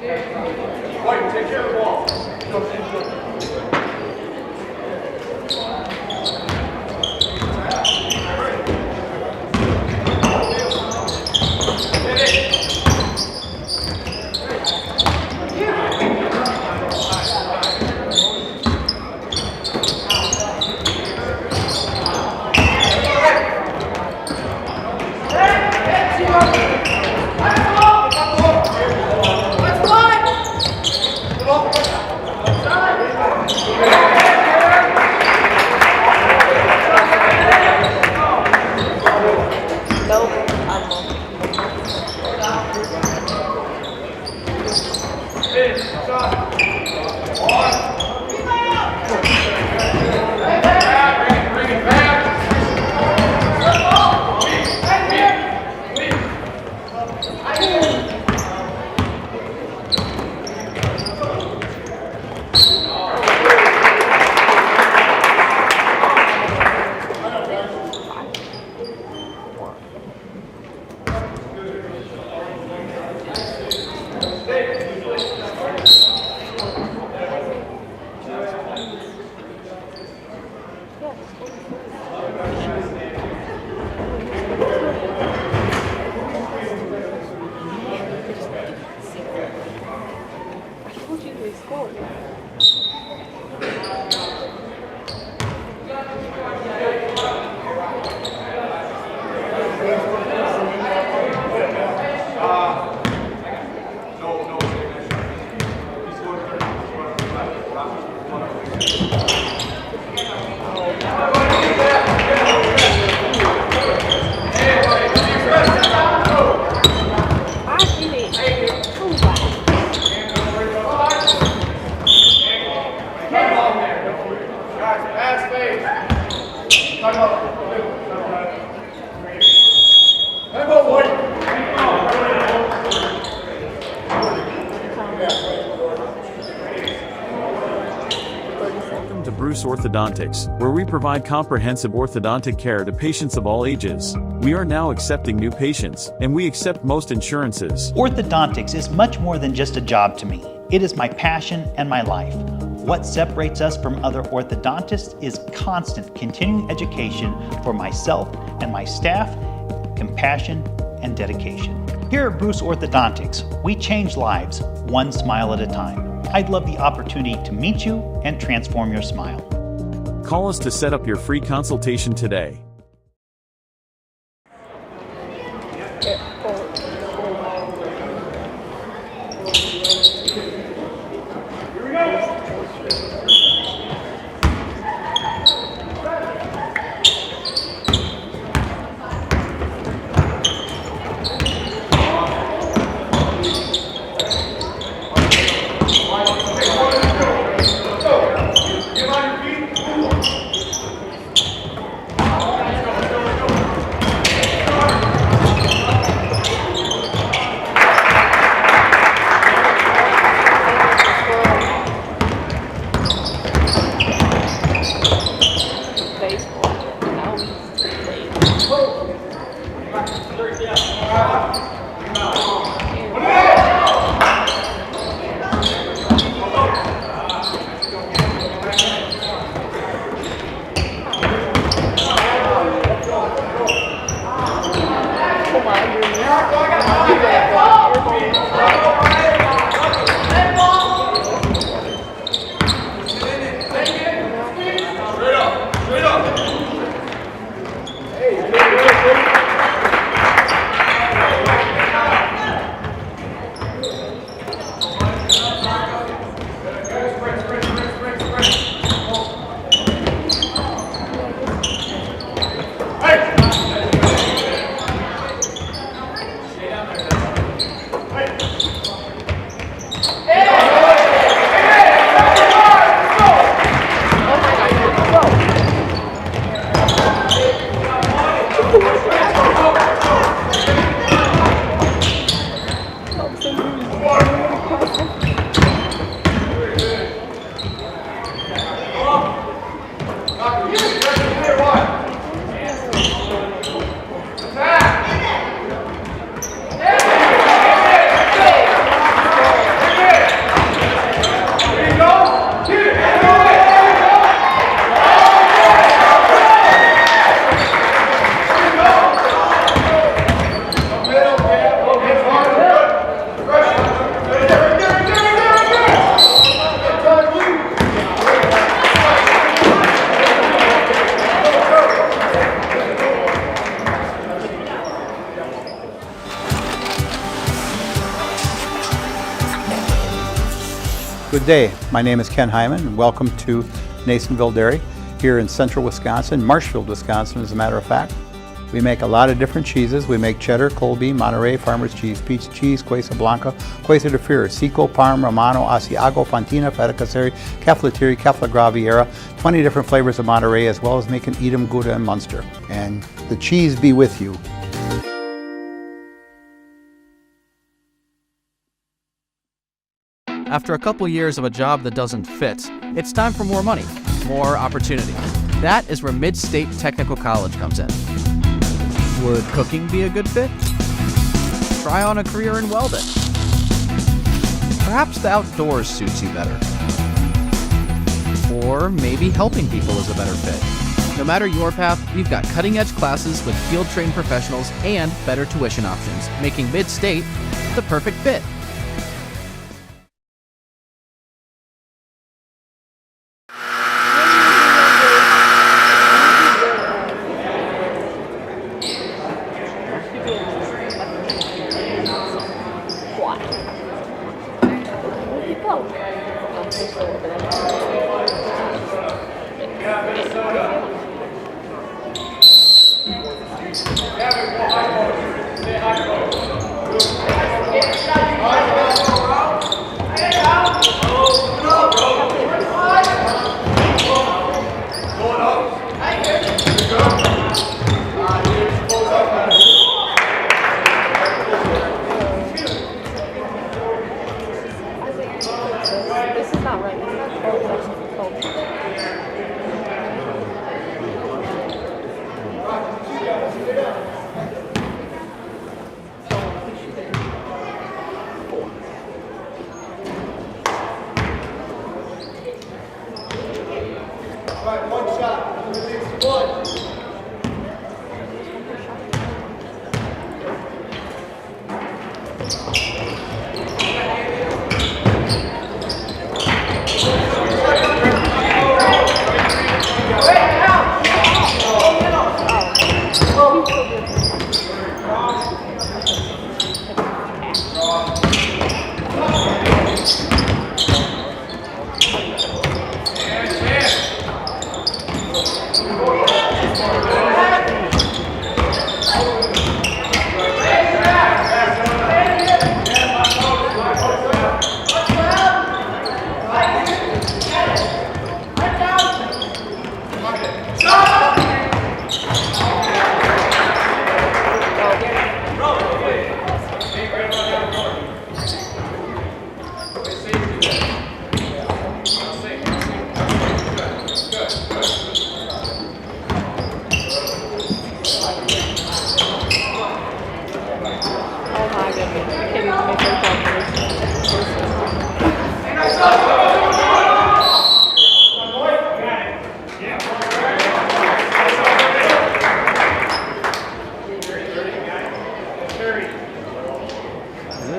White, take care of the ball. Welcome to Bruce Orthodontics, where we provide comprehensive orthodontic care to patients of all ages. We are now accepting new patients, and we accept most insurances. Orthodontics is much more than just a job to me. It is my passion and my life. What separates us from other orthodontists is constant continuing education for myself and my staff, compassion, and dedication. Here at Bruce Orthodontics, we change lives one smile at a time. I'd love the opportunity to meet you and transform your smile. Call us to set up your free consultation today. Good day. My name is Ken Hyman, and welcome to Nasonville Dairy here in central Wisconsin, Marshfield, Wisconsin, as a matter of fact. We make a lot of different cheeses. We make cheddar, Colby, Monterey, Farmer's Cheese, Peach Cheese, Quesa Blanca, Quesa de Fir, Seco, Parm, Romano, Asiago, Fontina, Feta Caseri, Caflateri, Cafla Graviera, 20 different flavors of Monterey, as well as making Edam, Gouda, and Munster. And the cheese be with you. After a couple years of a job that doesn't fit, it's time for more money, more opportunity. That is where Mid-State Technical College comes in. Would cooking be a good fit? Try on a career in welding. Perhaps the outdoors suits you better. Or maybe helping people is a better fit. No matter your path, we've got cutting-edge classes with field-trained professionals and better tuition options, making Mid-State the perfect fit. This is not right.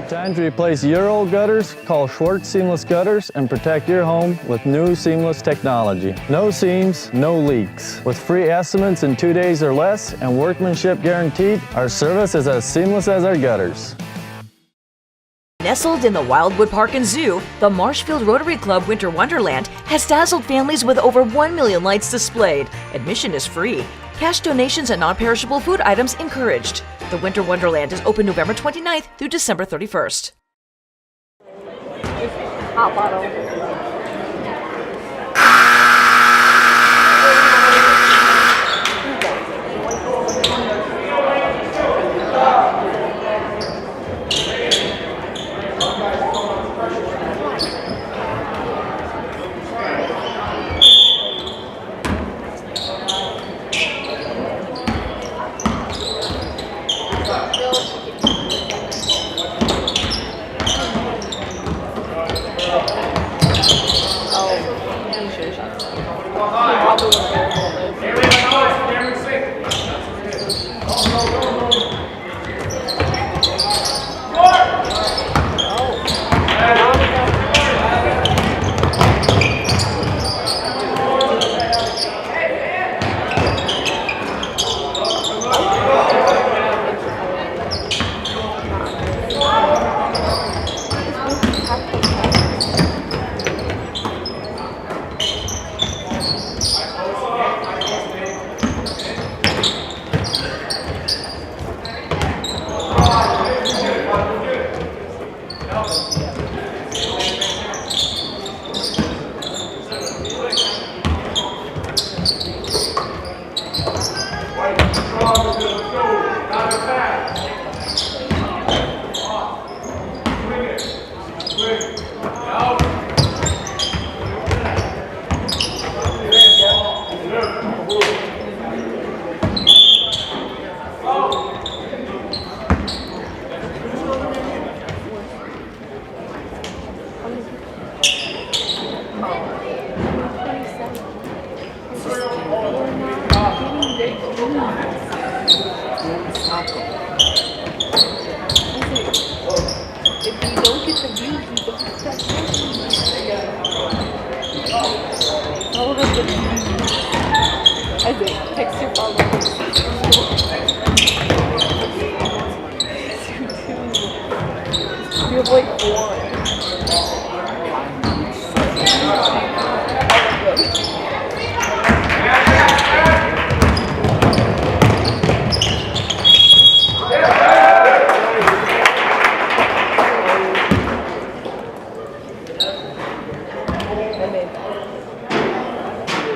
Time to replace your old gutters? Call Schwartz Seamless Gutters and protect your home with new seamless technology. No seams, no leaks. With free estimates in 2 days or less and workmanship guaranteed, our service is as seamless as our gutters. Nestled in the Wildwood Park and Zoo, the Marshfield Rotary Club Winter Wonderland has dazzled families with over 1 million lights displayed. Admission is free. Cash donations and non-perishable food items encouraged. The Winter Wonderland is open November 29th through December 31st. Hot bottle. don't get the views, you don't get that All of us get the views. I think, text your followers. You have like 1.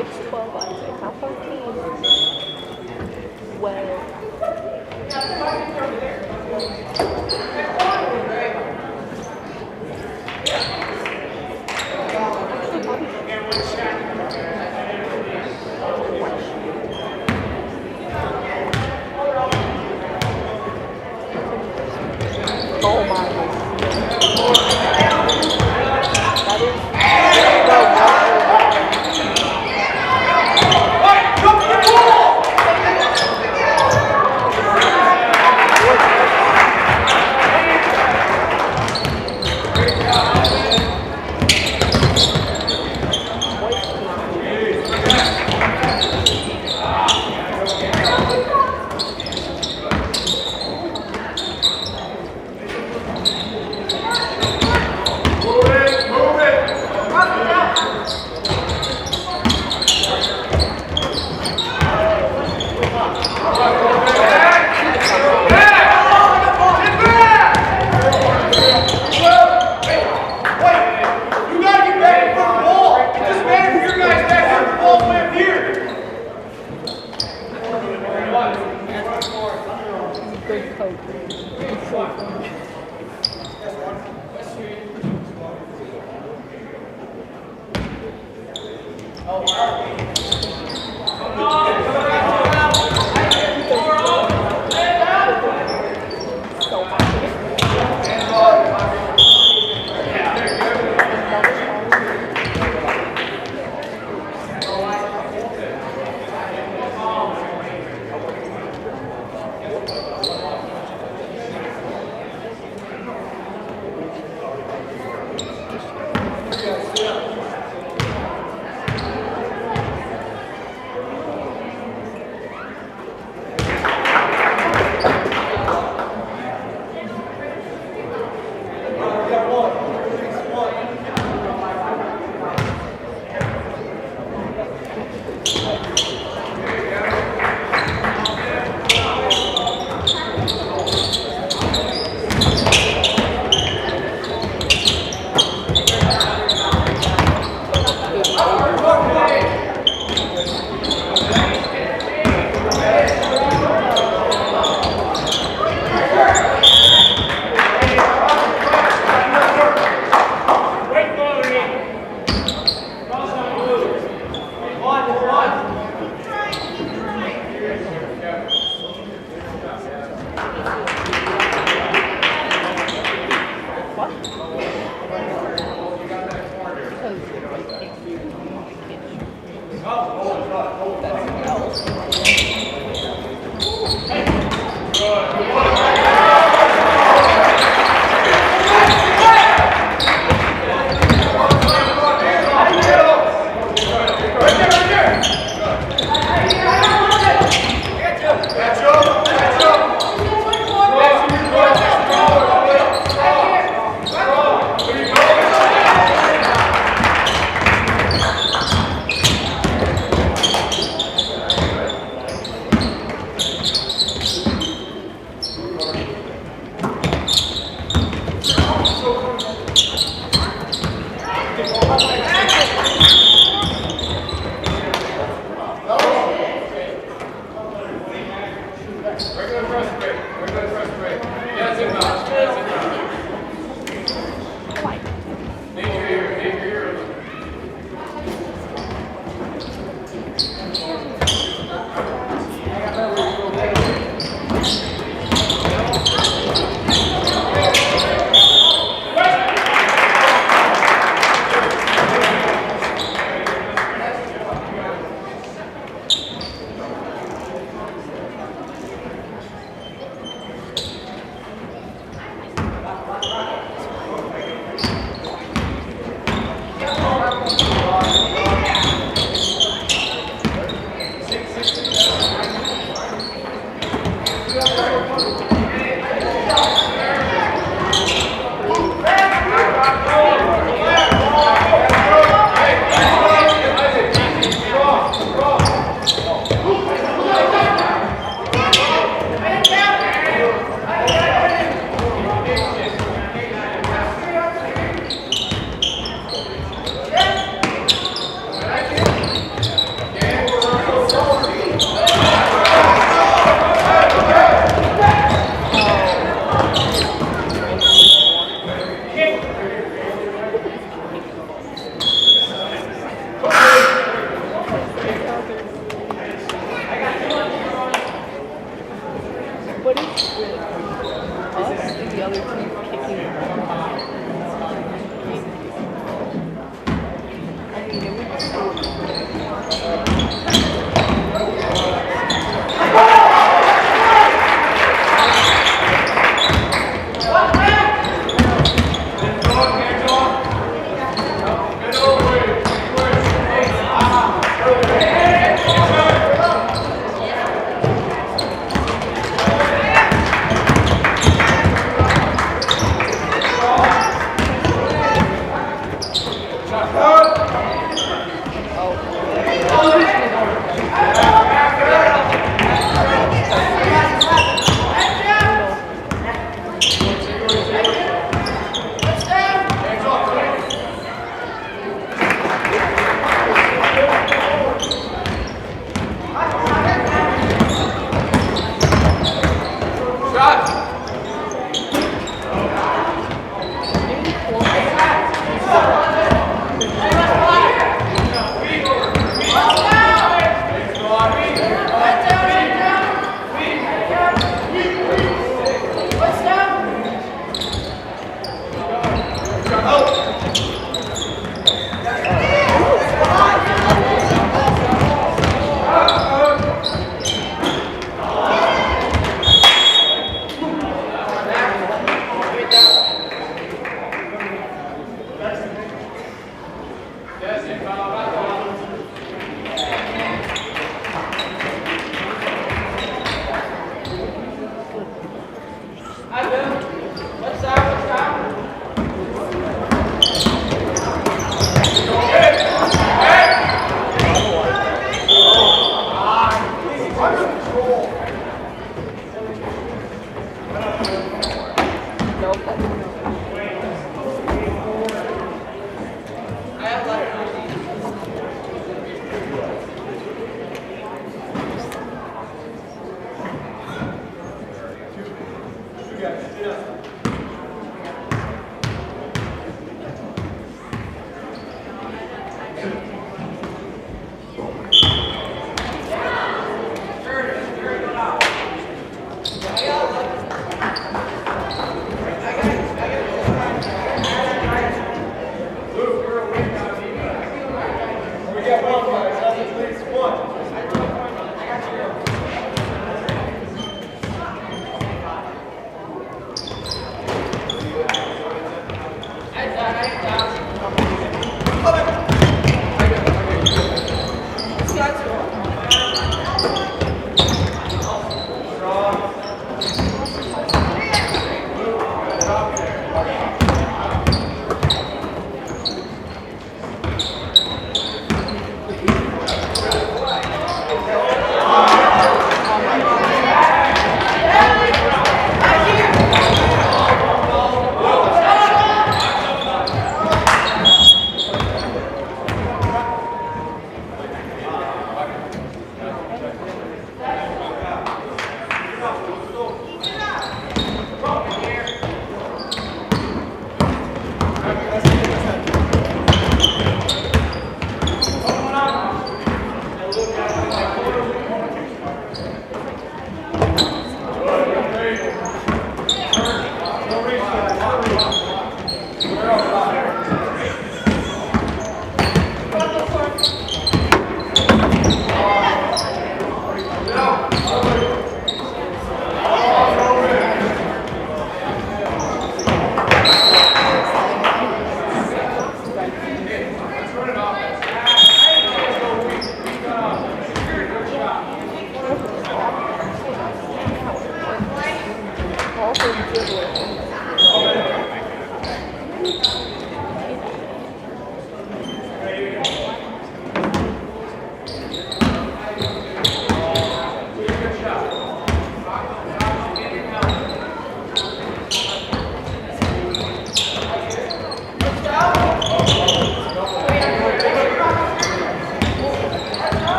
It's 12, I think. How 14? Well. Oh my God. That is good coach. It's so funny.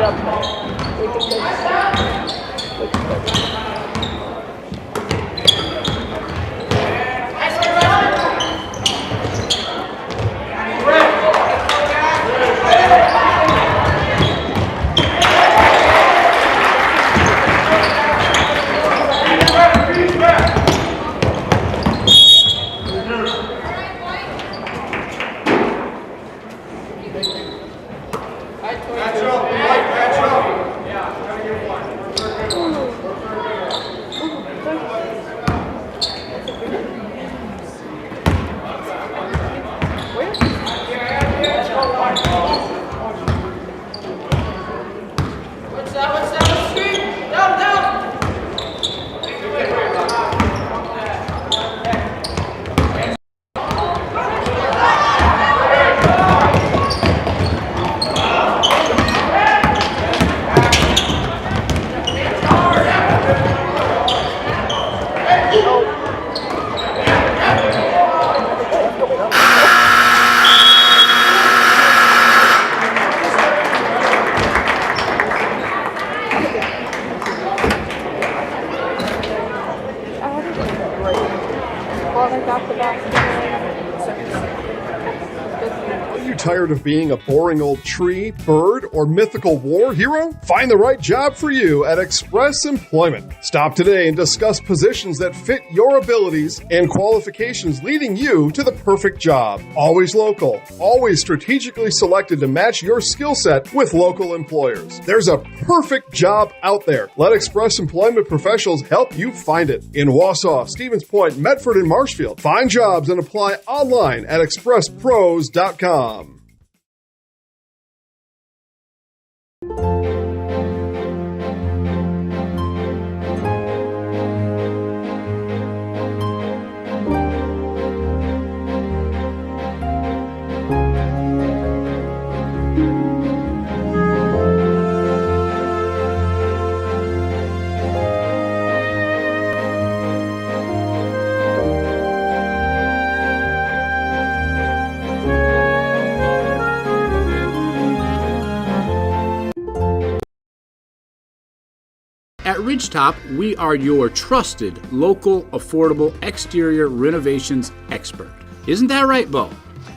up there. We can fix that. We can fix that. Are you tired of being a boring old tree, bird, or mythical war hero? Find the right job for you at Express Employment. Stop today and discuss positions that fit your abilities and qualifications, leading you to the perfect job. Always local, always strategically selected to match your skill set with local employers. There's a perfect job out there. Let Express Employment professionals help you find it. In Wausau, Stevens Point, Medford, and Marshfield. Find jobs and apply online at expresspros.com. At Ridgetop, we are your trusted, local, affordable exterior renovations expert. Isn't that right, Bo?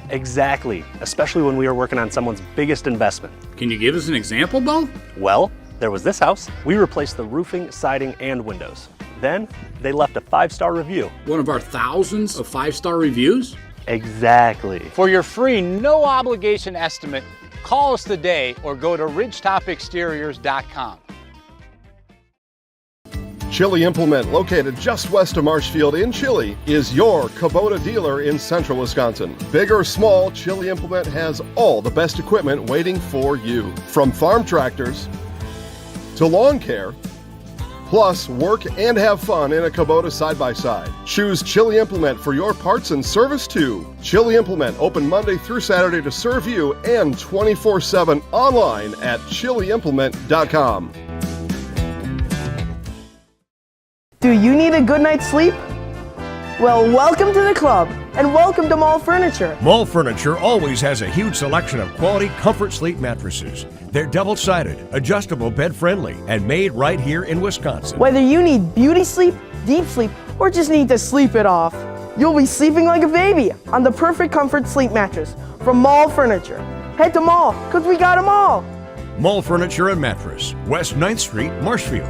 Exactly, especially when we are working on someone's biggest investment. Can you give us an example, Bo? Well, there was this house. We replaced the roofing, siding, and windows. Then they left a 5-star review. One of our thousands of 5-star reviews? Exactly. For your free, no obligation estimate, call us today or go to ridgetopexteriors.com. Chili Implement, located just west of Marshfield in Chili, is your Kubota dealer in central Wisconsin. Big or small, Chili Implement has all the best equipment waiting for you. From farm tractors to lawn care, plus work and have fun in a Kubota side-by-side. Choose Chili Implement for your parts and service too. Chili Implement, open Monday through Saturday to serve you and 24/7 online at chiliimplement.com. Do you need a good night's sleep? Well, welcome to the club, and welcome to Mall Furniture. Mall Furniture always has a huge selection of quality Comfort Sleep mattresses. They're double-sided, adjustable, bed-friendly, and made right here in Wisconsin. Whether you need beauty sleep, deep sleep, or just need to sleep it off, you'll be sleeping like a baby on the perfect Comfort Sleep mattress from Mall Furniture. Head to Mall, because we got them all. Mall Furniture and Mattress, West 9th Street, Marshfield.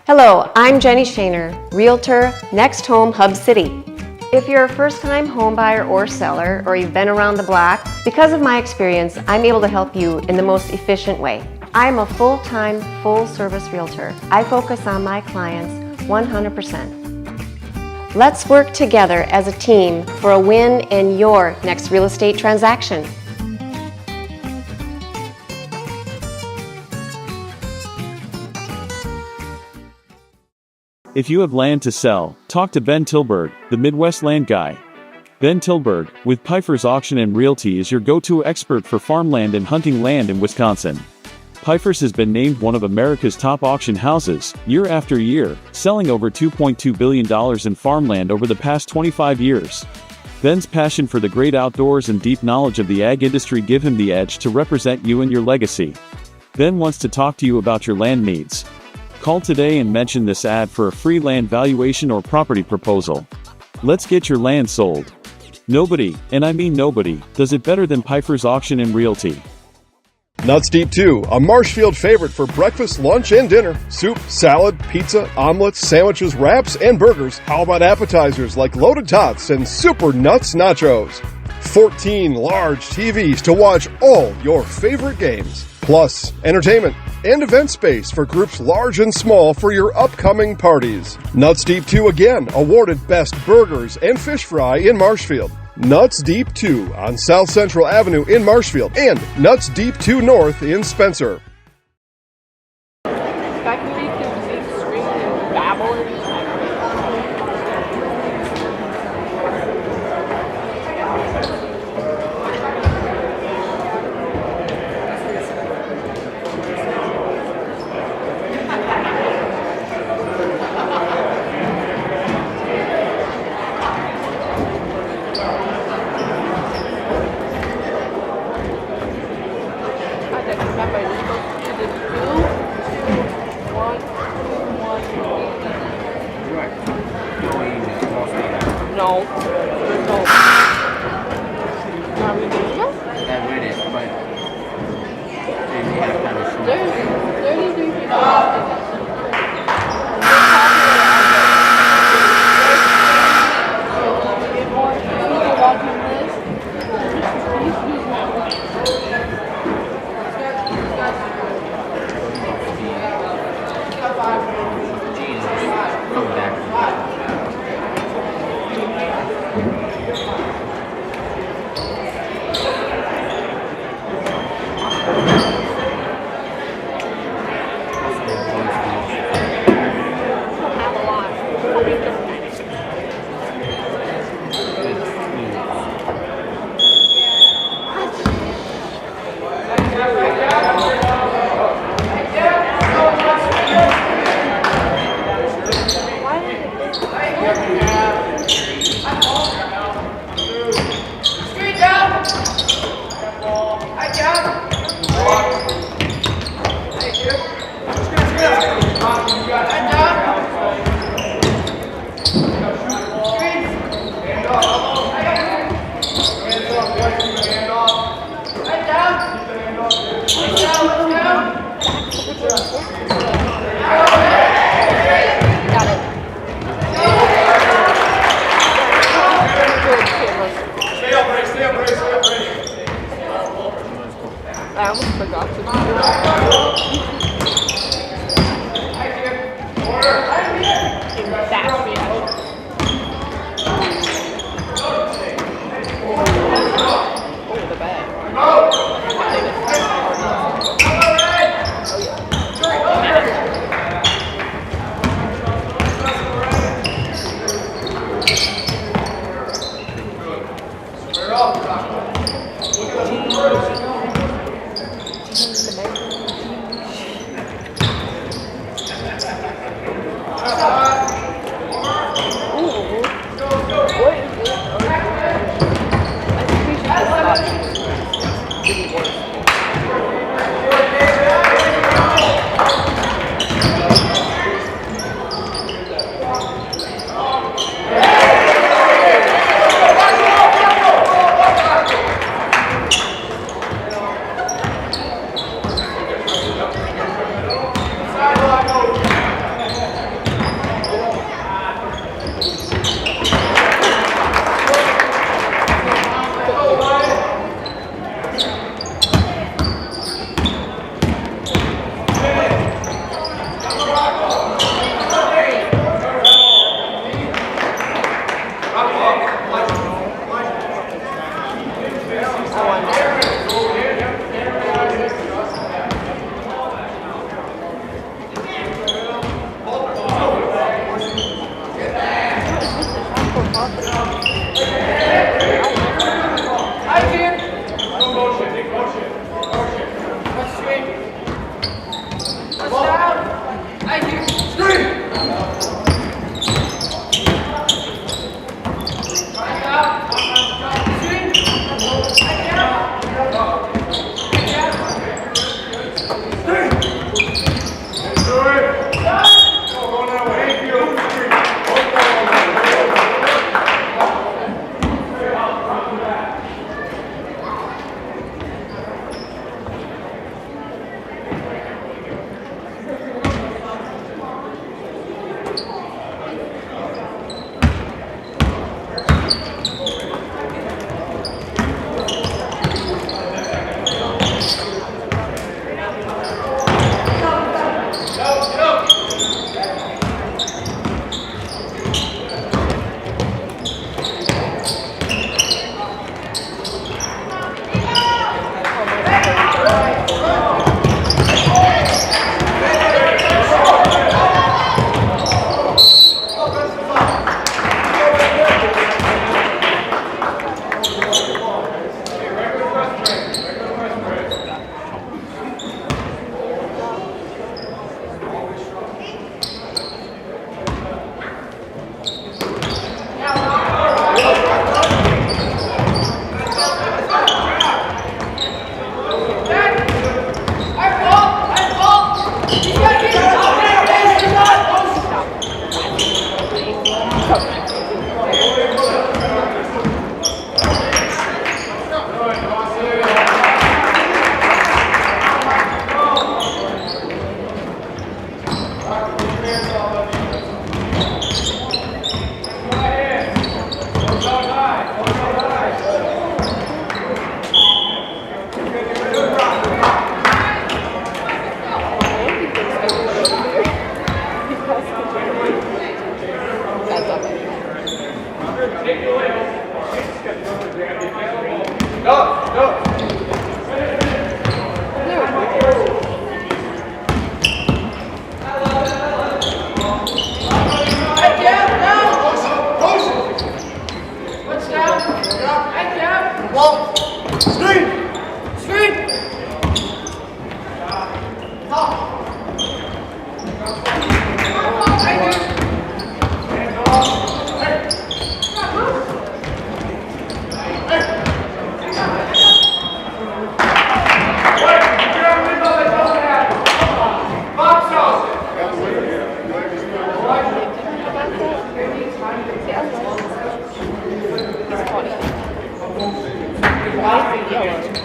Hello, I'm Jenny Shaner, Realtor, Next Home Hub City. If you're a first-time home buyer or seller, or you've been around the block, because of my experience, I'm able to help you in the most efficient way. I'm a full-time, full-service realtor. I focus on my clients 100%. Let's work together as a team for a win in your next real estate transaction. If you have land to sell, talk to Ben Tilburg, the Midwest Land Guy. Ben Tilburg, with Pfeiffer's Auction and Realty, is your go-to expert for farmland and hunting land in Wisconsin. Pfeiffer's has been named one of America's top auction houses, year after year, selling over $2.2 billion in farmland over the past 25 years. Ben's passion for the great outdoors and deep knowledge of the ag industry give him the edge to represent you and your legacy. Ben wants to talk to you about your land needs. Call today and mention this ad for a free land valuation or property proposal. Let's get your land sold. Nobody, and I mean nobody, does it better than Pfeiffer's Auction and Realty. Nuts Deep 2, a Marshfield favorite for breakfast, lunch, and dinner. Soup, salad, pizza, omelets, sandwiches, wraps, and burgers. How about appetizers like loaded tots and super nuts nachos? 14 large TVs to watch all your favorite games. Plus, entertainment and event space for groups large and small for your upcoming parties. Nuts Deep 2 again, awarded Best Burgers and Fish Fry in Marshfield. Nuts Deep 2 on South Central Avenue in Marshfield and Nuts Deep 2 North in Spencer. No. I almost forgot to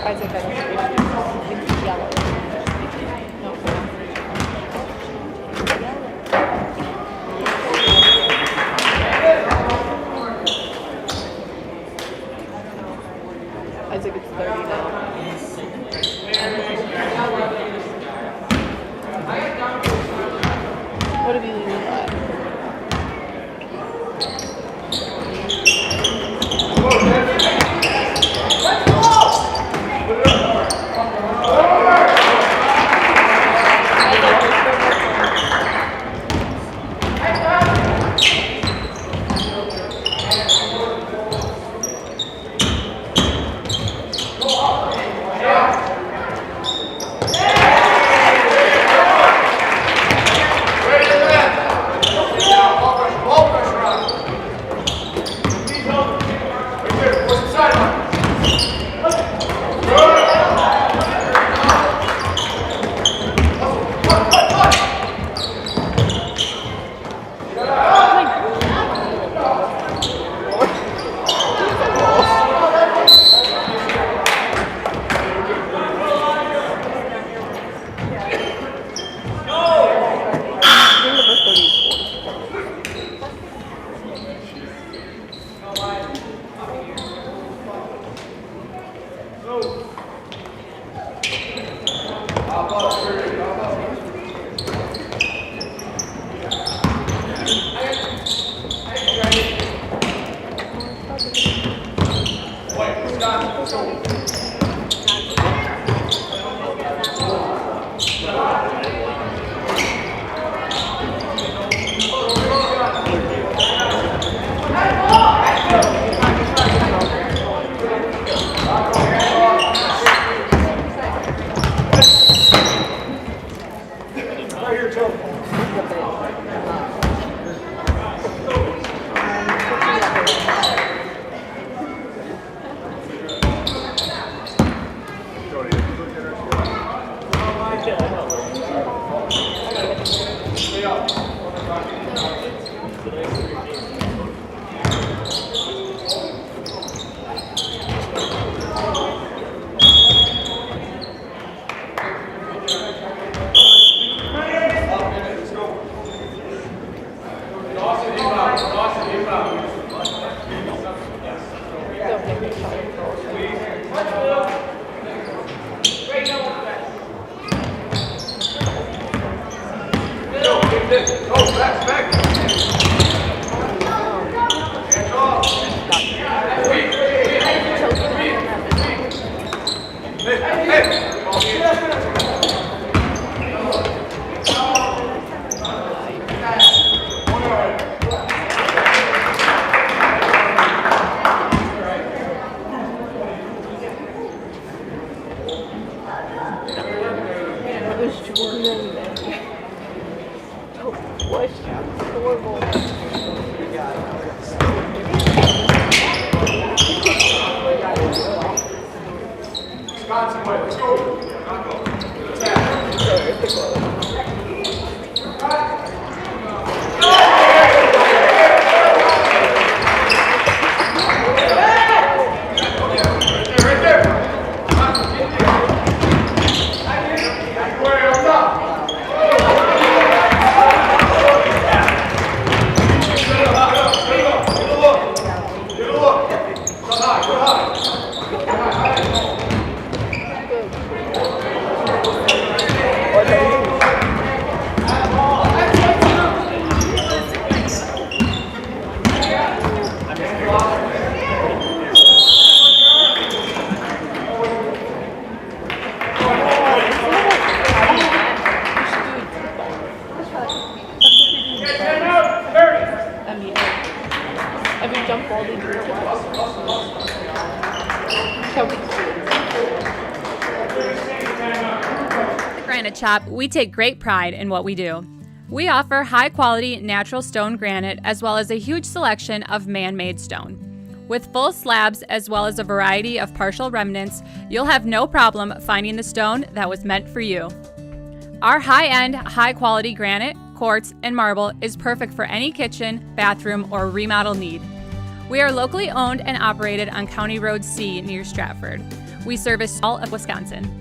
Isaac, I don't think it's yellow. No. Isaac, it's 30 now. What have you leaving at? Granite Shop, we take great pride in what we do. We offer high-quality natural stone granite as well as a huge selection of man-made stone. With full slabs as well as a variety of partial remnants, you'll have no problem finding the stone that was meant for you. Our high-end, high-quality granite, quartz, and marble is perfect for any kitchen, bathroom, or remodel need. We are locally owned and operated on County Road C near Stratford. We service all of Wisconsin.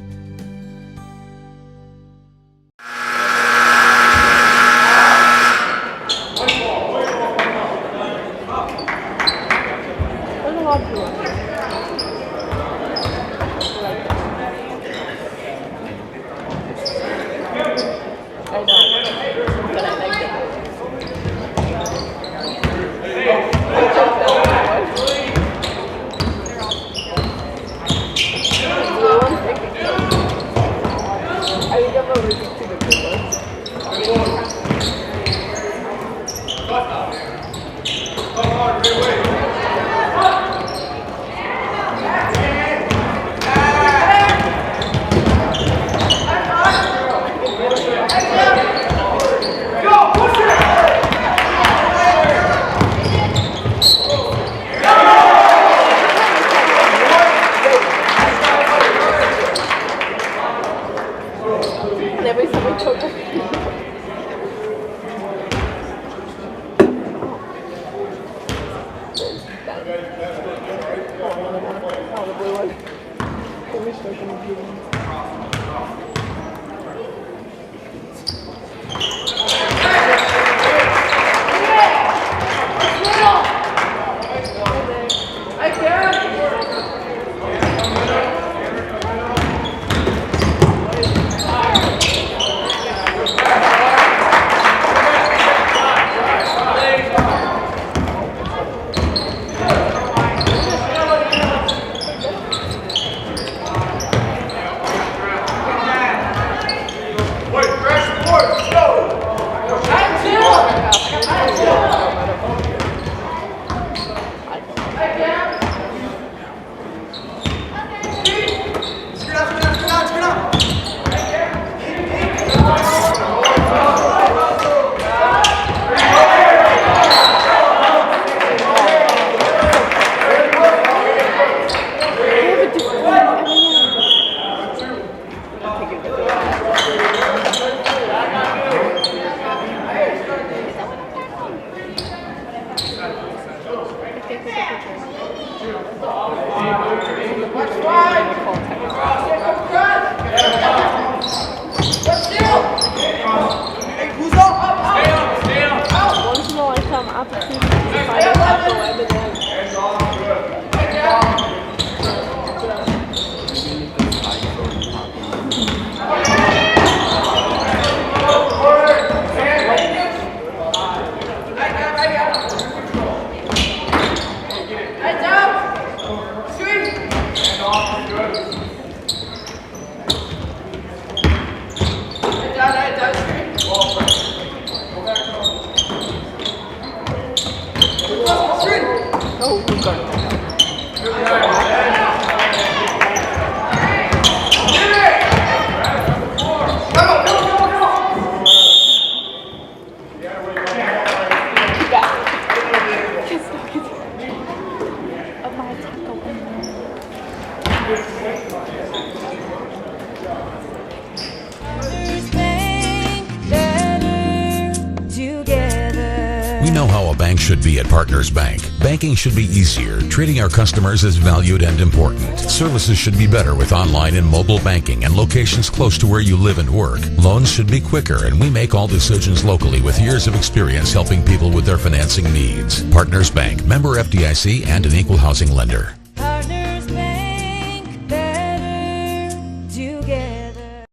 We know how a bank should be at Partners Bank. Banking should be easier, treating our customers as valued and important. Services should be better with online and mobile banking and locations close to where you live and work. Loans should be quicker, and we make all decisions locally with years of experience helping people with their financing needs. Partners Bank, member FDIC, and an equal housing lender. Partners Bank, better together.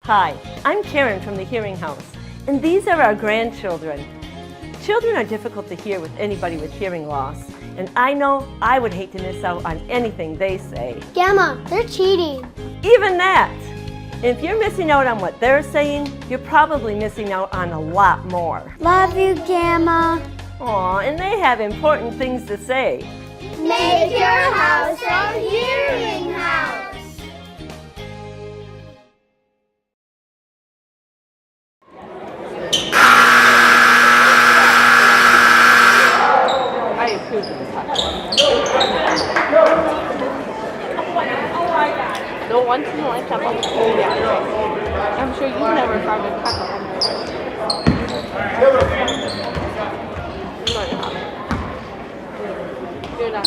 Hi, I'm Karen from the Hearing House, and these are our grandchildren. Children are difficult to hear with anybody with hearing loss, and I know I would hate to miss out on anything they say. Gamma, they're cheating. Even that! If you're missing out on what they're saying, you're probably missing out on a lot more. Love you, Gamma. Aw, and they have important things to say. Make your house a hearing house. I approve of this platform. No, once in a lifetime opportunity. I'm sure you've never found a taco. You're not.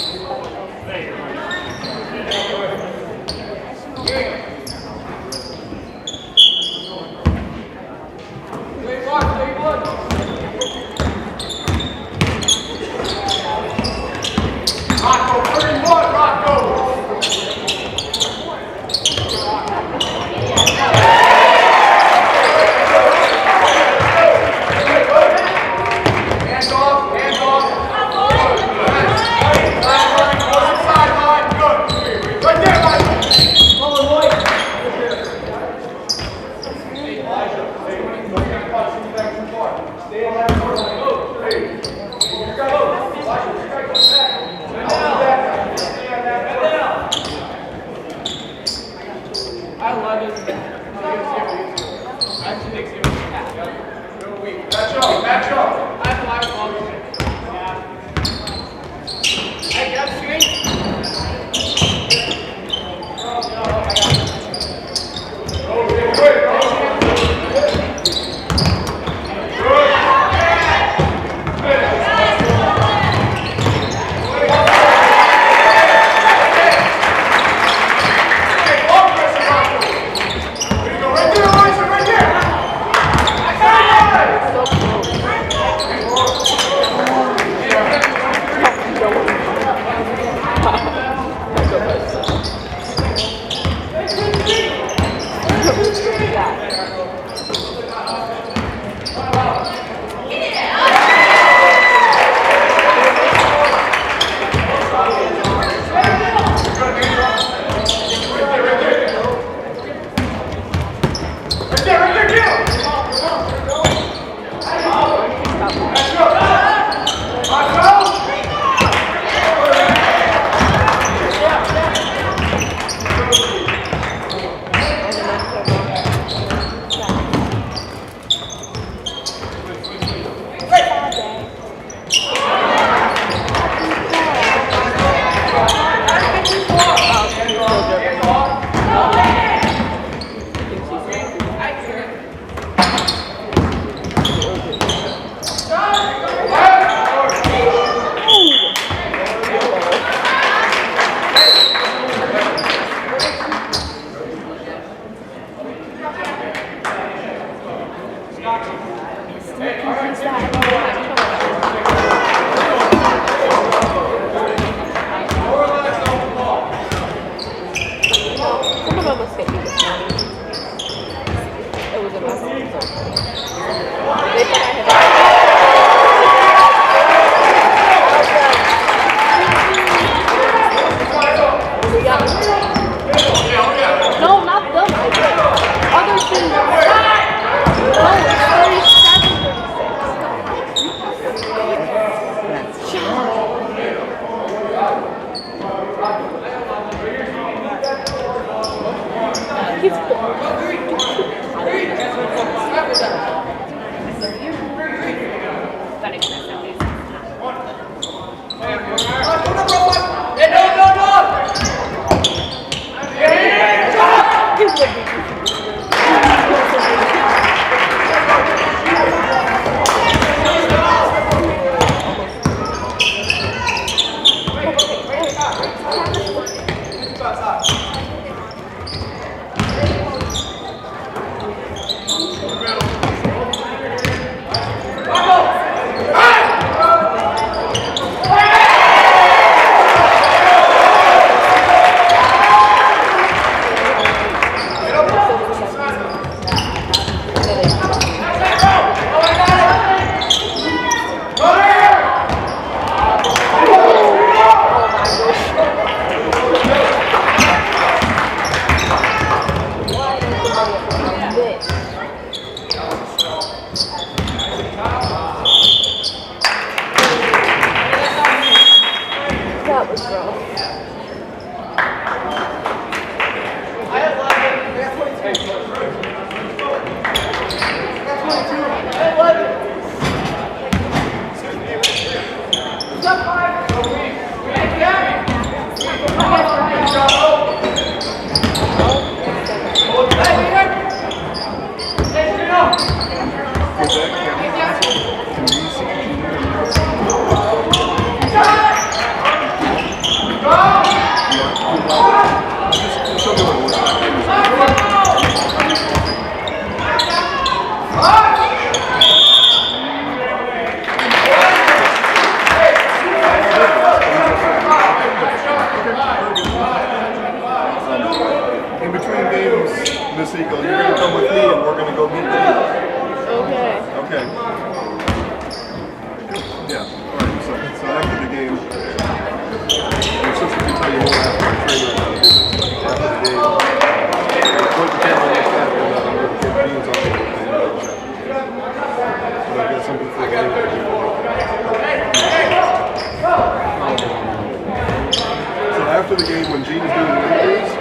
After the game, when Gene's doing the interviews,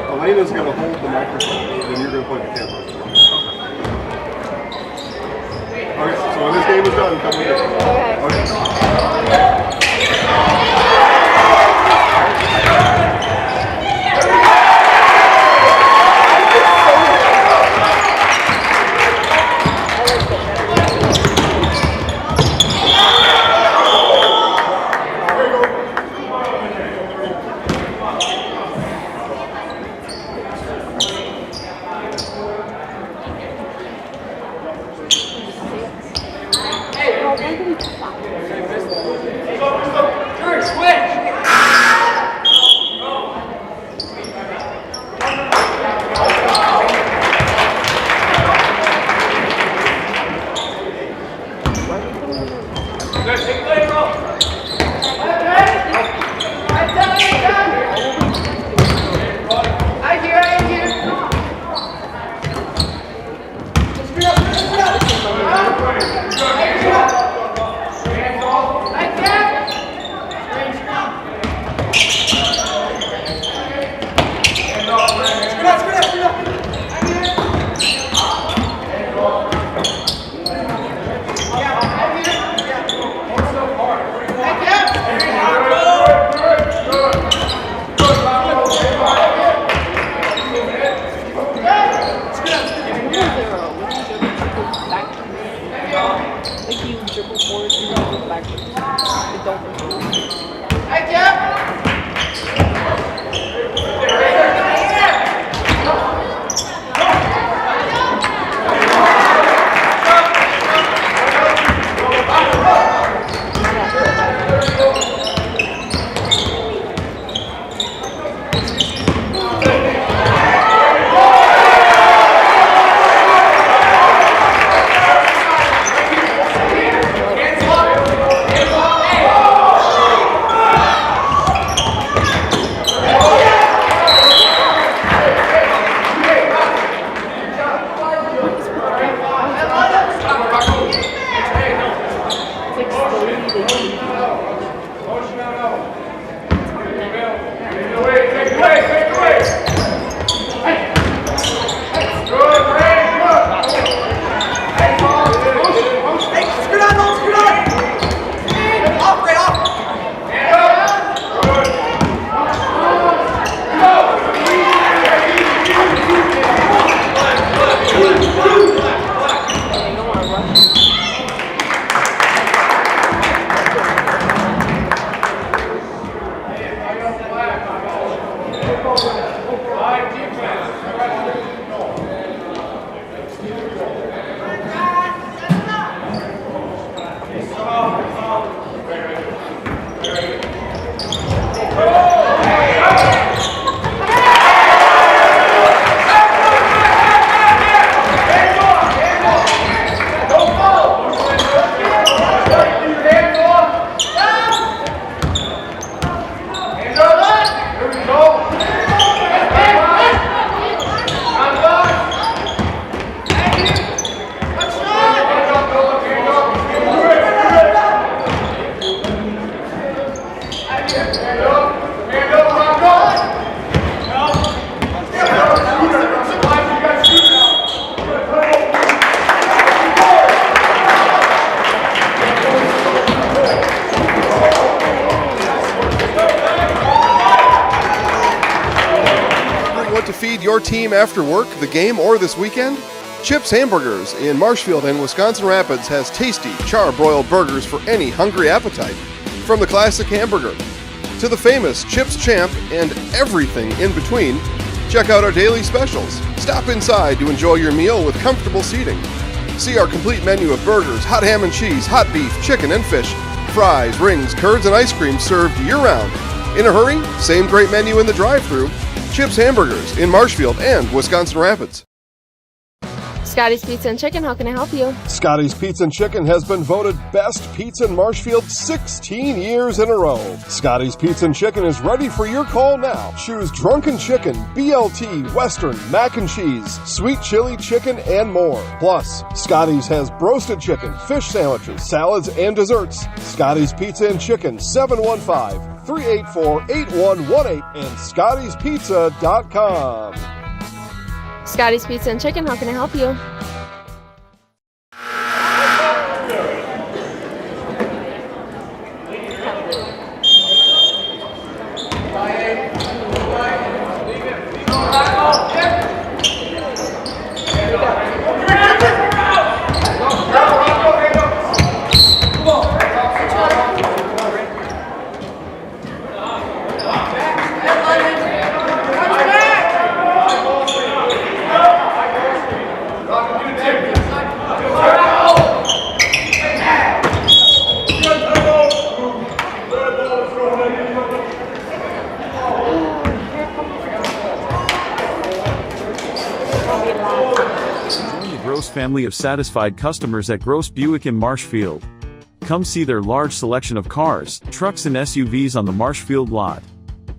a Elena's going to hold the microphone, and you're going to point the camera. Okay, so when this game is done, come with us. Okay. Your team after work, the game, or this weekend? Chips Hamburgers in Marshfield and Wisconsin Rapids has tasty, char-broiled burgers for any hungry appetite. From the classic hamburger to the famous Chips Champ and everything in between, check out our daily specials. Stop inside to enjoy your meal with comfortable seating. See our complete menu of burgers, hot ham and cheese, hot beef, chicken and fish, fries, rings, curds, and ice cream served year-round. In a hurry? Same great menu in the drive-thru. Chips Hamburgers in Marshfield and Wisconsin Rapids. Scotty's Pizza and Chicken, how can I help you? Scotty's Pizza and Chicken has been voted best pizza in Marshfield 16 years in a row. Scotty's Pizza and Chicken is ready for your call now. Choose drunken chicken, BLT, Western, mac and cheese, sweet chili chicken, and more. Plus, Scotty's has broasted chicken, fish sandwiches, salads, and desserts. Scotty's Pizza and Chicken, 715-384-8118 and Scotty'sPizza.com. Scotty's Pizza and Chicken, how can I help you? Family of satisfied customers at Gross Buick in Marshfield. Come see their large selection of cars, trucks and SUVs on the Marshfield lot.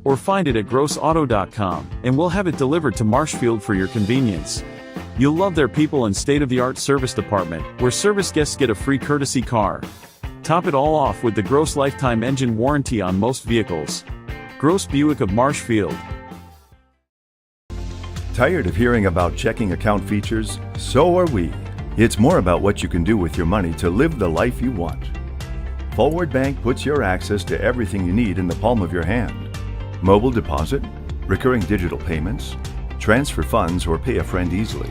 Or find it at grossauto.com, and we'll have it delivered to Marshfield for your convenience. You'll love their people and state-of-the-art service department, where service guests get a free courtesy car. Top it all off with the Gross lifetime engine warranty on most vehicles. Gross Buick of Marshfield. Tired of hearing about checking account features? So are we. It's more about what you can do with your money to live the life you want. Forward Bank puts your access to everything you need in the palm of your hand. Mobile deposit, recurring digital payments, transfer funds, or pay a friend easily.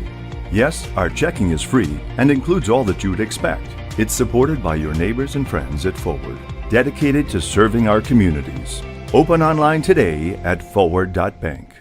Yes, our checking is free and includes all that you would expect. It's supported by your neighbors and friends at Forward, dedicated to serving our communities. Open online today at forward.bank.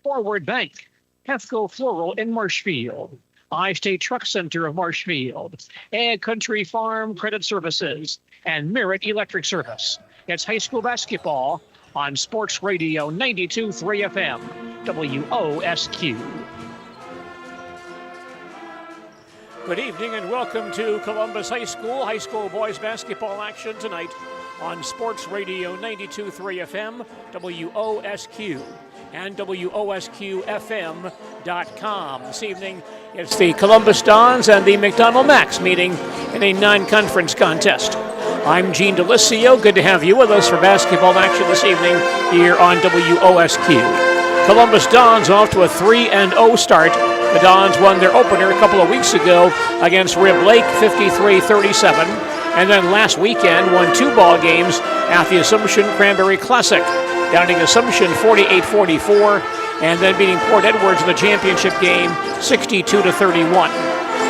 Forward Bank, Hefco Floral in Marshfield, I-State Truck Center of Marshfield, Ag Country Farm Credit Services, and Merritt Electric Service. It's high school basketball on Sports Radio 92.3 FM, WOSQ. Good evening and welcome to Columbus High School boys basketball action tonight on Sports Radio 92.3 FM, WOSQ, and WOSQFM.com. This evening, it's the Columbus Dons and the McDonell Max meeting in a non-conference contest. I'm Gene DeLisio. Good to have you with us for basketball action this evening here on WOSQ. Columbus Dons off to a 3-0 start. The Dons won their opener a couple of weeks ago against Rib Lake, 53-37, and then last weekend won 2 ball games at the Assumption Cranberry Classic, downing Assumption 48-44, and then beating Port Edwards in the championship game 62-31.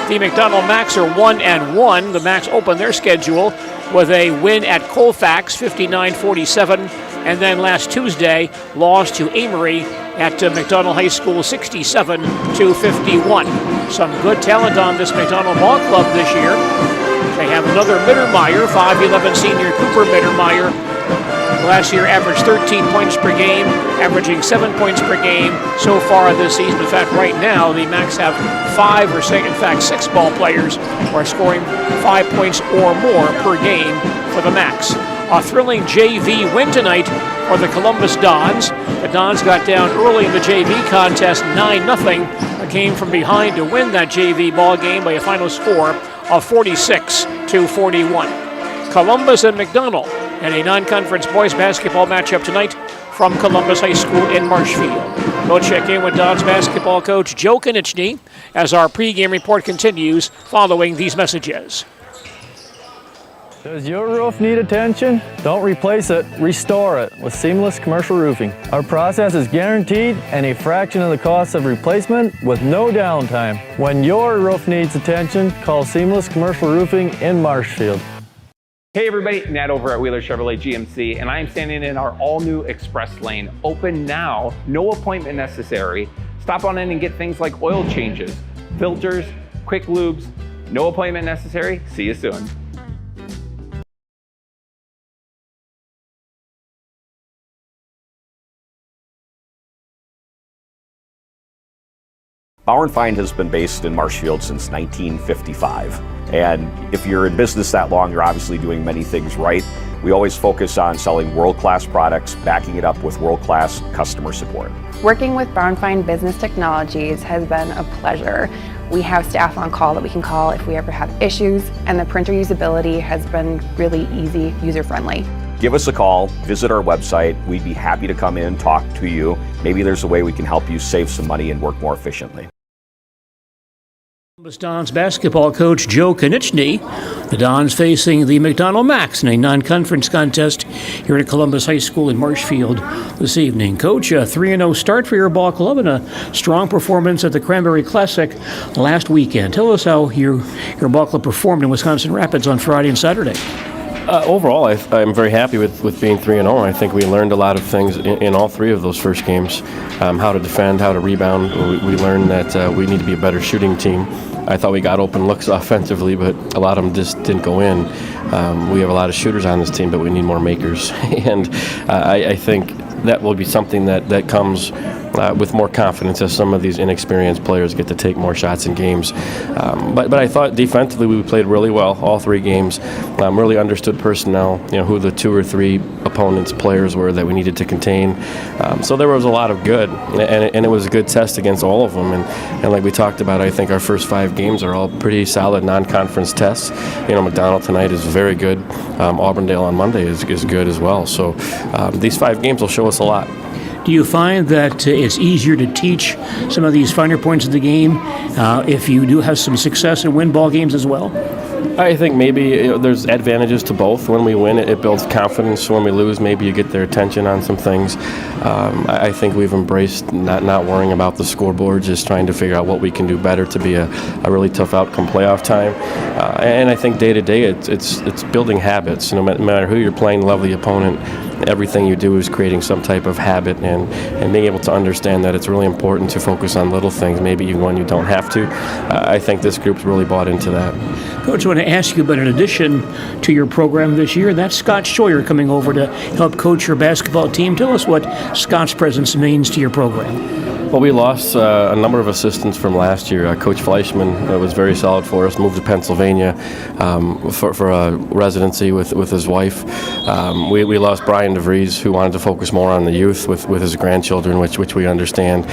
The McDonell Max are 1-1. The Max opened their schedule with a win at Colfax 59-47, and then last Tuesday lost to Amory at McDonell High School 67-51. Some good talent on this McDonell ball club this year. They have another Mittermeier, 5'11" senior Cooper Mittermeier. Last year averaged 13 points per game, averaging 7 points per game so far this season. In fact, right now, the Max have 6 ball players who are scoring 5 points or more per game for the Max. A thrilling JV win tonight for the Columbus Dons. The Dons got down early in the JV contest 9-0, but came from behind to win that JV ball game by a final score of 46-41. Columbus and McDonell in a non-conference boys basketball matchup tonight from Columbus High School in Marshfield. We'll check in with Dons basketball coach Joe Konieczny as our pregame report continues following these messages. Does your roof need attention? Don't replace it, restore it with Seamless Commercial Roofing. Our process is guaranteed and a fraction of the cost of replacement with no downtime. When your roof needs attention, call Seamless Commercial Roofing in Marshfield. Hey everybody, Nat over at Wheeler Chevrolet GMC, and I am standing in our all-new Express Lane. Open now, no appointment necessary. Stop on in and get things like oil changes, filters, quick lubes. No appointment necessary. See you soon. Bauer & Feind has been based in Marshfield since 1955. And if you're in business that long, you're obviously doing many things right. We always focus on selling world-class products, backing it up with world-class customer support. Working with Bauer & Feind Business Technologies has been a pleasure. We have staff on call that we can call if we ever have issues, and the printer usability has been really easy, user-friendly. Give us a call, visit our website. We'd be happy to come in, talk to you. Maybe there's a way we can help you save some money and work more efficiently. Columbus Dons basketball coach Joe Konieczny. The Dons facing the McDonell Max in a non-conference contest here at Columbus High School in Marshfield this evening. Coach, a 3-0 start for your ball club and a strong performance at the Cranberry Classic last weekend. Tell us how your ball club performed in Wisconsin Rapids on Friday and Saturday. Overall, I'm very happy with being 3-0. I think we learned a lot of things in all 3 of those first games. How to defend, how to rebound. We learned that we need to be a better shooting team. I thought we got open looks offensively, but a lot of them just didn't go in. We have a lot of shooters on this team, but we need more makers. And I think that will be something that comes with more confidence as some of these inexperienced players get to take more shots in games. But I thought defensively we played really well all 3 games. Really understood personnel, who the 2 or 3 opponents' players were that we needed to contain. So there was a lot of good, and it was a good test against all of them. And like we talked about, I think our first 5 games are all pretty solid non-conference tests. McDonell tonight is very good. Auburndale on Monday is good as well. So these 5 games will show us a lot. Do you find that it's easier to teach some of these finer points of the game if you do have some success and win ball games as well? I think maybe there's advantages to both. When we win, it builds confidence. When we lose, maybe you get their attention on some things. I think we've embraced not worrying about the scoreboard, just trying to figure out what we can do better to be a really tough outcome playoff time. And I think day to day, it's building habits. No matter who you're playing, love the opponent. everything you do is creating some type of habit, and being able to understand that it's really important to focus on little things, maybe even when you don't have to. I think this group's really bought into that. Coach, I want to ask you about, in addition to your program this year, that's Scott Scheuer coming over to help coach your basketball team. Tell us what Scott's presence means to your program. Well, we lost a number of assistants from last year. Coach Fleischman was very solid for us, moved to Pennsylvania for a residency with his wife. We lost Brian DeVries, who wanted to focus more on the youth with his grandchildren, which we understand.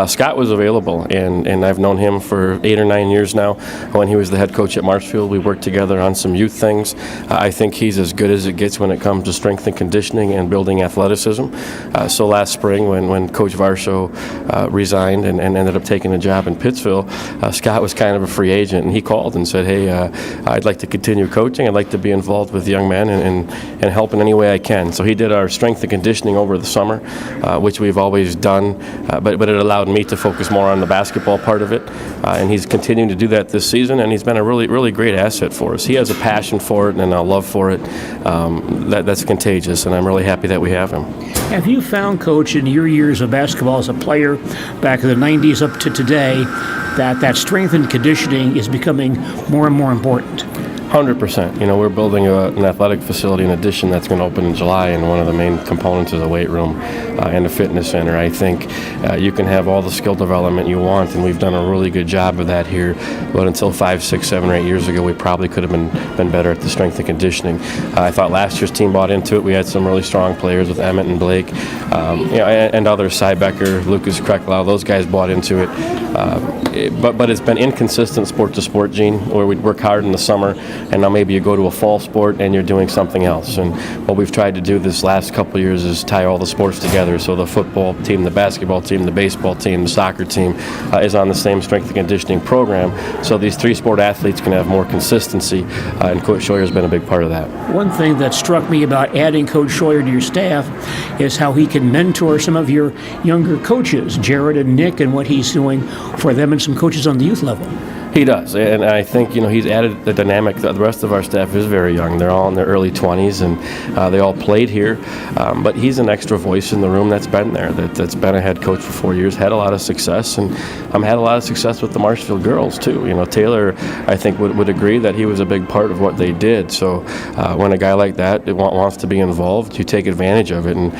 Scott was available, and I've known him for 8 or 9 years now. When he was the head coach at Marshfield, we worked together on some youth things. I think he's as good as it gets when it comes to strength and conditioning and building athleticism. So last spring, when Coach Varsho resigned and ended up taking a job in Pittsville, Scott was kind of a free agent, and he called and said, hey, I'd like to continue coaching. I'd like to be involved with young men and help in any way I can. So he did our strength and conditioning over the summer, which we've always done, but it allowed me to focus more on the basketball part of it, and he's continuing to do that this season, and he's been a really, really great asset for us. He has a passion for it and a love for it that's contagious, and I'm really happy that we have him. Have you found, Coach, in your years of basketball as a player, back in the 90s up to today, that strength and conditioning is becoming more and more important? 100%. We're building an athletic facility in addition that's going to open in July, and one of the main components is a weight room and a fitness center. I think you can have all the skill development you want, and we've done a really good job of that here. But until 5, 6, 7, or 8 years ago, we probably could have been better at the strength and conditioning. I thought last year's team bought into it. We had some really strong players with Emmett and Blake, and others, Cybecker, Lucas Krecklau. Those guys bought into it. But it's been inconsistent sport to sport, Gene, where we'd work hard in the summer, and now maybe you go to a fall sport and you're doing something else. And what we've tried to do this last couple of years is tie all the sports together. So the football team, the basketball team, the baseball team, the soccer team is on the same strength and conditioning program. So these 3 sport athletes can have more consistency, and Coach Scheuer has been a big part of that. One thing that struck me about adding Coach Scheuer to your staff is how he can mentor some of your younger coaches, Jared and Nick, and what he's doing for them and some coaches on the youth level. He does, and I think he's added the dynamic. The rest of our staff is very young. They're all in their early 20s, and they all played here. But he's an extra voice in the room that's been there, that's been a head coach for 4 years, had a lot of success, and had a lot of success with the Marshfield girls too. Taylor, I think, would agree that he was a big part of what they did. So when a guy like that wants to be involved, you take advantage of it. And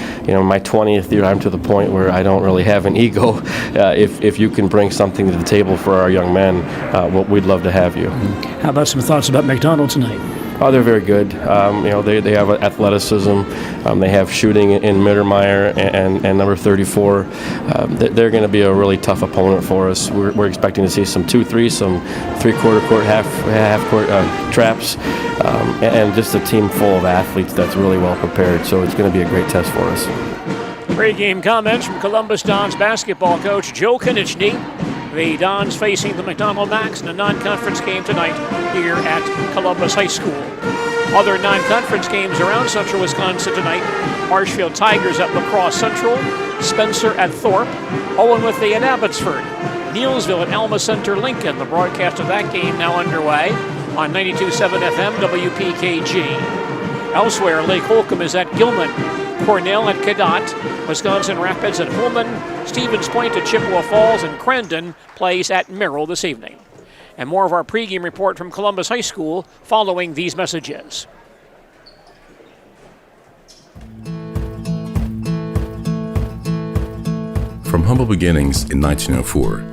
my 20th year, I'm to the point where I don't really have an ego. If you can bring something to the table for our young men, we'd love to have you. How about some thoughts about McDonell tonight? Oh, they're very good. They have athleticism. They have shooting in Mittermeier and number 34. They're going to be a really tough opponent for us. We're expecting to see some 2-3, some 3/4 court, half court traps, and just a team full of athletes that's really well prepared. So it's going to be a great test for us. Pre-game comments from Columbus Dons basketball coach Joe Konieczny. The Dons facing the McDonell Max in a non-conference game tonight here at Columbus High School. Other non-conference games around Central Wisconsin tonight. Marshfield Tigers at La Crosse Central, Spencer at Thorpe, Owen with the at Abbotsford, Neilsville at Alma Center Lincoln. The broadcast of that game now underway on 92.7 FM WPKG. Elsewhere, Lake Holcomb is at Gilman, Cornell at Cadott, Wisconsin Rapids at Holman, Stevens Point at Chippewa Falls, and Crandon plays at Merrill this evening. And more of our pregame report from Columbus High School following these messages. From humble beginnings in 1904,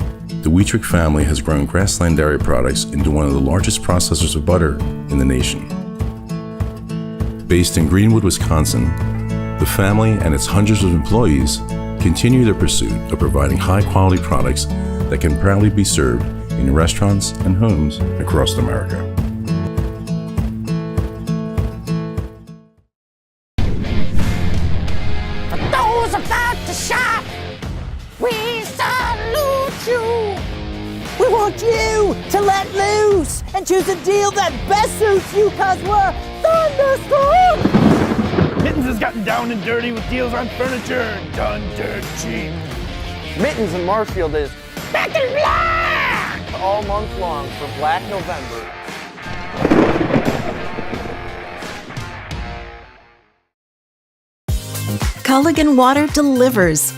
the Wheatrick family has grown Grassland Dairy Products into one of the largest processors of butter in the nation. Based in Greenwood, Wisconsin, the family and its hundreds of employees continue their pursuit of providing high-quality products that can proudly be served in restaurants and homes across America. For those about to shop, we salute you. We want you to let loose and choose a deal that best suits you, cause we're thunderstorm. Mittens has gotten down and dirty with deals on furniture, done dirt cheap. Mittens in Marshfield is back in black all month long for Black November. Culligan Water delivers.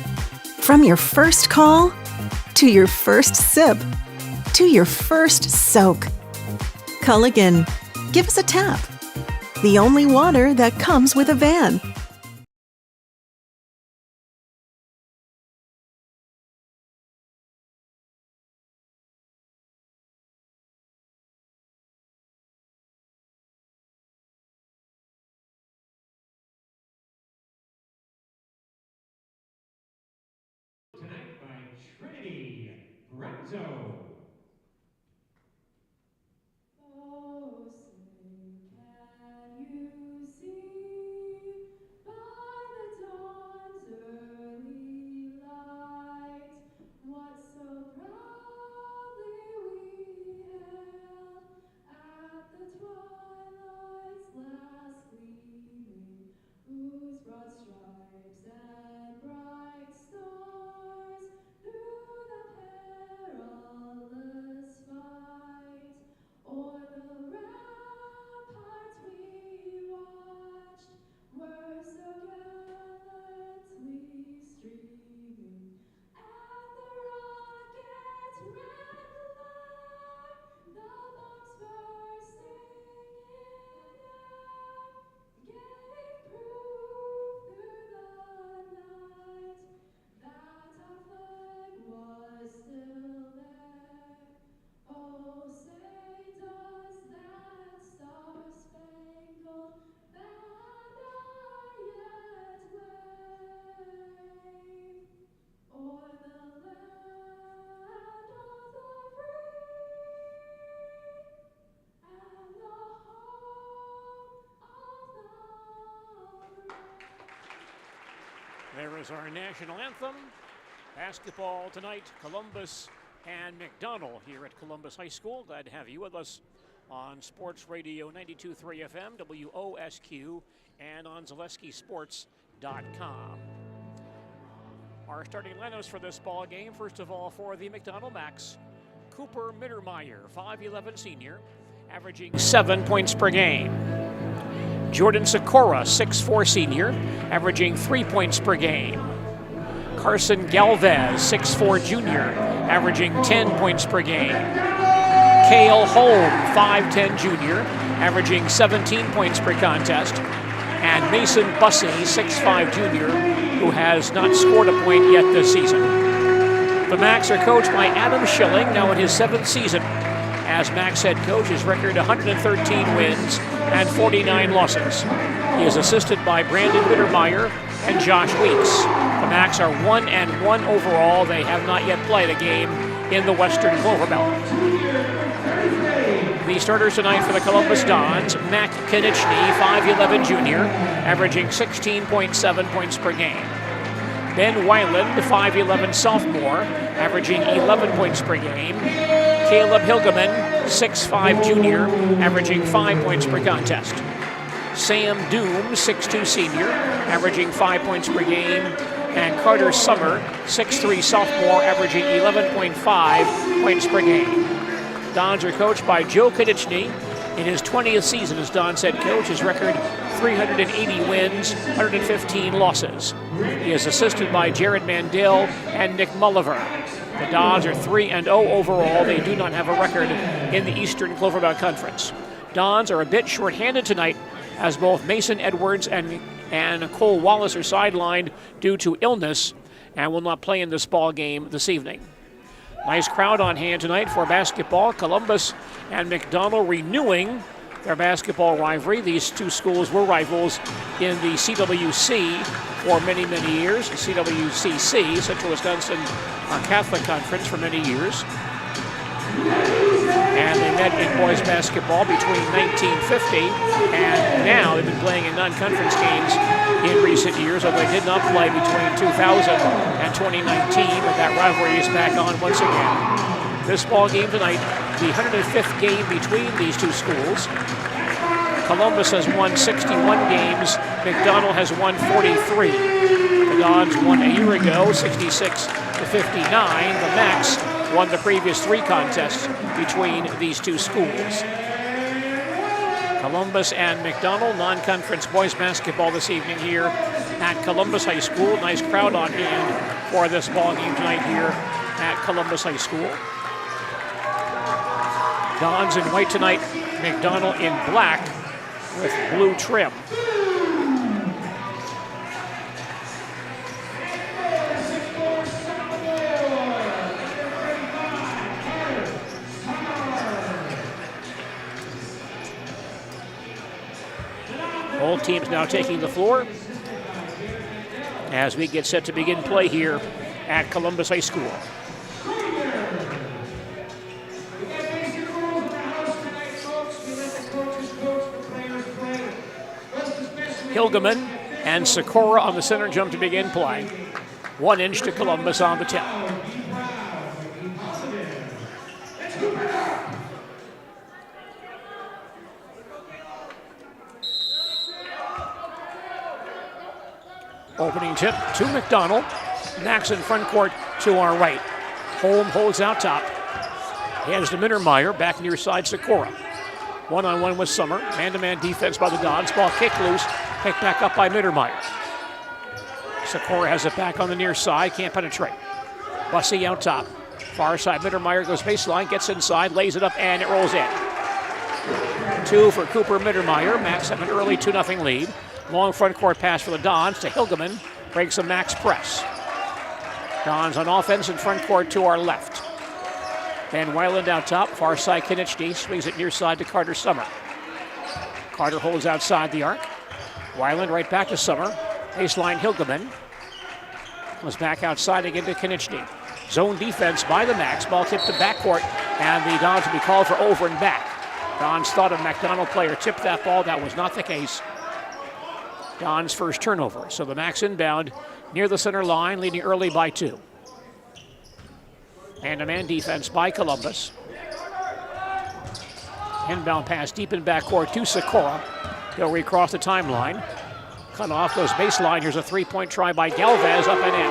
From your first call, to your first sip, to your first soak. Culligan, give us a tap. The only water that comes with a van. Tonight by Trinity Brento. Oh, say, can you see by the dawn's early light what so proudly we hailed at the twilight's last gleaming, whose broad stripes and bright stars through the perilous fight o'er the ramparts we watched were so gallantly streaming, and the rocket's red glare, the bombs bursting in air, gave proof through the night that our flag was still there. Oh, say does that star-spangled banner yet wave o'er the land of the free and the home of the brave? There is our national anthem. Basketball tonight, Columbus and McDonell here at Columbus High School. Glad to have you with us on Sports Radio 92.3 FM, WOSQ, and on ZaleskiSports.com. Our starting lineups for this ball game, first of all, for the McDonell Max, Cooper Mittermeier, 5'11 senior, averaging 7 points per game. Jordan Sikora, 6'4 senior, averaging 3 points per game. Carson Galvez, 6'4 junior, averaging 10 points per game. Cale Holm, 5'10 junior, averaging 17 points per contest. And Mason Bussey, 6'5 junior, who has not scored a point yet this season. The Macs are coached by Adam Schilling, now in his 7th season as Macs head coach. His record 113 wins and 49 losses. He is assisted by Brandon Mittermeier and Josh Weeks. The Macs are 1-1 overall. They have not yet played a game in the Western Clover Belt. The starters tonight for the Columbus Dons, Mac Konieczny, 5'11 junior, averaging 16.7 points per game. Ben Weiland, 5'11 sophomore, averaging 11 points per game. Caleb Hilgeman, 6'5 junior, averaging 5 points per contest. Sam Doom, 6'2 senior, averaging 5 points per game. And Carter Summer, 6'3 sophomore, averaging 11.5 points per game. Dons are coached by Joe Konieczny. In his 20th season as Dons head coach, his record 380 wins, 115 losses. He is assisted by Jared Mandel and Nick Mulliver. The Dons are 3-0 overall. They do not have a record in the Eastern Clover Belt Conference. Dons are a bit short-handed tonight as both Mason Edwards and Cole Wallace are sidelined due to illness and will not play in this ball game this evening. Nice crowd on hand tonight for basketball. Columbus and McDonell renewing their basketball rivalry. These two schools were rivals in the CWC for many, many years. CWCC, Central Wisconsin Catholic Conference, for many years. And they met in boys basketball between 1950 and now. They've been playing in non-conference games in recent years, although they did not play between 2000 and 2019, but that rivalry is back on once again. This ball game tonight, the 105th game between these two schools. Columbus has won 61 games. McDonell has won 43. The Dons won a year ago, 66-59. The Macs won the previous 3 contests between these two schools. Columbus and McDonell, non-conference boys basketball this evening here at Columbus High School. Nice crowd on hand for this ball game tonight here at Columbus High School. Dons in white tonight, McDonell in black with blue trim. Both teams now taking the floor as we get set to begin play here at Columbus High School. Hilgeman and Sikora on the center jump to begin play. 1 inch to Columbus on the tip. Opening tip to McDonell. Max in front court to our right. Holm holds out top. Hands to Mittermeier, back near side Sikora. 1-on-1 with Summer. Man-to-man defense by the Dons. Ball kicked loose. Picked back up by Mittermeier. Sikora has it back on the near side. Can't penetrate. Bussey out top. Far side. Mittermeier goes baseline. Gets inside. Lays it up and it rolls in. 2 for Cooper Mittermeier. Max have an early 2-0 lead. Long front court pass for the Dons to Hilgeman. Breaks a Max press. Dons on offense in front court to our left. Van Weiland out top. Far side Konieczny swings it near side to Carter Summer. Carter holds outside the arc. Weiland right back to Summer. Baseline Hilgeman. Comes back outside again to Konieczny. Zone defense by the Max. Ball tipped to backcourt. And the Dons will be called for over and back. Dons thought a McDonell player tipped that ball. That was not the case. Dons first turnover. So the Max inbound near the center line, leading early by 2. Man-to-man defense by Columbus. Inbound pass deep in backcourt to Sikora. He'll recross the timeline. Cut off, goes baseline. Here's a 3-point try by Galvez, up and in.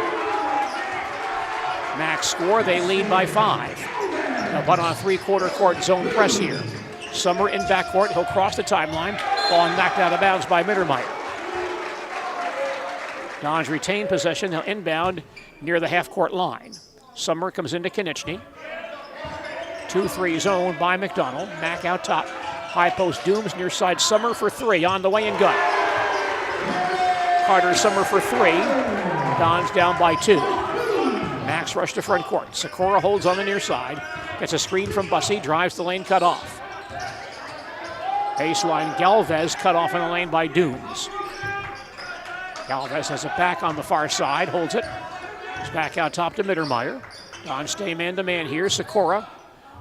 Max score, they lead by 5. But on a 3-quarter court zone press here. Summer in backcourt, he'll cross the timeline. Ball knocked out of bounds by Mittermeier. Dons retain possession, they'll inbound near the half-court line. Summer comes into Konieczny. 2-3 zone by McDonell. Mack out top. High post Dooms near side Summer for 3 on the way and good. Carter Summer for 3. Dons down by 2. Max rush to front court. Sikora holds on the near side. Gets a screen from Bussey. Drives the lane, cut off. Baseline Galvez cut off in the lane by Dooms. Galvez has it back on the far side. Holds it. It's back out top to Mittermeier. Dons stay man-to-man here. Sikora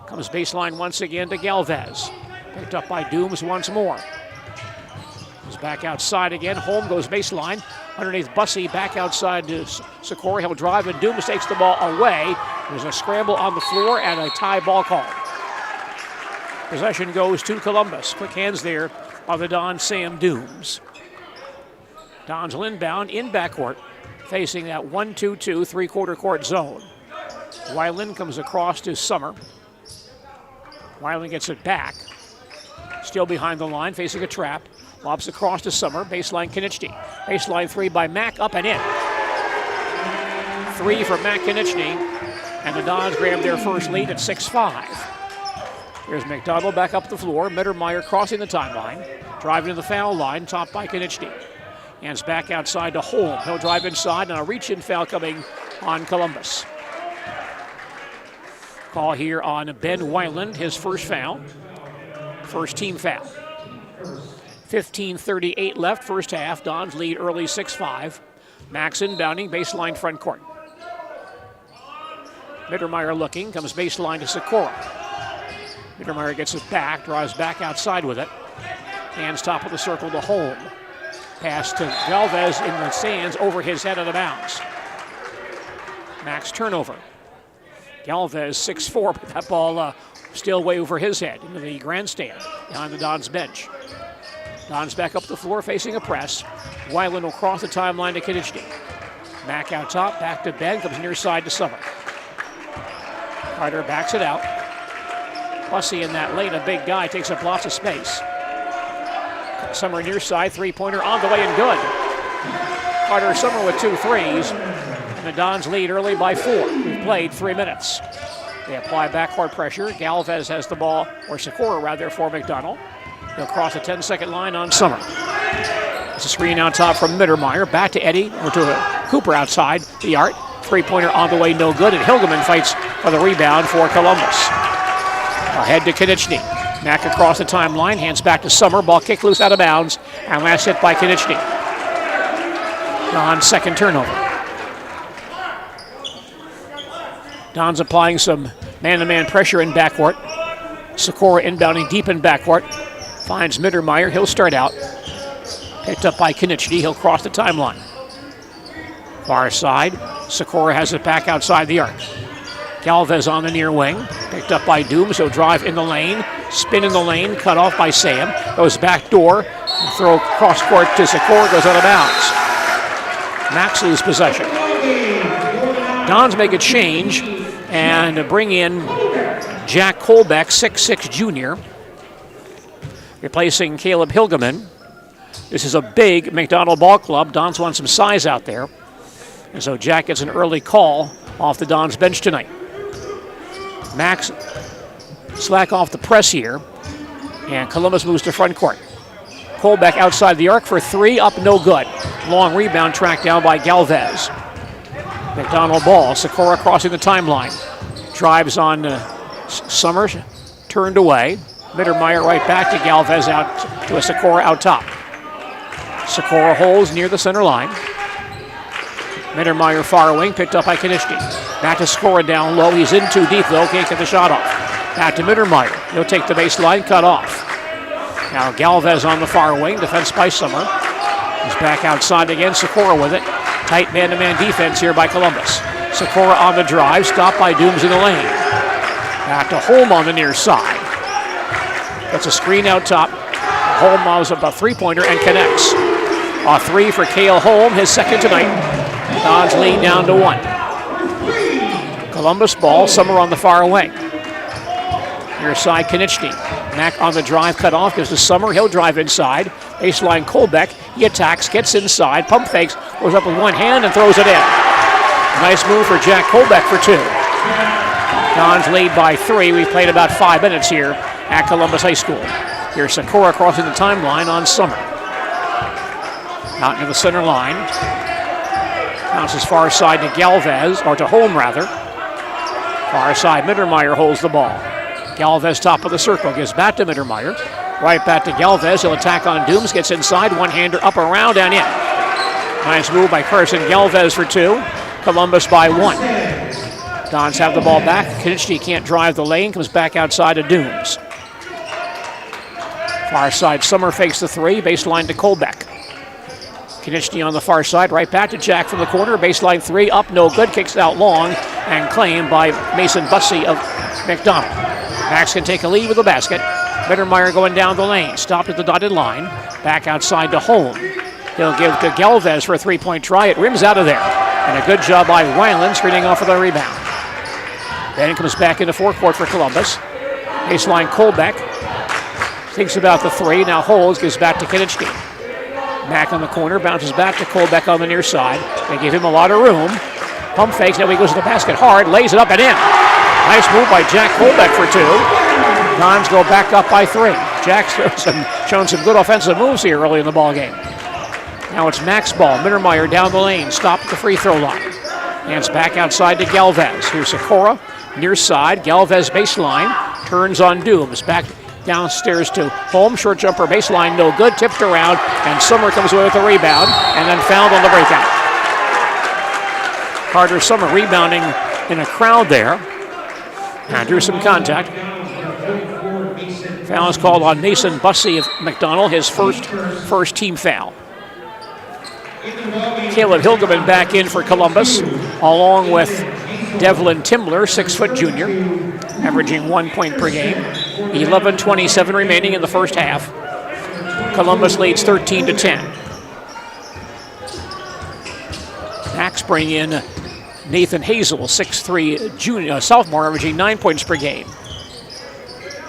comes baseline once again to Galvez. Picked up by Dooms once more. He's back outside again. Holm goes baseline. Underneath Bussey, back outside to Sikora. He'll drive and Dooms takes the ball away. There's a scramble on the floor and a tie ball call. Possession goes to Columbus. Quick hands there by the Don Sam Dooms. Dons will inbound in backcourt, facing that 1-2-2 3-quarter court zone. Weiland comes across to Summer. Weiland gets it back. Still behind the line, facing a trap. Lobs across to Summer. Baseline Konieczny. Baseline 3 by Mack, up and in. 3 for Mack Konieczny, and the Dons grab their first lead at 6-5. Here's McDonell back up the floor. Mittermeier crossing the timeline. Driving to the foul line, topped by Konieczny. Hands back outside to Holm. He'll drive inside, and a reach-in foul coming on Columbus. Call here on Ben Weiland, his first foul. First team foul. 15:38 left, first half. Dons lead early 6-5. Max inbounding, baseline front court. Mittermeier looking, comes baseline to Sikora. Mittermeier gets it back, drives back outside with it. Hands top of the circle to Holm. Pass to Galvez in the sands, over his head out of bounds. Max turnover. Galvez 6'4", but that ball still way over his head into the grandstand behind the Dons bench. Dons back up the floor facing a press. Weiland will cross the timeline to Konieczny. Mack out top, back to Ben, comes near side to Summer. Carter backs it out. Bussey in that lane, a big guy, takes up lots of space. Summer near side, 3-pointer on the way and good. Carter Summer with 2 threes. And the Dons lead early by 4. We've played 3 minutes. They apply backcourt pressure. Galvez has the ball, or Sikora rather, for McDonell. He'll cross the 10-second line on Summer. It's a screen out top from Mittermeier. Back to Eddie, or to Cooper outside the arc. Three-pointer on the way, no good. And Hilgeman fights for the rebound for Columbus. Ahead to Konechny. Mack across the timeline, hands back to Summer. Ball kicked loose out of bounds. And last hit by Konechny. Don's second turnover. Don's applying some man-to-man pressure in backcourt. Sikora inbounding deep in backcourt. Finds Mittermeier. He'll start out. Picked up by Konechny. He'll cross the timeline. Far side. Sikora has it back outside the arc. Galvez on the near wing. Picked up by Dooms. He'll drive in the lane. Spin in the lane. Cut off by Sam. Goes back door. Throw cross court to Sikora. Goes out of bounds. Max lose possession. Dons make a change and bring in Jack Kolbeck, 6'6" junior, replacing Caleb Hilgeman. This is a big McDonell ball club. Dons want some size out there. And so Jack gets an early call off the Dons bench tonight. Max slack off the press here, and Columbus moves to front court. Kolbeck outside the arc for 3, up no good. Long rebound tracked down by Galvez. McDonell ball, Sikora crossing the timeline. Drives on Summers, turned away. Mittermeier right back to Galvez out to a Sikora out top. Sikora holds near the center line. Mittermeier far wing, picked up by Konechny. Back to Sikora down low. He's in too deep though, can't get the shot off. Back to Mittermeier. He'll take the baseline, cut off. Now Galvez on the far wing, defense by Summer. He's back outside again, Sikora with it. Tight man-to-man defense here by Columbus. Sikora on the drive, stopped by Dooms in the lane. Back to Holm on the near side. That's a screen out top. Holm moves up a three-pointer and connects. A 3 for Cale Holm, his second tonight. Dons lead down to 1. Columbus ball, Summer on the far wing. Near side, Konechny. Mack on the drive, cut off, gives to Summer. He'll drive inside. Baseline, Kolbeck. He attacks, gets inside, pump fakes, goes up with one hand and throws it in. Nice move for Jack Kolbeck for 2. Dons lead by 3. We've played about 5 minutes here at Columbus High School. Here's Sikora crossing the timeline on Summer. Out near the center line. Bounces far side to Galvez, or to Holm rather. Far side, Mittermeier holds the ball. Galvez top of the circle, gives back to Mittermeier. Right back to Galvez, he'll attack on Dooms, gets inside, one-hander up around and in. Nice move by Carson Galvez for 2. Columbus by 1. Dons have the ball back. Konechny can't drive the lane, comes back outside to Dooms. Far side, Summer fakes the 3, baseline to Kolbeck. Konechny on the far side, right back to Jack from the corner, baseline 3, up, no good, kicks out long, and claimed by Mason Bussey of McDonell. Max can take a lead with the basket. Mittermeier going down the lane, stopped at the dotted line, back outside to Holm. He'll give to Galvez for a 3-point try, it rims out of there. And a good job by Weiland screening off of the rebound. Then comes back into forecourt for Columbus. Baseline Kolbeck. Thinks about the 3, now holds, gives back to Konechny. Mack on the corner, bounces back to Kolbeck on the near side. They give him a lot of room. Pump fakes, now he goes to the basket hard, lays it up and in. Nice move by Jack Kolbeck for 2. Dons go back up by 3. Jack's shown some good offensive moves here early in the ball game. Now it's Max ball. Mittermeier down the lane, stopped at the free throw line. Hands back outside to Galvez. Here's Sikora, near side. Galvez baseline, turns on Dooms. Back downstairs to Holm, short jumper baseline, no good, tipped around, and Summer comes away with a rebound, and then fouled on the breakout. Carter Summer rebounding in a crowd there, and drew some contact. Foul is called on Mason Bussey of McDonell, his first team foul. Caleb Hilgeman back in for Columbus, along with Devlin Timler, 6-foot junior, averaging 1 point per game. 11:27 remaining in the first half. Columbus leads 13-10. Max bring in Nathan Hazel, 6'3" junior, sophomore, averaging 9 points per game.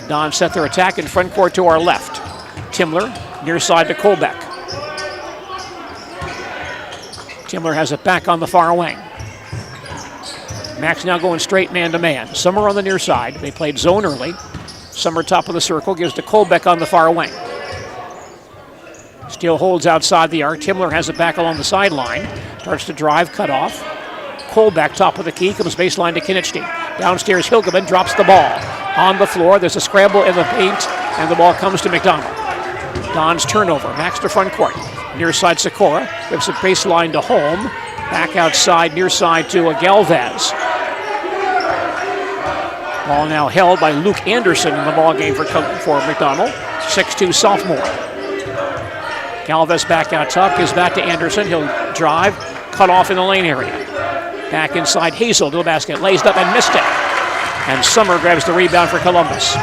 Don set their attack in front court to our left. Timler, near side to Kolbeck. Timler has it back on the far wing. Max now going straight man-to-man. Summer on the near side. They played zone early. Summer top of the circle, gives to Kolbeck on the far wing. Still holds outside the arc. Timler has it back along the sideline. Starts to drive, cut off. Kolbeck top of the key, comes baseline to Kinichny. Downstairs, Hilgeman drops the ball. On the floor, there's a scramble in the paint, and the ball comes to McDonell. Don's turnover, Max to front court. Near side, Sikora, gives it baseline to Holm. Back outside, near side to Galvez. Ball now held by Luke Anderson in the ball game for McDonell. 6'2" sophomore. Galvez back out top, gives back to Anderson. He'll drive, cut off in the lane area. Back inside, Hazel to the basket, lays up and missed it. And Summer grabs the rebound for Columbus.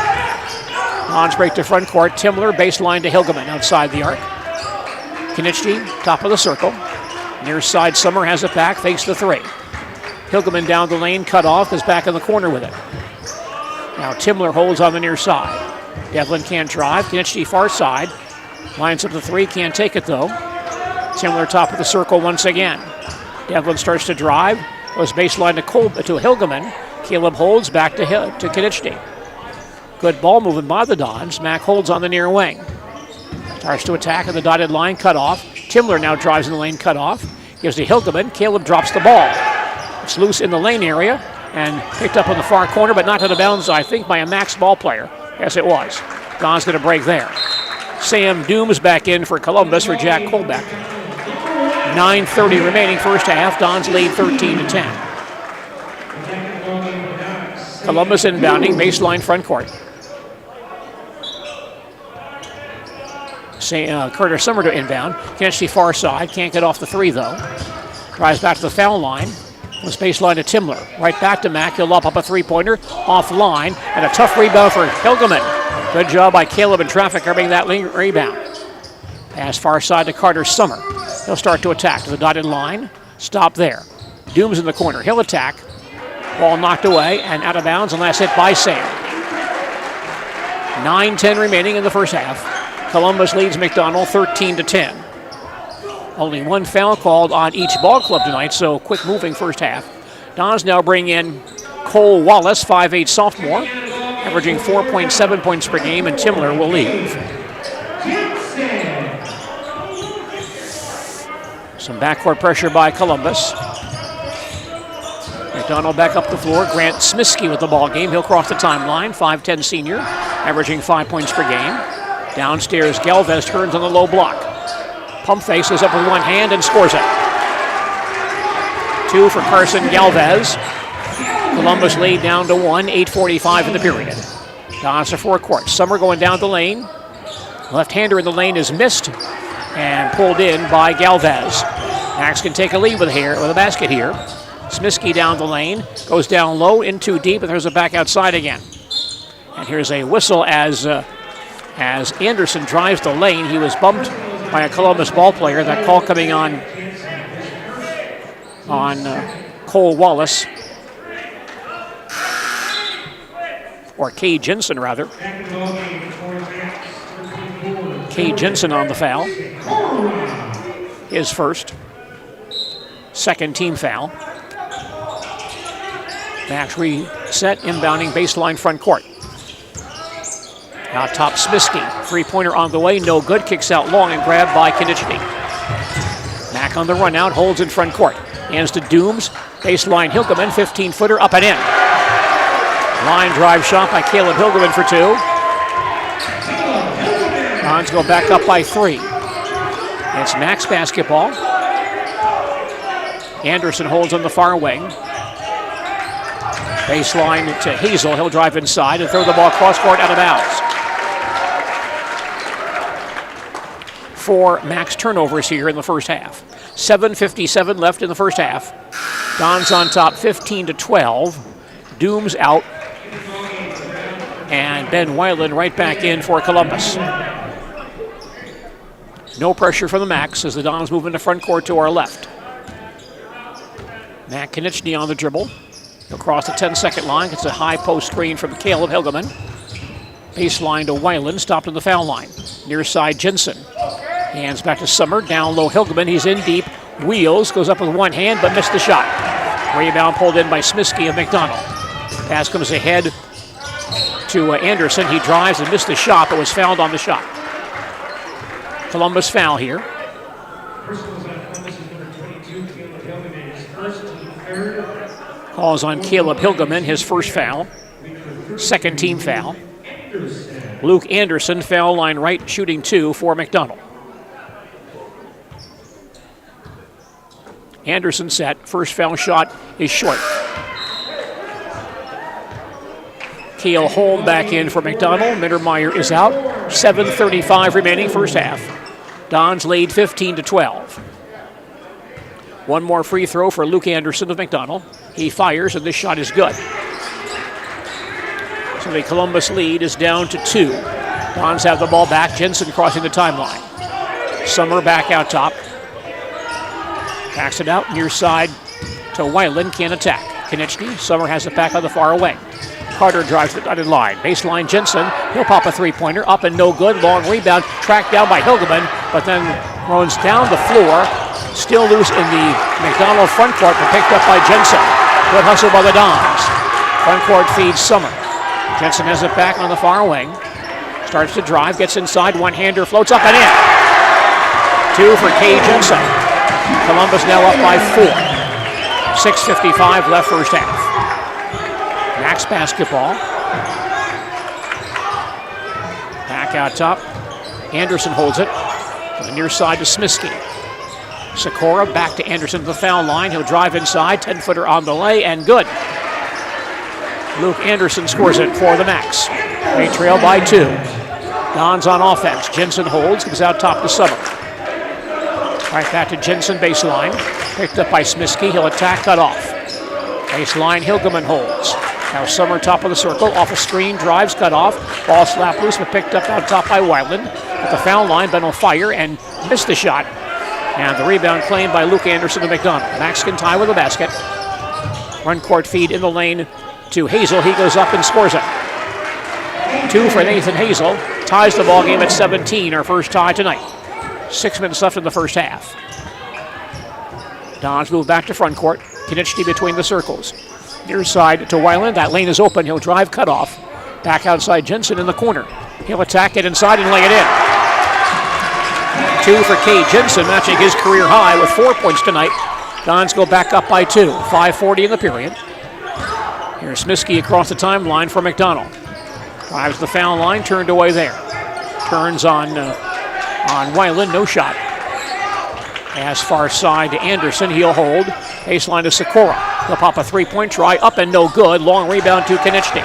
Don's break to front court. Timler baseline to Hilgeman outside the arc. Kinichny, top of the circle. Near side, Summer has it back, fakes the three. Hilgeman down the lane, cut off, is back in the corner with it. Now Timler holds on the near side. Devlin can't drive. Kinichny far side. Lines up the three, can't take it though. Timler top of the circle once again. Devlin starts to drive. Goes baseline to Hilgeman. Caleb holds back to Kinichny. Good ball movement by the Dons. Mack holds on the near wing. Starts to attack at the dotted line, cut off. Timler now drives in the lane, cut off. Gives to Hilgeman. Caleb drops the ball. It's loose in the lane area and picked up on the far corner, but not to the bounds, I think, by a Max ball player. Yes, it was. Don's going to break there. Sam Dooms back in for Columbus for Jack Kolbeck. 9:30 remaining first half. Don's lead 13-10. Columbus inbounding, baseline front court. Curtis Summer to inbound. Kinichny far side, can't get off the three though. Drives back to the foul line. Was baseline to Timler. Right back to Mack. He'll up a three-pointer offline, and a tough rebound for Hilgeman. Good job by Caleb in traffic grabbing that rebound. Pass far side to Carter Summer. He'll start to attack to the dotted line. Stop there. Dooms in the corner. He'll attack. Ball knocked away and out of bounds, and last hit by Sam. 9:10 remaining in the first half. Columbus leads McDonell 13-10. Only one foul called on each ball club tonight, so quick moving first half. Dons now bring in Cole Wallace, 5'8" sophomore, averaging 4.7 points per game, and Timler will leave. Some backcourt pressure by Columbus. McDonell back up the floor. Grant Smiskey with the ball game. He'll cross the timeline. 5'10" senior, averaging 5 points per game. Downstairs, Galvez turns on the low block. Pump fakes, goes up with one hand and scores it. 2 for Carson Galvez. Columbus lead down to 1, 8:45 in the period. Dons to forecourt. Summer going down the lane. Left-hander in the lane is missed and pulled in by Galvez. Max can take a lead with a basket here. Smiskey down the lane, goes down low, in too deep, and there's a back outside again. And here's a whistle as Anderson drives the lane. He was bumped by a Columbus ball player. That call coming on Cole Wallace, or Kay Jensen rather. Kay Jensen on the foul. His first. Second team foul. Max reset, inbounding baseline front court. Out top, Smiskey. Three-pointer on the way, no good. Kicks out long and grabbed by Kinichny. Mack on the run out, holds in front court. Hands to Dooms. Baseline Hilgeman, 15-footer up and in. Line drive shot by Caleb Hilgeman for 2. Dons go back up by 3. It's Max basketball. Anderson holds on the far wing. Baseline to Hazel. He'll drive inside and throw the ball cross court out of bounds. 4 Max turnovers here in the first half. 7:57 left in the first half. Dons on top 15-12. Dooms out. And Ben Weiland right back in for Columbus. No pressure from the Max as the Dons move into front court to our left. Matt Kinichny on the dribble. He'll cross the 10-second line. It's a high post screen from Caleb Hilgeman. Baseline to Weiland, stopped on the foul line. Near side, Jensen. Hands back to Summer, down low Hilgeman. He's in deep, Wheels, goes up with one hand, but missed the shot. Rebound pulled in by Smisky of McDonell. Pass comes ahead to Anderson. He drives and missed the shot, but was fouled on the shot. Columbus foul here. Calls on Caleb Hilgeman, his first foul. Second team foul. Luke Anderson, foul line right, shooting 2 for McDonell. Anderson set. First foul shot is short. Kale Holm back in for McDonell. Mittermeier is out. 7:35 remaining first half. Dons lead 15-12. One more free throw for Luke Anderson of McDonell. He fires, and this shot is good. So the Columbus lead is down to 2. Dons have the ball back. Jensen crossing the timeline. Summer back out top. Backs it out near side to Weiland. Can't attack. Konechny. Summer has it back on the far wing. Carter drives the dotted line. Baseline Jensen. He'll pop a three-pointer. Up and no good. Long rebound. Tracked down by Hilgeman, but then runs down the floor. Still loose in the McDonell front court, but picked up by Jensen. Good hustle by the Dons. Front court feeds Summer. Jensen has it back on the far wing. Starts to drive. Gets inside. One-hander floats up and in. 2 for Kay Jensen. Columbus now up by 4. 6:55 left first half. Max basketball. Back out top. Anderson holds it. On the near side to Smisky. Sikora back to Anderson to the foul line. He'll drive inside. 10-footer on the lay and good. Luke Anderson scores it for the Max. They trail by 2. Dons on offense. Jensen holds. Comes out top to Summer. Right back to Jensen baseline. Picked up by Smisky. He'll attack, cut off. Baseline, Hilgeman holds. Now Summer top of the circle. Off a screen, drives, cut off. Ball slapped loose, but picked up out top by Weiland. At the foul line, Ben will fire and missed the shot. And the rebound claimed by Luke Anderson to McDonell. Max can tie with the basket. Front court feed in the lane to Hazel. He goes up and scores it. 2 for Nathan Hazel. Ties the ball game at 17, our first tie tonight. 6 minutes left in the first half. Dons move back to front court. Konechny between the circles. Near side to Weiland. That lane is open. He'll drive, cut off. Back outside Jensen in the corner. He'll attack it inside and lay it in. 2 for Kay Jensen, matching his career high with 4 points tonight. Dons go back up by 2. 5:40 in the period. Here's Smisky across the timeline for McDonell. Drives the foul line, turned away there. Turns on Weiland, no shot. Pass far side to Anderson, he'll hold. Baseline to Sikora. He'll pop a three-point try, up and no good. Long rebound to Konechny.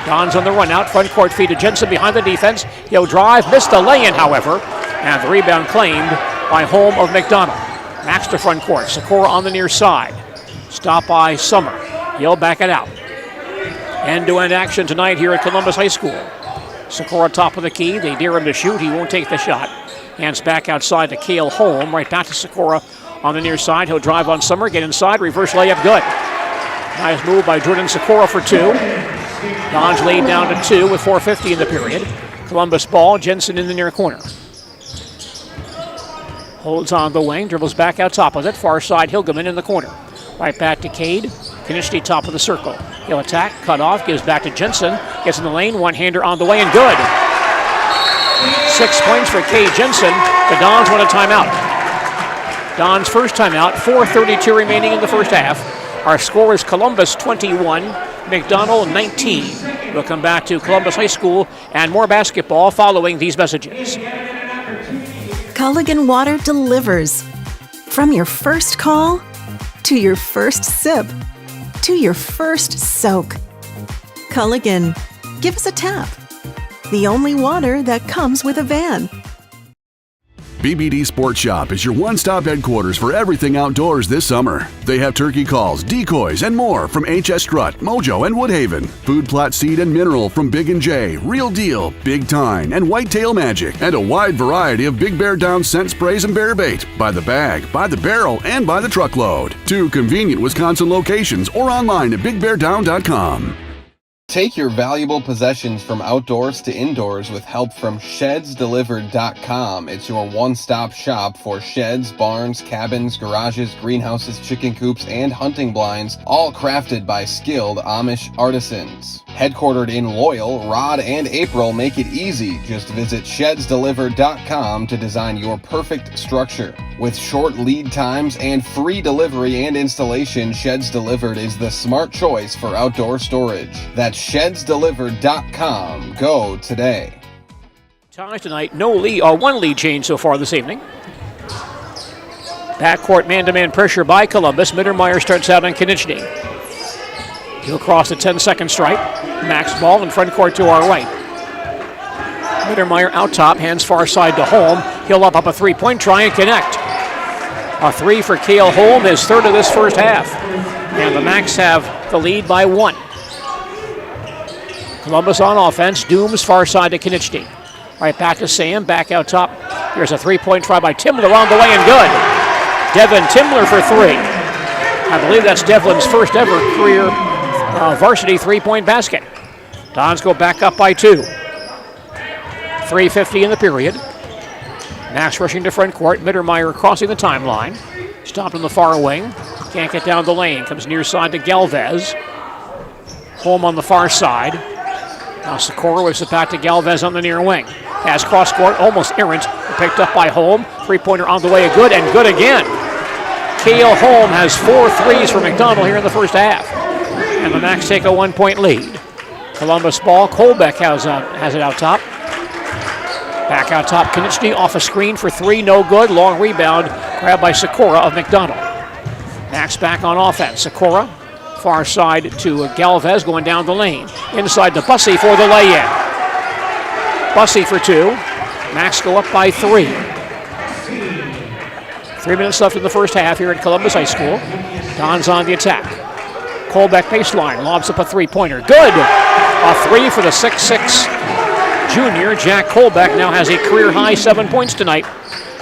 Dons on the run out, front court feed to Jensen behind the defense. He'll drive, missed the lay-in, however. And the rebound claimed by Holm of McDonell. Max to front court, Sikora on the near side. Stop by Summer. He'll back it out. End-to-end action tonight here at Columbus High School. Sikora top of the key. They dare him to shoot. He won't take the shot. Hands back outside to Cale Holm. Right back to Sikora on the near side. He'll drive on Summer. Get inside. Reverse layup. Good. Nice move by Jordan Sikora for 2. Dons laid down to 2 with 4:50 in the period. Columbus ball. Jensen in the near corner. Holds on the wing. Dribbles back out top of it. Far side Hilgeman in the corner. Right back to Cade. Konechny top of the circle. He'll attack, cut off, gives back to Jensen. Gets in the lane, one-hander on the way and good. 6 points for Cade Jensen. The Dons want a timeout. Dons first timeout, 4:32 remaining in the first half. Our score is Columbus 21, McDonell 19. We'll come back to Columbus High School and more basketball following these messages. Culligan Water delivers. From your first call to your first sip to your first soak. Culligan, give us a tap. The only water that comes with a van. BBD Sports Shop is your one-stop headquarters for everything outdoors this summer. They have turkey calls, decoys, and more from HS Strut, Mojo, and Woodhaven. Food plot seed and mineral from Big & J, Real Deal, Big Tine, and Whitetail Magic. And a wide variety of Big Bear Down scent sprays and bear bait. By the bag, by the barrel, and by the truckload. 2 convenient Wisconsin locations or online at BigBearDown.com. Take your valuable possessions from outdoors to indoors with help from ShedsDelivered.com. It's your one-stop shop for sheds, barns, cabins, garages, greenhouses, chicken coops, and hunting blinds, all crafted by skilled Amish artisans. Headquartered in Loyal, Rod and April make it easy. Just visit ShedsDelivered.com to design your perfect structure. With short lead times and free delivery and installation, Sheds Delivered is the smart choice for outdoor storage. That's ShedsDelivered.com. Go today. Ties tonight, one lead change so far this evening. Backcourt man-to-man pressure by Columbus. Mittermeier starts out on Konechny. He'll cross the 10-second stripe. Max ball in front court to our right. Mittermeier out top, hands far side to Holm. He'll up a three-point try and connect. A three for Cale Holm, his third of this first half. And the Macs have the lead by 1. Columbus on offense. Dooms far side to Konechny. Right back to Sam, back out top. Here's a three-point try by Timler on the way and good. Devin Timler for 3. I believe that's Devlin's first ever career varsity three-point basket. Dons go back up by 2. 3:50 in the period. Max rushing to front court. Mittermeier crossing the timeline. Stopped on the far wing. Can't get down the lane. Comes near side to Galvez. Holm on the far side. Now Sikora whips it back to Galvez on the near wing. Has cross court, almost errant. Picked up by Holm. Three-pointer on the way, good and good again. Cale Holm has 4 threes for McDonell here in the first half. And the Macs take a 1-point lead. Columbus ball. Kolbeck has it out top. Back out top. Konechny off a screen for 3. No good. Long rebound. Grabbed by Sikora of McDonell. Macs back on offense. Sikora far side to Galvez going down the lane. Inside to Bussey for the lay-in. Bussey for 2. Macs go up by 3. 3 minutes left in the first half here at Columbus High School. Don's on the attack. Kolbeck baseline, lobs up a three-pointer. Good! A 3 for the 6'6" junior. Jack Kolbeck now has a career-high 7 points tonight.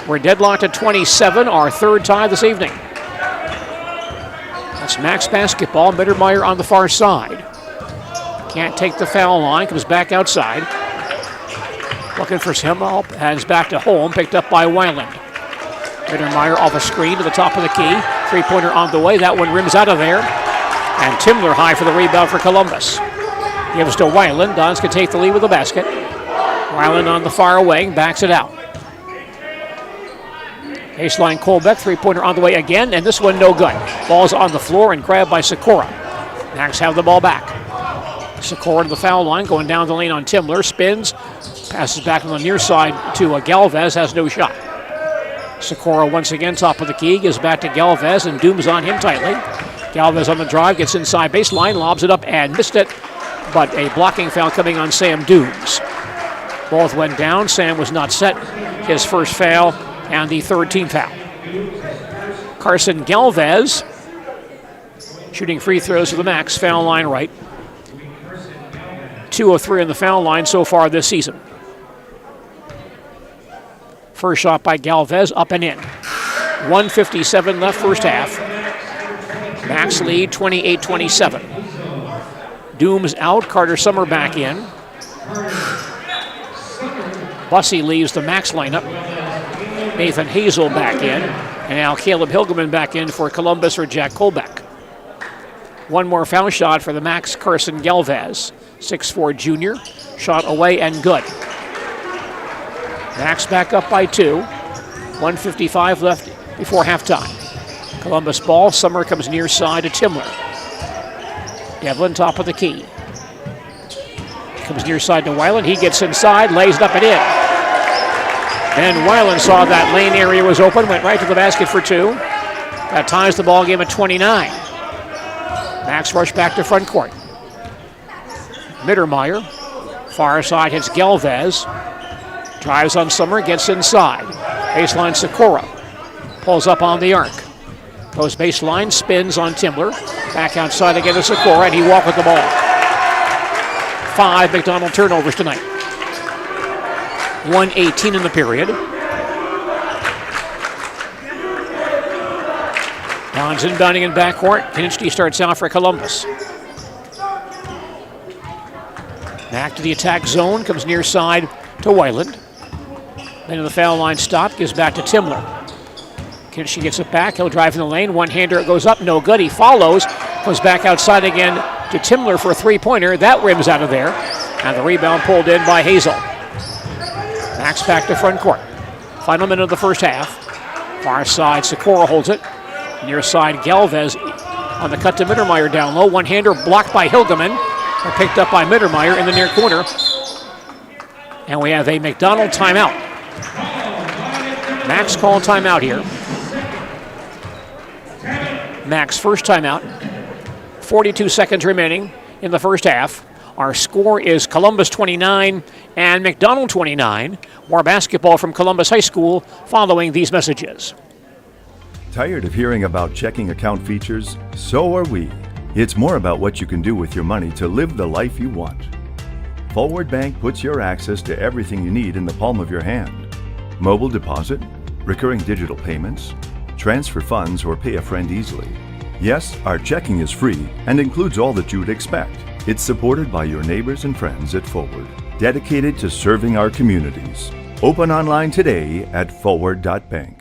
We're deadlocked at 27, our third tie this evening. That's Max basketball. Mittermeier on the far side. Can't take the foul line, comes back outside. Looking for some help, hands back to Holm, picked up by Weiland. Mittermeier off a screen to the top of the key. Three-pointer on the way, that one rims out of there. And Timler high for the rebound for Columbus. Gives to Weiland. Dons can take the lead with the basket. Weiland on the far wing, backs it out. Baseline Kolbeck, three-pointer on the way again, and this one no good. Ball's on the floor and grabbed by Sikora. Macs have the ball back. Sikora to the foul line, going down the lane on Timler. Spins, passes back on the near side to Galvez, has no shot. Sikora once again top of the key, gives back to Galvez, and Dooms on him tightly. Galvez on the drive, gets inside baseline, lobs it up and missed it, but a blocking foul coming on Sam Dooms. Both went down. Sam was not set. His first foul and the third team foul. Carson Galvez shooting free throws to the Macs, foul line right. 2 of 3 on the foul line so far this season. First shot by Galvez, up and in. 1:57 left first half. Macs lead 28-27. Dooms out, Carter Summer back in. Bussey leaves the Macs lineup. Nathan Hazel back in. And now Caleb Hilgeman back in for Columbus or Jack Kolbeck. One more foul shot for the Macs, Carson Galvez. 6'4" junior. Shot away and good. Macs back up by 2. 1:55 left before halftime. Columbus ball. Summer comes near side to Timler. Devlin top of the key. Comes near side to Weiland. He gets inside, lays it up and in. And Weiland saw that lane area was open, went right to the basket for 2. That ties the ball game at 29. Max rush back to front court. Mittermeier, far side hits Galvez. Drives on Summer, gets inside. Baseline Sikora. Pulls up on the arc. Goes baseline, spins on Timler. Back outside again to Sikora, and he walked with the ball. 5 McDonell turnovers tonight. 1:18 in the period. Dons inbounding in backcourt. Konechny starts out for Columbus. Back to the attack zone, comes near side to Weiland. Then to the foul line stop, gives back to Timler. She gets it back, he'll drive in the lane, one-hander, it goes up, no good, he follows, goes back outside again to Timler for a three-pointer, that rims out of there, and the rebound pulled in by Hazel. Max back to front court. Final minute of the first half. Far side, Sikora holds it. Near side, Galvez on the cut to Mittermeier down low, one-hander blocked by Hilgeman, and picked up by Mittermeier in the near corner. And we have a McDonell timeout. Max called timeout here. Max first timeout. 42 seconds remaining in the first half. Our score is Columbus 29 and McDonell 29. More basketball from Columbus High School following these messages. Tired of hearing about checking account features? So are we. It's more about what you can do with your money to live the life you want. Forward Bank puts your access to everything you need in the palm of your hand. Mobile deposit, recurring digital payments, transfer funds, or pay a friend easily. Yes, our checking is free and includes all that you would expect. It's supported by your neighbors and friends at Forward, dedicated to serving our communities. Open online today at forward.bank.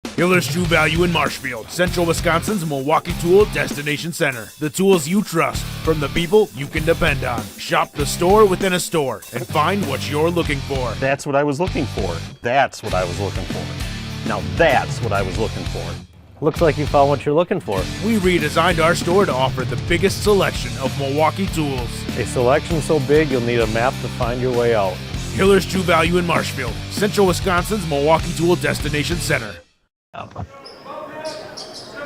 Hiller's True Value in Marshfield, Central Wisconsin's Milwaukee Tool Destination Center. The tools you trust from the people you can depend on. Shop the store within a store and find what you're looking for. That's what I was looking for. That's what I was looking for. Now that's what I was looking for. Looks like you found what you're looking for. We redesigned our store to offer the biggest selection of Milwaukee tools. A selection so big you'll need a map to find your way out. Hiller's True Value in Marshfield, Central Wisconsin's Milwaukee Tool Destination Center.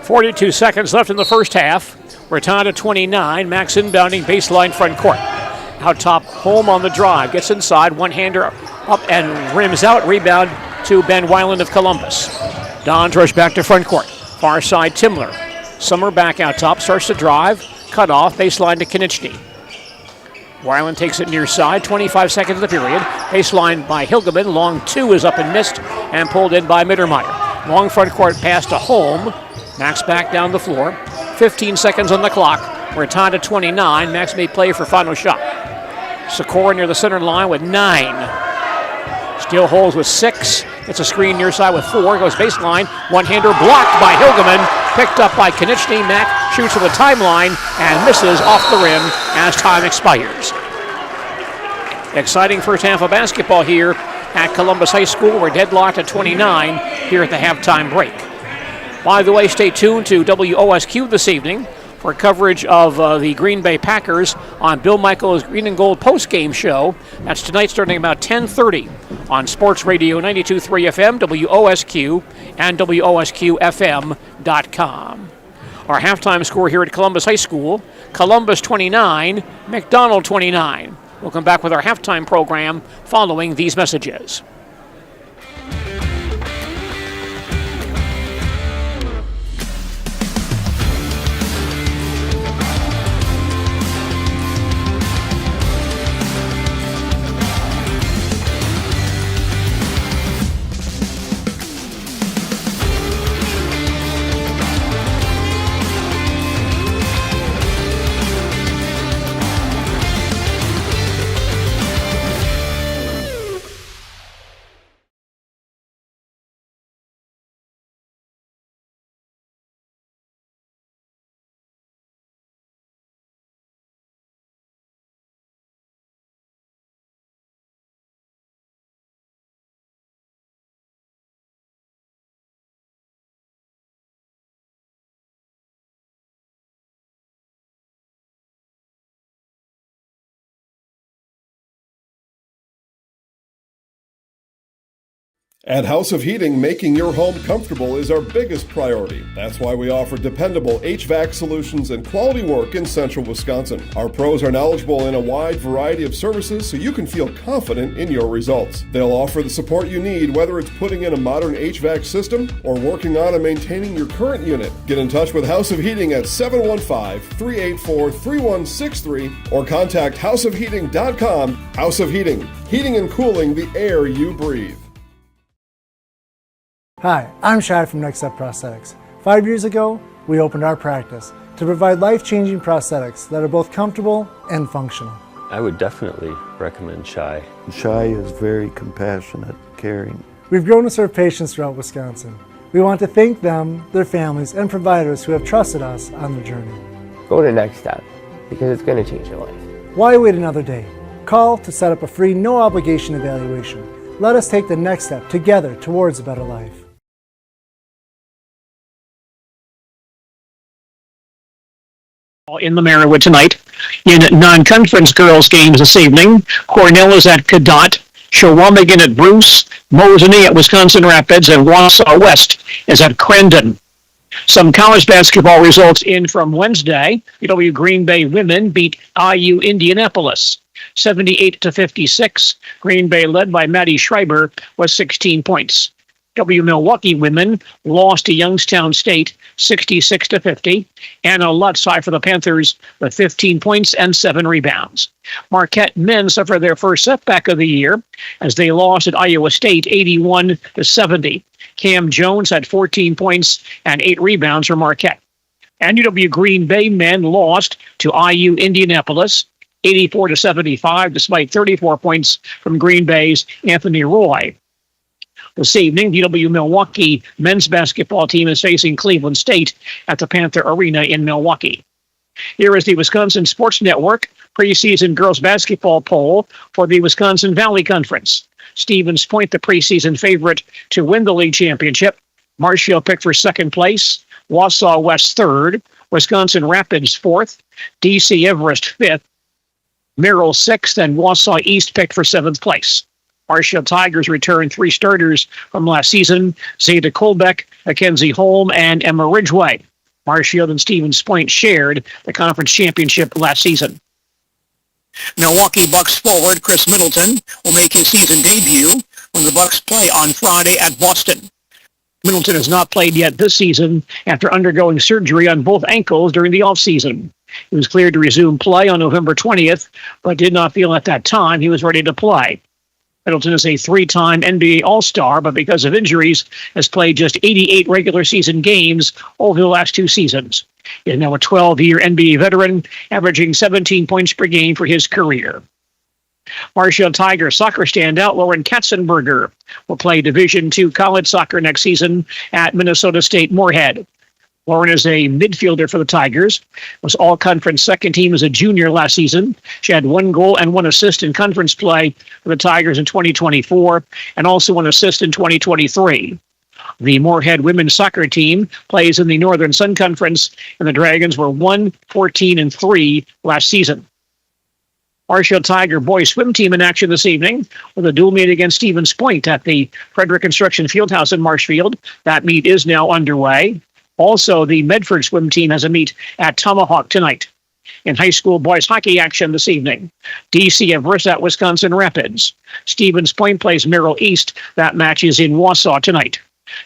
42 seconds left in the first half. We're tied at 29. Max inbounding baseline front court. Out top, Holm on the drive. Gets inside, one-hander up and rims out. Rebound to Ben Weiland of Columbus. Dons rush back to front court. Far side, Timler. Summer back out top, starts to drive. Cut off, baseline to Konieczny. Weiland takes it near side, 25 seconds of the period. Baseline by Hilgeman. Long two is up and missed and pulled in by Mittermeier. Long front court pass to Holm. Max back down the floor. 15 seconds on the clock. We're tied at 29. Max may play for final shot. Sikora near the center line with 9. Still holds with 6. It's a screen near side with 4. Goes baseline. One-hander blocked by Hilgeman. Picked up by Konieczny. Max shoots from the timeline and misses off the rim as time expires. Exciting first half of basketball here at Columbus High School. We're deadlocked at 29 here at the halftime break. By the way, stay tuned to WOSQ this evening for coverage of the Green Bay Packers on Bill Michaels' Green and Gold postgame show. That's tonight starting about 10:30 on Sports Radio 92.3 FM, WOSQ, and WOSQFM.com. Our halftime score here at Columbus High School, Columbus 29, McDonell 29. We'll come back with our halftime program following these messages. At House of Heating, making your home comfortable is our biggest priority. That's why we offer dependable HVAC solutions and quality work in central Wisconsin. Our pros are knowledgeable in a wide variety of services so you can feel confident in your results. They'll offer the support you need, whether it's putting in a modern HVAC system or working on and maintaining your current unit. Get in touch with House of Heating at 715-384-3163 or contact houseofheating.com. House of Heating, heating and cooling the air you breathe. Hi, I'm Shad from Next Step Prosthetics. 5 years ago, we opened our practice to provide life-changing prosthetics that are both comfortable and functional. I would definitely recommend Chai. Chai is very compassionate, caring. We've grown to serve patients throughout Wisconsin. We want to thank them, their families, and providers who have trusted us on their journey. Go to Next Step, because it's going to change your life. Why wait another day? Call to set up a free, no-obligation evaluation. Let us take the next step together towards a better life. In the Marywood tonight. In non-conference girls games this evening, Cornell is at Cadott, Shawamigan at Bruce, Mosinee at Wisconsin Rapids, and Wausau West is at Crandon. Some college basketball results in from Wednesday. UW Green Bay women beat IU Indianapolis 78-56. Green Bay, led by Maddie Schreiber, was 16 points. W Milwaukee women lost to Youngstown State 66-50. Anna Lutz high for the Panthers with 15 points and 7 rebounds. Marquette men suffered their first setback of the year as they lost at Iowa State 81-70. Cam Jones had 14 points and 8 rebounds for Marquette. And UW Green Bay men lost to IU Indianapolis 84-75 despite 34 points from Green Bay's Anthony Roy. This evening, the UW Milwaukee men's basketball team is facing Cleveland State at the Panther Arena in Milwaukee. Here is the Wisconsin Sports Network preseason girls basketball poll for the Wisconsin Valley Conference. Stevens Point, the preseason favorite to win the league championship. Marshall picked for second place. Wausau West third. Wisconsin Rapids fourth. DC Everest fifth. Merrill sixth, and Wausau East picked for seventh place. Marshall Tigers returned 3 starters from last season: Zeta Kolbeck, Mackenzie Holm, and Emma Ridgway. Marshall and Stevens Point shared the conference championship last season. Milwaukee Bucks forward Chris Middleton will make his season debut when the Bucks play on Friday at Boston. Middleton has not played yet this season after undergoing surgery on both ankles during the offseason. He was cleared to resume play on November 20th, but did not feel at that time he was ready to play. Middleton is a 3-time NBA All-Star, but because of injuries, has played just 88 regular season games over the last 2 seasons. He is now a 12-year NBA veteran, averaging 17 points per game for his career. Marshall Tiger soccer standout Lauren Katzenberger will play Division II college soccer next season at Minnesota State Moorhead. Lauren is a midfielder for the Tigers, was all-conference second team as a junior last season. She had 1 goal and 1 assist in conference play for the Tigers in 2024, and also 1 assist in 2023. The Moorhead women's soccer team plays in the Northern Sun Conference, and the Dragons were 1-14-3 last season. Marshall Tiger boys swim team in action this evening with a dual meet against Stevens Point at the Frederick Construction Fieldhouse in Marshfield. That meet is now underway. Also, the Medford swim team has a meet at Tomahawk tonight. In high school boys hockey action this evening, DC Everest at Wisconsin Rapids. Stevens Point plays Merrill East. That match is in Wausau tonight.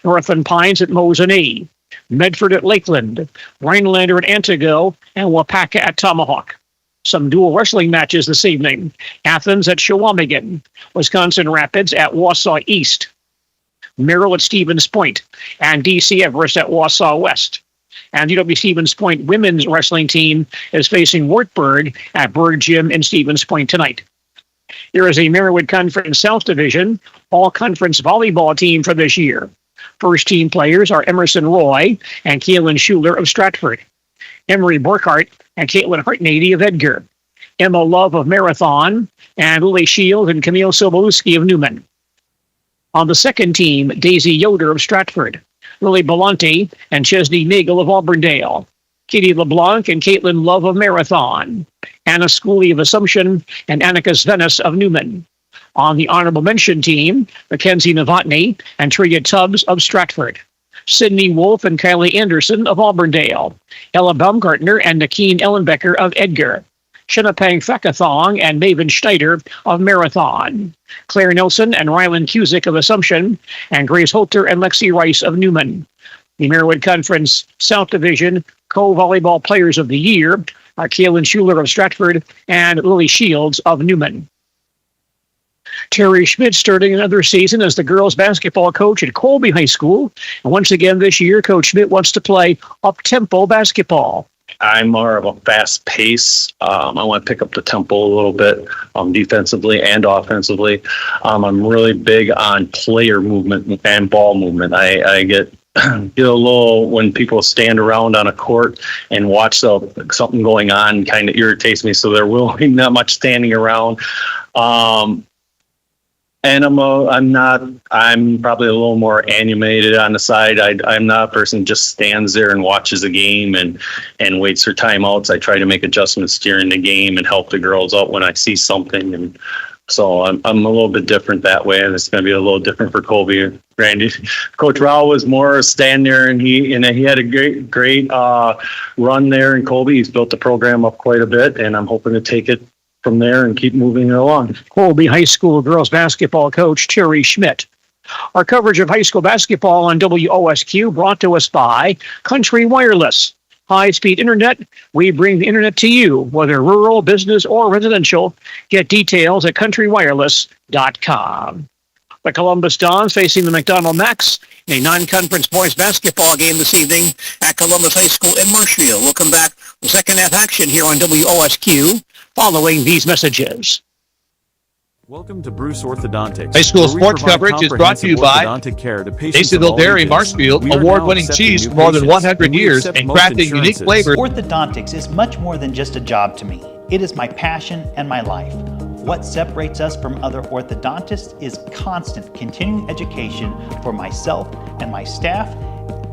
Northland Pines at Mosinee. Medford at Lakeland. Rhinelander at Antigo. And Wapaka at Tomahawk. Some dual wrestling matches this evening. Athens at Shawamigan. Wisconsin Rapids at Wausau East. Merrill at Stevens Point, and DC Everest at Wausau West. And UW Stevens Point women's wrestling team is facing Wartburg at Berg Gym in Stevens Point tonight. There is a Marywood Conference South Division all-conference volleyball team for this year. First team players are Emerson Roy and Kaylin Schuler of Stratford, Emery Burkhart and Caitlin Hartnady of Edgar, Emma Love of Marathon, and Lily Shield and Camille Sobolewski of Newman. On the second team, Daisy Yoder of Stratford, Lily Belanti and Chesney Nagel of Auburndale, Katie LeBlanc and Caitlin Love of Marathon, Anna Schooley of Assumption, and Annika Svenis of Newman. On the honorable mention team, Mackenzie Novotny and Tria Tubbs of Stratford, Sydney Wolf and Kylie Anderson of Auburndale, Ella Baumgartner and Nakeen Ellenbecker of Edgar, Shinapang Thakathong and Maven Schneider of Marathon, Claire Nelson and Rylan Cusick of Assumption, and Grace Holter and Lexi Rice of Newman. The Marywood Conference South Division Co-Volleyball Players of the Year are Kaylin Schuler of Stratford and Lily Shields of Newman. Terry Schmidt starting another season as the girls basketball coach at Colby High School. And once again this year, Coach Schmidt wants to play up-tempo basketball. I'm more of a fast pace. I want to pick up the tempo a little bit, defensively and offensively. I'm really big on player movement and ball movement. I get a little, when people stand around on a court and watch something going on, kind of irritates me. So there will be not much standing around. And I'm probably a little more animated on the side. I'm not a person who just stands there and watches a game and waits for timeouts. I try to make adjustments during the game and help the girls out when I see something. And so I'm a little bit different that way. And it's going to be a little different for Colby. Randy, Coach Rao was more stand there, and he had a great run there in Colby. He's built the program up quite a bit, and I'm hoping to take it from there and keep moving it along. Colby High School girls basketball coach Terry Schmidt. Our coverage of high school basketball on WOSQ brought to us by Country Wireless. High-speed internet, we bring the internet to you, whether rural, business, or residential. Get details at countrywireless.com. The Columbus Dons facing the McDonell Max in a non-conference boys basketball game this evening at Columbus High School in Marshfield. We'll come back with second half action here on WOSQ following these messages. Welcome to Bruce Orthodontics. High school sports coverage is brought to you by Macyville Dairy, Marshfield, award-winning cheese for more than 100 years and crafting unique flavors. Orthodontics is much more than just a job to me. It is my passion and my life. What separates us from other orthodontists is constant continuing education for myself and my staff,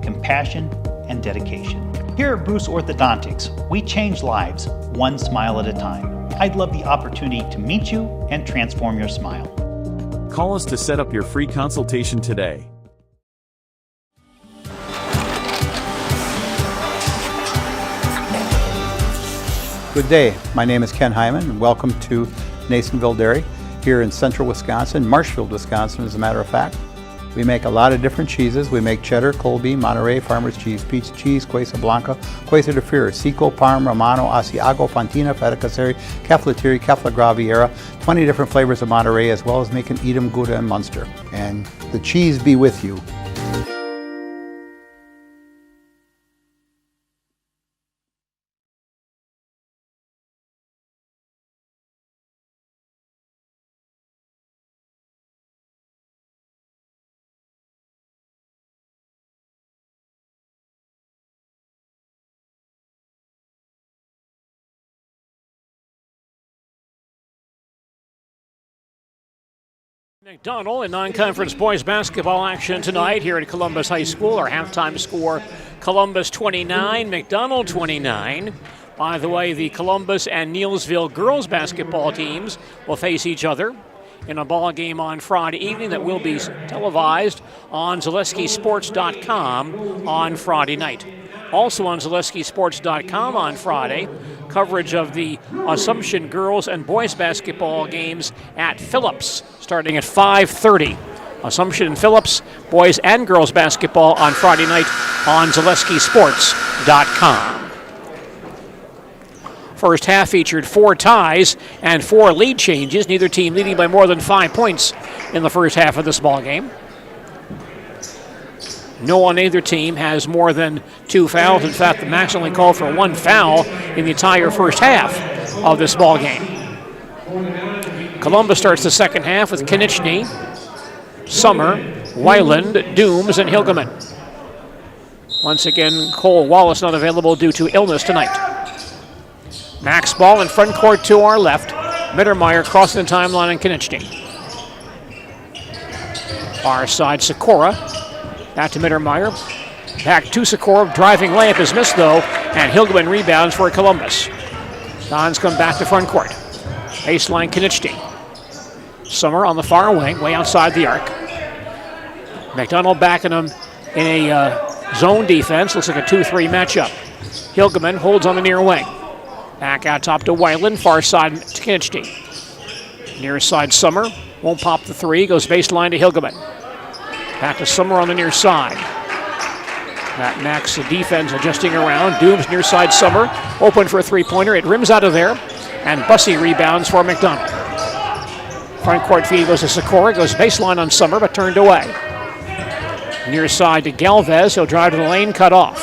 compassion, and dedication. Here at Bruce Orthodontics, we change lives one smile at a time. I'd love the opportunity to meet you and transform your smile. Call us to set up your free consultation today. Good day. My name is Ken Hyman, and welcome to Nasonville Dairy here in central Wisconsin, Marshfield, Wisconsin, as a matter of fact. We make a lot of different cheeses. We make cheddar, Colby, Monterey, Farmer's Cheese, Peach Cheese, Quesa Blanca, Quesa de Fear, Seco, Parm, Romano, Asiago, Fontina, Feta Caseri, Caflateri, Cafla Graviera, 20 different flavors of Monterey, as well as making Edam, Gouda, and Munster. And the cheese be with you. McDonell in non-conference boys basketball action tonight here at Columbus High School. Our halftime score, Columbus 29, McDonell 29. By the way, the Columbus and Neillsville girls basketball teams will face each other in a ball game on Friday evening that will be televised on ZaleskiSports.com on Friday night. Also on ZaleskiSports.com on Friday, coverage of the Assumption girls and boys basketball games at Phillips, starting at 5:30. Assumption and Phillips, boys and girls basketball on Friday night on ZaleskiSports.com. First half featured 4 ties and 4 lead changes, neither team leading by more than 5 points in the first half of this ball game. No one on either team has more than 2 fouls. In fact, the Max only called for 1 foul in the entire first half of this ball game. Columbus starts the second half with Konieczny, Summer, Weiland, Dooms, and Hilgeman. Once again, Cole Wallace not available due to illness tonight. Max ball in front court to our left. Mittermeier crossing the timeline on Konieczny. Far side, Sikora. Back to Mittermeier. Back to Sikora. Driving layup is missed, though, and Hilgeman rebounds for Columbus. Dons come back to front court. Baseline, Konieczny. Summer on the far wing, way outside the arc. McDonell backing him in a zone defense. Looks like a 2-3 matchup. Hilgeman holds on the near wing. Back out top to Weiland, far side to Konieczny. Near side, Summer. Won't pop the 3, goes baseline to Hilgeman. Back to Summer on the near side. That Max defense adjusting around. Dooms near side, Summer. Open for a 3-pointer. It rims out of there. And Bussey rebounds for McDonell. Front court feed goes to Sikora. Goes baseline on Summer, but turned away. Near side to Galvez. He'll drive to the lane, cut off.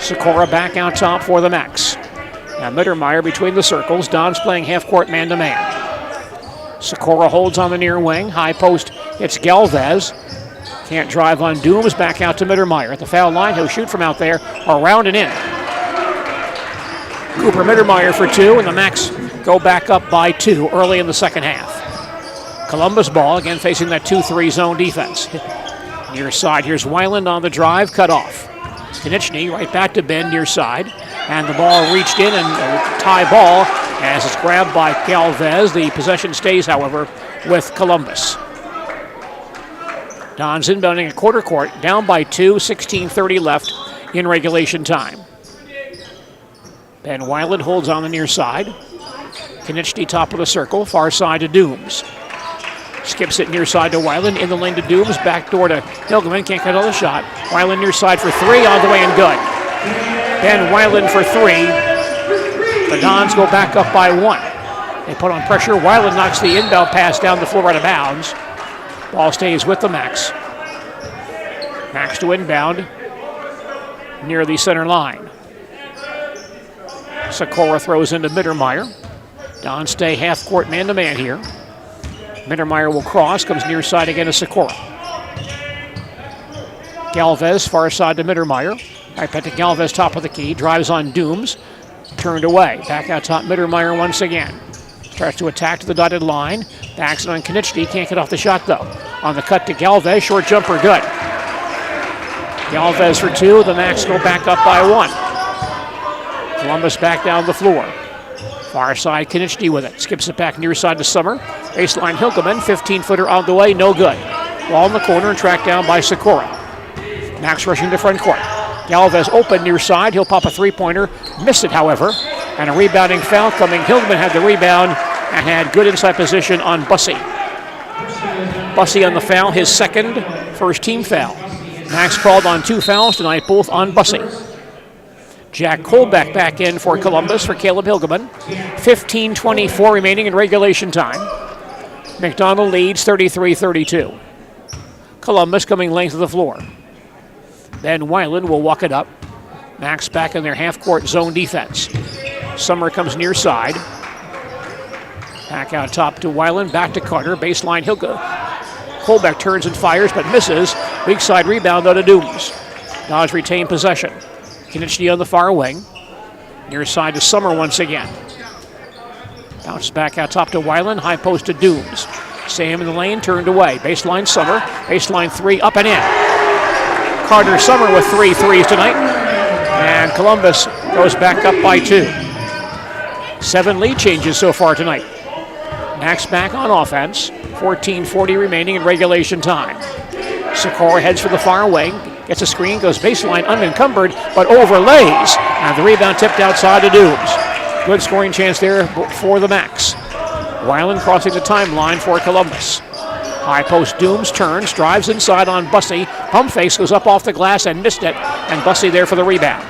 Sikora back out top for the Max. Now Mittermeier between the circles. Don's playing half-court man-to-man. Sikora holds on the near wing. High post hits Galvez. Can't drive on Dooms. Back out to Mittermeier. At the foul line, he'll shoot from out there. Around and in. Cooper Mittermeier for two, and the Macs go back up by 2 early in the second half. Columbus ball, again facing that 2-3 zone defense. Near side, here's Weiland on the drive, cut off. Konechny right back to Ben near side, and the ball reached in, and a tie ball as it's grabbed by Galvez. The possession stays, however, with Columbus. Don's inbounding a quarter court, down by 2, 16:30 left in regulation time. Ben Weiland holds on the near side. Konechny top of the circle, far side to Dooms. Skips it near side to Weiland, in the lane to Dooms, back door to Hilgeman, can't cut on the shot. Weiland near side for 3, on the way and good. Ben Weiland for 3. The Dons go back up by 1. They put on pressure. Weiland knocks the inbound pass down the floor out of bounds. Ball stays with the Max. Max to inbound near the center line. Sikora throws into Mittermeier. Don stay half court man-to-man here. Mittermeier will cross, comes near side again to Sikora. Galvez far side to Mittermeier. Right back to Galvez, top of the key, drives on Dooms, turned away. Back out top, Mittermeier once again. Starts to attack to the dotted line. Backs it on Konechny, can't get off the shot though. On the cut to Galvez, short jumper good. Galvez for 2, the Macs go back up by 1. Columbus back down the floor. Far side, Konechny with it. Skips it back near side to Summer. Baseline Hilgeman, 15-footer on the way, no good. Ball in the corner and tracked down by Sikora. Max rushing to front court. Galvez open near side. He'll pop a three-pointer. Missed it, however. And a rebounding foul coming. Hilgeman had the rebound and had good inside position on Bussey. Bussey on the foul, his second, first team foul. Max called on 2 fouls tonight, both on Bussey. Jack Kolbeck back in for Columbus for Caleb Hilgeman. 15:24 remaining in regulation time. McDonell leads 33-32. Columbus coming length of the floor. Ben Weiland will walk it up. Max back in their half-court zone defense. Summer comes near side. Back out top to Weiland, back to Carter. Baseline Hilgeman. Kolbeck turns and fires but misses. Weak side rebound though to Dooms. Dodge retain possession. Konechny on the far wing. Near side to Summer once again. Bounces back out top to Weiland. High post to Dooms. Sam in the lane, turned away. Baseline Summer. Baseline 3, up and in. Carter Summer with 3 threes tonight. And Columbus goes back up by 2. 7 lead changes so far tonight. Max back on offense. 14:40 remaining in regulation time. Sikora heads for the far wing. Gets a screen, goes baseline unencumbered, but overlays. And the rebound tipped outside to Dooms. Good scoring chance there for the Macs. Weiland crossing the timeline for Columbus. High post Dooms turns, drives inside on Bussey. Pump face goes up off the glass and missed it. And Bussey there for the rebound.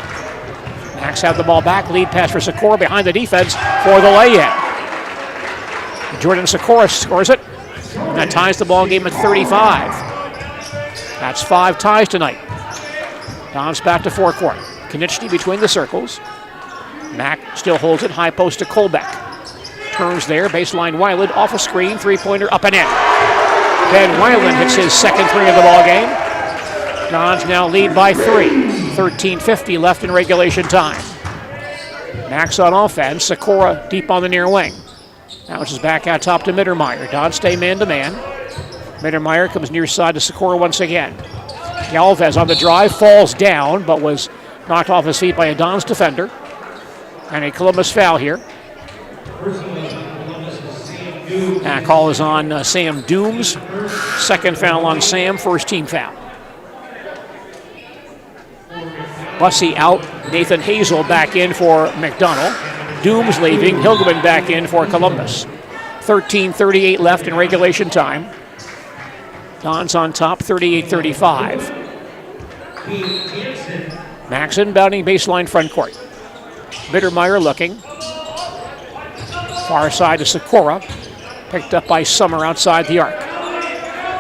Macs have the ball back. Lead pass for Sikora behind the defense for the lay-in. Jordan Sikora scores it. And that ties the ball game at 35. That's 5 ties tonight. Dons back to forecourt. Konechny between the circles. Mack still holds it. High post to Kolbeck. Turns there. Baseline Weiland off a screen. 3-pointer up and in. Ben Weiland hits his second 3 of the ball game. Dons now lead by 3. 13:50 left in regulation time. Max on offense. Sikora deep on the near wing. Now it's back out top to Mittermeier. Dons stay man-to-man. Mittermeier comes near side to Sikora once again. Galvez on the drive, falls down, but was knocked off his feet by a Dons defender. And a Columbus foul here. That call is on Sam Dooms. Second foul on Sam, first team foul. Bussey out, Nathan Hazel back in for McDonell. Dooms leaving, Hilgeman back in for Columbus. 13:38 left in regulation time. Dons on top, 38-35. Max inbounding baseline front court. Mittermeier looking. Far side to Sikora. Picked up by Summer outside the arc.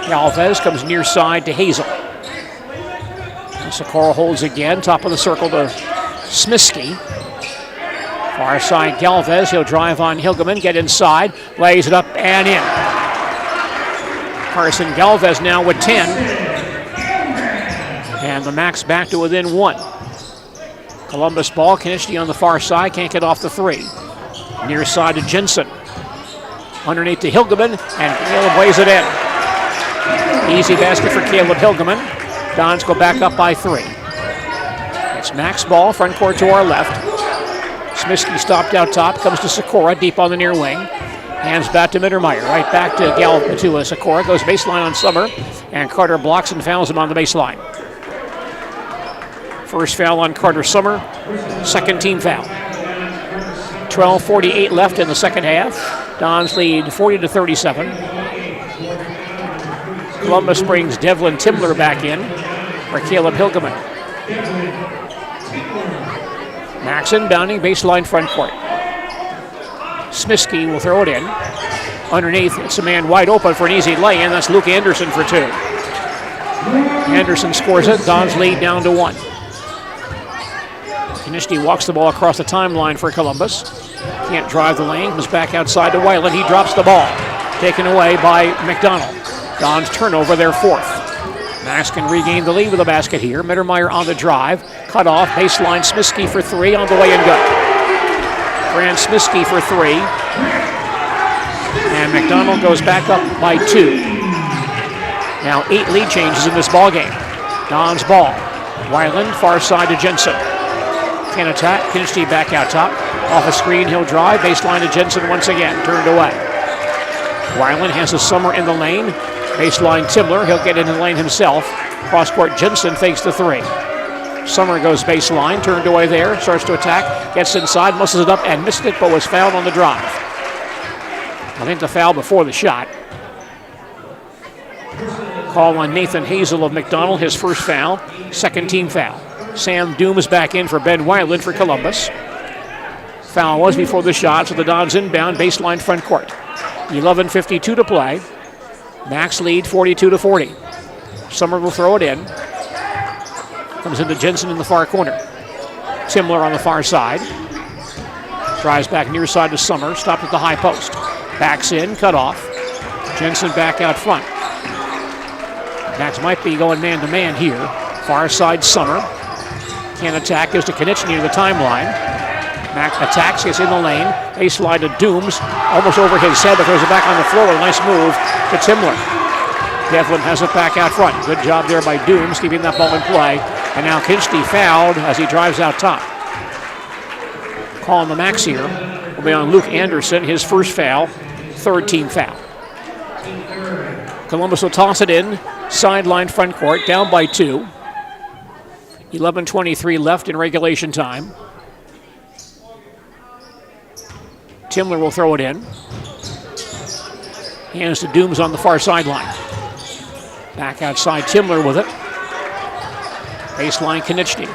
Galvez comes near side to Hazel. And Sikora holds again, top of the circle to Smisky. Far side Galvez, he'll drive on Hilgeman, get inside, lays it up and in. Carson Galvez now with 10. And the Max back to within 1. Columbus ball, Konechny on the far side, can't get off the 3. Near side to Jensen. Underneath to Hilgeman, and Caleb weighs it in. Easy basket for Caleb Hilgeman. Dons go back up by 3. It's Max ball, front court to our left. Smisky stopped out top, comes to Sikora, deep on the near wing. Hands back to Mittermeier, right back to Sikora, goes baseline on Summer, and Carter blocks and fouls him on the baseline. First foul on Carter Summer, second team foul. 12:48 left in the second half. Dons lead 40-37. Columbus brings Devlin Timler back in for Caleb Hilgeman. Max inbounding, baseline front court. Smisky will throw it in. Underneath, it's a man wide open for an easy lay-in. That's Luke Anderson for 2. Anderson scores it. Dons lead down to 1. Konechny walks the ball across the timeline for Columbus. Can't drive the lane. Comes back outside to Weiland. He drops the ball. Taken away by McDonell. Dons turnover, their 4th. Max can regain the lead with a basket here. Mittermeier on the drive. Cut off. Baseline Smisky for 3 on the way and go. Grant Smisky for 3. And McDonell goes back up by 2. Now 8 lead changes in this ball game. Dons ball. Weiland far side to Jensen. Can attack. Konechny back out top. Off a screen, he'll drive. Baseline to Jensen once again. Turned away. Weiland has a Summer in the lane. Baseline Timler. He'll get into the lane himself. Cross court Jensen fakes the 3. Summer goes baseline. Turned away there. Starts to attack. Gets inside. Muscles it up and missed it, but was fouled on the drive. I think the foul before the shot. Call on Nathan Hazel of McDonell. His first foul. Second team foul. Sam Dooms back in for Ben Weiland for Columbus. Foul was before the shot, so the Dons inbound, baseline front court. 11:52 to play. Max lead 42-40. Summer will throw it in. Comes into Jensen in the far corner. Timler on the far side. Drives back near side to Summer, stopped at the high post. Backs in, cut off. Jensen back out front. Max might be going man-to-man here. Far side Summer. Can't attack, goes to Konechny near the timeline. Max attacks, gets in the lane. Baseline to Dooms, almost over his head, but throws it back on the floor. A nice move to Timler. Devlin has it back out front. Good job there by Dooms, keeping that ball in play. And now Konechny fouled as he drives out top. Call on the Max here will be on Luke Anderson, his first foul, third team foul. Columbus will toss it in, sideline front court, down by 2. 11:23 left in regulation time. Timler will throw it in. Hands to Dooms on the far sideline. Back outside, Timler with it. Baseline Konechny.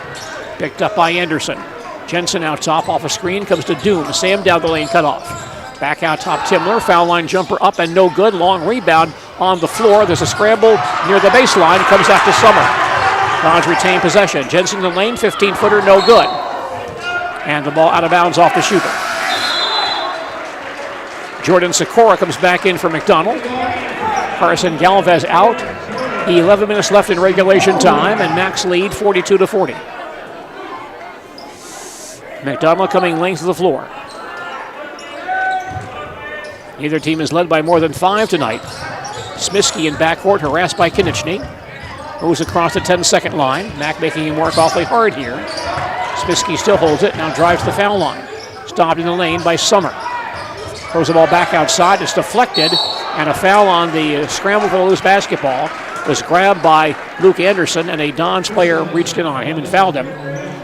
Picked up by Anderson. Jensen out top, off a screen, comes to Dooms. Sam down the lane, cut off. Back out top, Timler. Foul line jumper up and no good. Long rebound on the floor. There's a scramble near the baseline. Comes out to Summer. Dons retain possession. Jensen in the lane, 15-footer, no good. And the ball out of bounds off the shooter. Jordan Sikora comes back in for McDonell. Carson Galvez out. 11 minutes left in regulation time, and Max lead 42-40. McDonell coming length of the floor. Neither team is led by more than 5 tonight. Smisky in backcourt, harassed by Konechny. Moves across the 10-second line. Mack making him work awfully hard here. Smisky still holds it, now drives the foul line. Stopped in the lane by Summer. Throws the ball back outside, it's deflected, and a foul on the scramble for the loose basketball. Was grabbed by Luke Anderson, and a Dons player reached in on him and fouled him.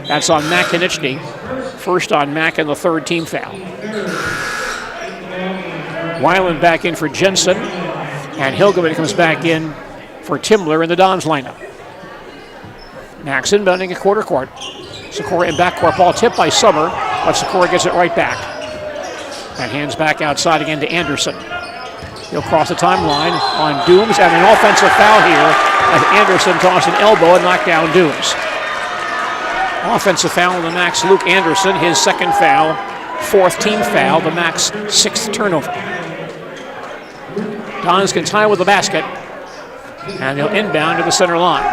That's on Matt Konechny. First on Mack and the third team foul. Weiland back in for Jensen, and Hilgeman comes back in for Timler in the Dons lineup. Max inbounding at quarter court. Sikora in backcourt, ball tipped by Summer, but Sikora gets it right back. And hands back outside again to Anderson. He'll cross the timeline on Dooms, and an offensive foul here as Anderson tossed an elbow and knocked down Dooms. Offensive foul on the Max, Luke Anderson, his second foul, fourth team foul, the Max sixth turnover. Dons can tie with the basket, and they'll inbound to the center line.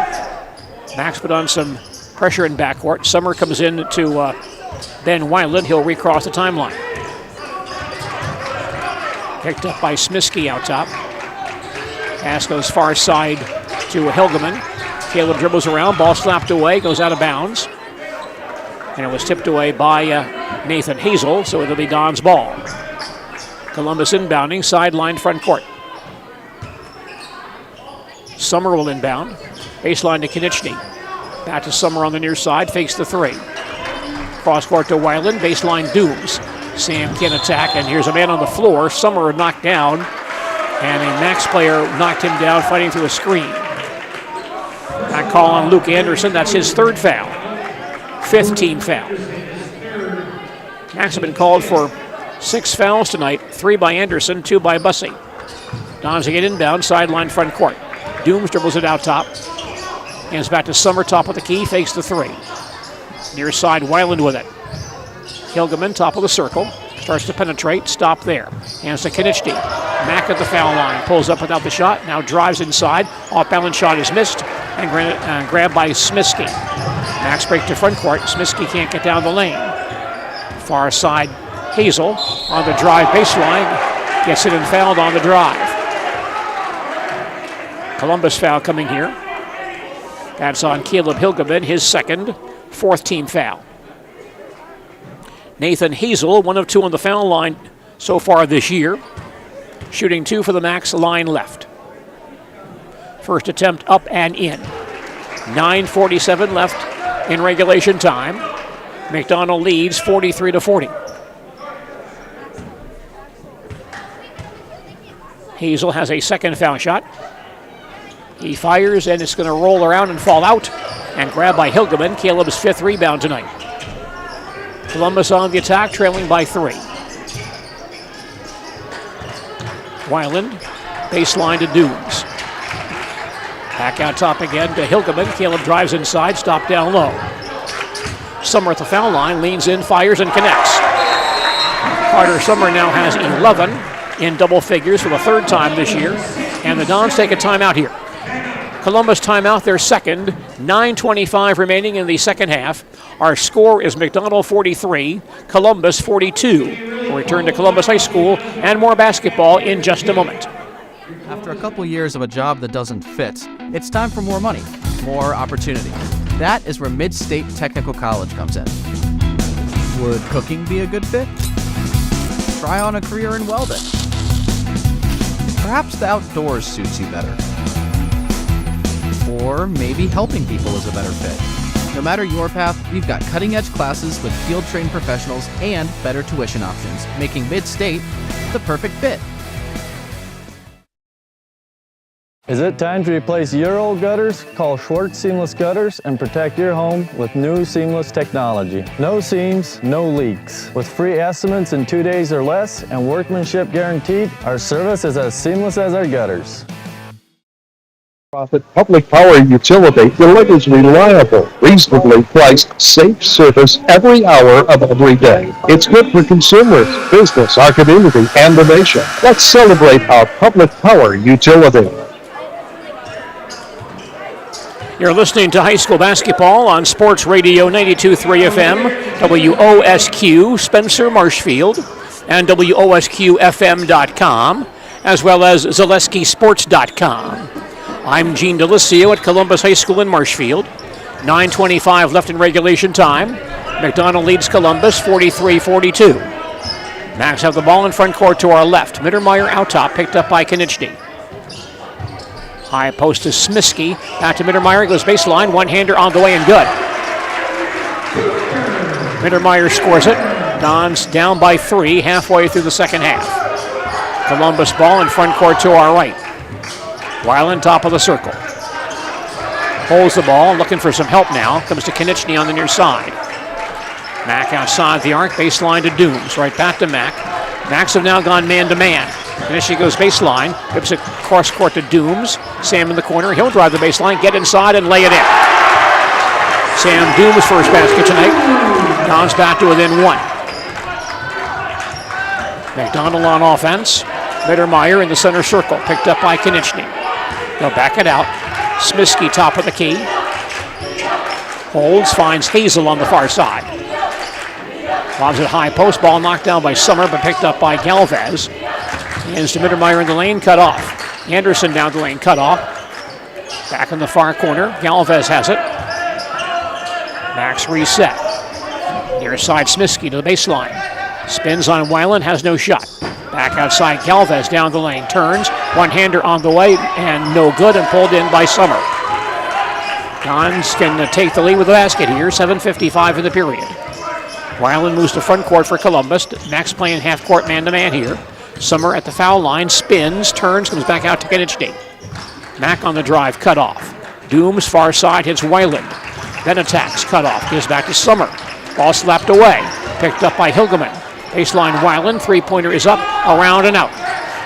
Max put on some pressure in backcourt. Summer comes in to Ben Weiland. He'll recross the timeline. Picked up by Smiskey out top. Pass goes far side to Hilgeman. Caleb dribbles around, ball slapped away, goes out of bounds. And it was tipped away by Nathan Hazel, so it'll be Don's ball. Columbus inbounding, sideline front court. Summer will inbound. Baseline to Konechny. Back to Summer on the near side, fakes the three. Cross court to Weiland, baseline Dooms. Sam can attack, and here's a man on the floor. Summer knocked down, and a Max player knocked him down fighting through a screen. That call on Luke Anderson, that's his third foul. Fifth team foul. Max have been called for 6 fouls tonight, 3 by Anderson, 2 by Bussey. Dons get inbound, sideline front court. Dooms dribbles it out top. Hands back to Summer, top of the key, fakes the three. Near side, Weiland with it. Hilgeman, top of the circle, starts to penetrate, stop there. Hands to Konechny. Mack at the foul line, pulls up without the shot, now drives inside. Off-balance shot is missed, and grabbed by Smiskey. Max break to front court, Smiskey can't get down the lane. Far side, Hazel on the drive baseline, gets it and fouled on the drive. Columbus foul coming here. That's on Caleb Hilgeman, his second, fourth team foul. Nathan Hazel, 1 of 2 on the foul line so far this year. Shooting 2 for the Max, line left. First attempt up and in. 9:47 left in regulation time. McDonell leads 43-40. Hazel has a second foul shot. He fires, and it's going to roll around and fall out. And grabbed by Hilgeman, Caleb's 5th rebound tonight. Columbus on the attack, trailing by 3. Weiland, baseline to Dooms. Back out top again to Hilgeman. Caleb drives inside, stopped down low. Summer at the foul line, leans in, fires, and connects. Carter Summer now has 11 in double figures for the 3rd time this year. And the Dons take a timeout here. Columbus timeout, their second. 9:25 remaining in the second half. Our score is McDonell 43, Columbus 42. We'll return to Columbus High School and more basketball in just a moment. After a couple years of a job that doesn't fit, it's time for more money, more opportunity. That is where Mid-State Technical College comes in. Would cooking be a good fit? Try on a career in welding. Perhaps the outdoors suits you better. Or maybe helping people is a better fit. No matter your path, we've got cutting-edge classes with field-trained professionals and better tuition options, making Mid-State the perfect fit. Is it time to replace your old gutters? Call Schwartz Seamless Gutters and protect your home with new seamless technology. No seams, no leaks. With free estimates in 2 days or less and workmanship guaranteed, our service is as seamless as our gutters. Public Power Utility delivers reliable, reasonably priced, safe service every hour of every day. It's good for consumers, business, our community, and the nation. Let's celebrate our Public Power Utility. You're listening to high school basketball on Sports Radio 92.3 FM, WOSQ, Spencer Marshfield, and WOSQFM.com, as well as ZaleskiSports.com. I'm Gene Delisio at Columbus High School in Marshfield. 9:25 left in regulation time. McDonell leads Columbus 43-42. Max have the ball in front court to our left. Mittermeier out top, picked up by Konechny. High post to Smiskey. Back to Mittermeier, goes baseline, one-hander on the way and good. Mittermeier scores it. Dons down by 3 halfway through the second half. Columbus ball in front court to our right. Weiland top of the circle. Holds the ball, looking for some help now. Comes to Konechny on the near side. Mack outside the arc, baseline to Dooms. Right back to Mack. Max have now gone man-to-man. Konechny goes baseline. Gives it cross court to Dooms. Sam in the corner. He'll drive the baseline, get inside, and lay it in. Sam Dooms' first basket tonight. Dons back to within 1. McDonell on offense. Mittermeier in the center circle, picked up by Konechny. They'll back it out. Smiski top of the key. Holds, finds Hazel on the far side. Lobs it high post, ball knocked down by Summer, but picked up by Galvez. Hands to Mittermeier in the lane, cut off. Anderson down the lane, cut off. Back in the far corner, Galvez has it. Max reset. Near side, Smiski to the baseline. Spins on Weiland, has no shot. Back outside, Galvez down the lane, turns. One-hander on the way, and no good, and pulled in by Summer. Dons can take the lead with the basket here, 7:55 in the period. Weiland moves to front court for Columbus. Max playing half court man-to-man here. Summer at the foul line, spins, turns, comes back out to Konechny. Mack on the drive, cut off. Dooms far side hits Weiland. Then attacks, cut off, gives back to Summer. Ball slapped away, picked up by Hilgeman. Baseline Weiland, three-pointer is up, around and out.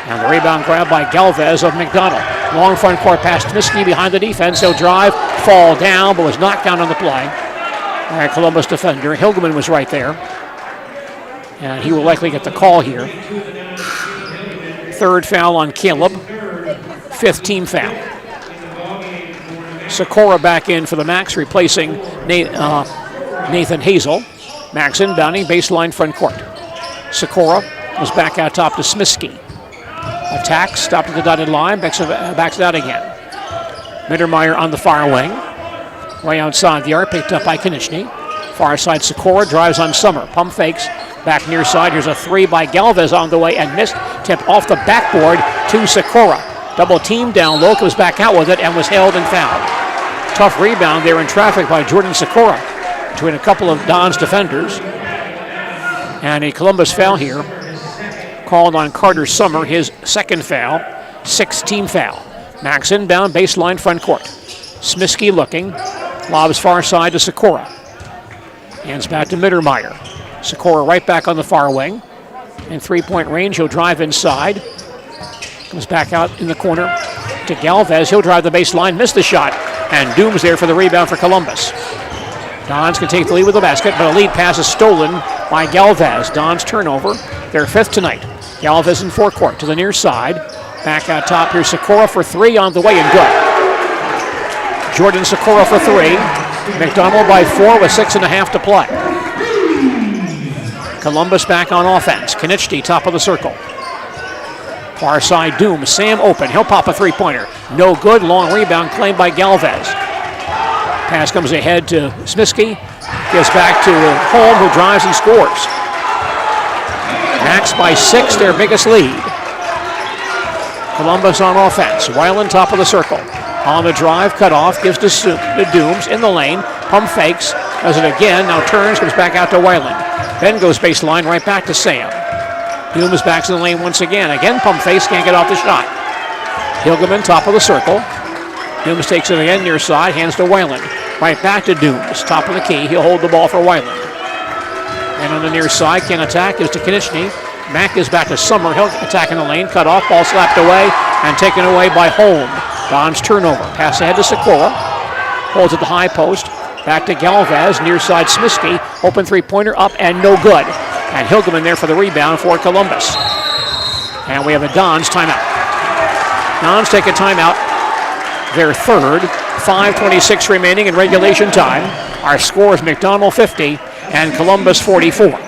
And the rebound grab by Galvez of McDonell. Long front court pass to Smiski behind the defense. He'll drive, fall down, but was knocked down on the play. Columbus defender. Hilgeman was right there. And he will likely get the call here. Third foul on Caleb. Fifth team foul. Sikora back in for the Max, replacing Nathan Hazel. Max inbounding, baseline front court. Sikora was back out top to Smiski. Attack, stopped at the dotted line, backs it out again. Mittermeier on the far wing. Way outside the arc, picked up by Konechny. Far side, Sikora drives on Summer. Pump fakes, back near side. Here's a three by Galvez on the way and missed. Tip off the backboard to Sikora. Double team down low, comes back out with it and was held and fouled. Tough rebound there in traffic by Jordan Sikora between a couple of Dons defenders. And a Columbus foul here called on Carter Summer, his second foul, sixth team foul. Max inbound, baseline front court. Smiski looking, lobs far side to Sikora. Hands back to Mittermeier. Sikora right back on the far wing. In three-point range, he'll drive inside. Comes back out in the corner to Galvez. He'll drive the baseline, missed the shot, and Dooms there for the rebound for Columbus. Dons can take the lead with the basket, but a lead pass is stolen by Galvez. Dons turnover, their fifth tonight. Galvez in forecourt to the near side. Back out top, here's Sikora for three on the way and good. Jordan Sikora for three. McDonell by 4 with 6.5 to play. Columbus back on offense. Konechny top of the circle. Far side, Doom. Sam open. He'll pop a three-pointer. No good. Long rebound claimed by Galvez. Pass comes ahead to Smiski. Gets back to Holm, who drives and scores. Max by 6, their biggest lead. Columbus on offense. Weiland top of the circle. On the drive, cut off, gives to Dooms in the lane. Pump fakes, does it again. Now turns, comes back out to Weiland. Then goes baseline, right back to Sam. Dooms backs in the lane once again. Again, pump face, can't get off the shot. Hilgeman, top of the circle. Dooms takes it again, near side, hands to Weiland. Right back to Dooms, top of the key. He'll hold the ball for Weiland. And on the near side, can attack, is to Konechny. Mack is back to Summer. He'll attack in the lane, cut off, ball slapped away, and taken away by Holm. Dons turnover. Pass ahead to Sikora. Holds at the high post. Back to Galvez, near side Smiski. Open three-pointer up and no good. And Hilgeman there for the rebound for Columbus. And we have a Dons timeout. Dons take a timeout. Their third. 5:26 remaining in regulation time. Our score is McDonell 50 and Columbus 44.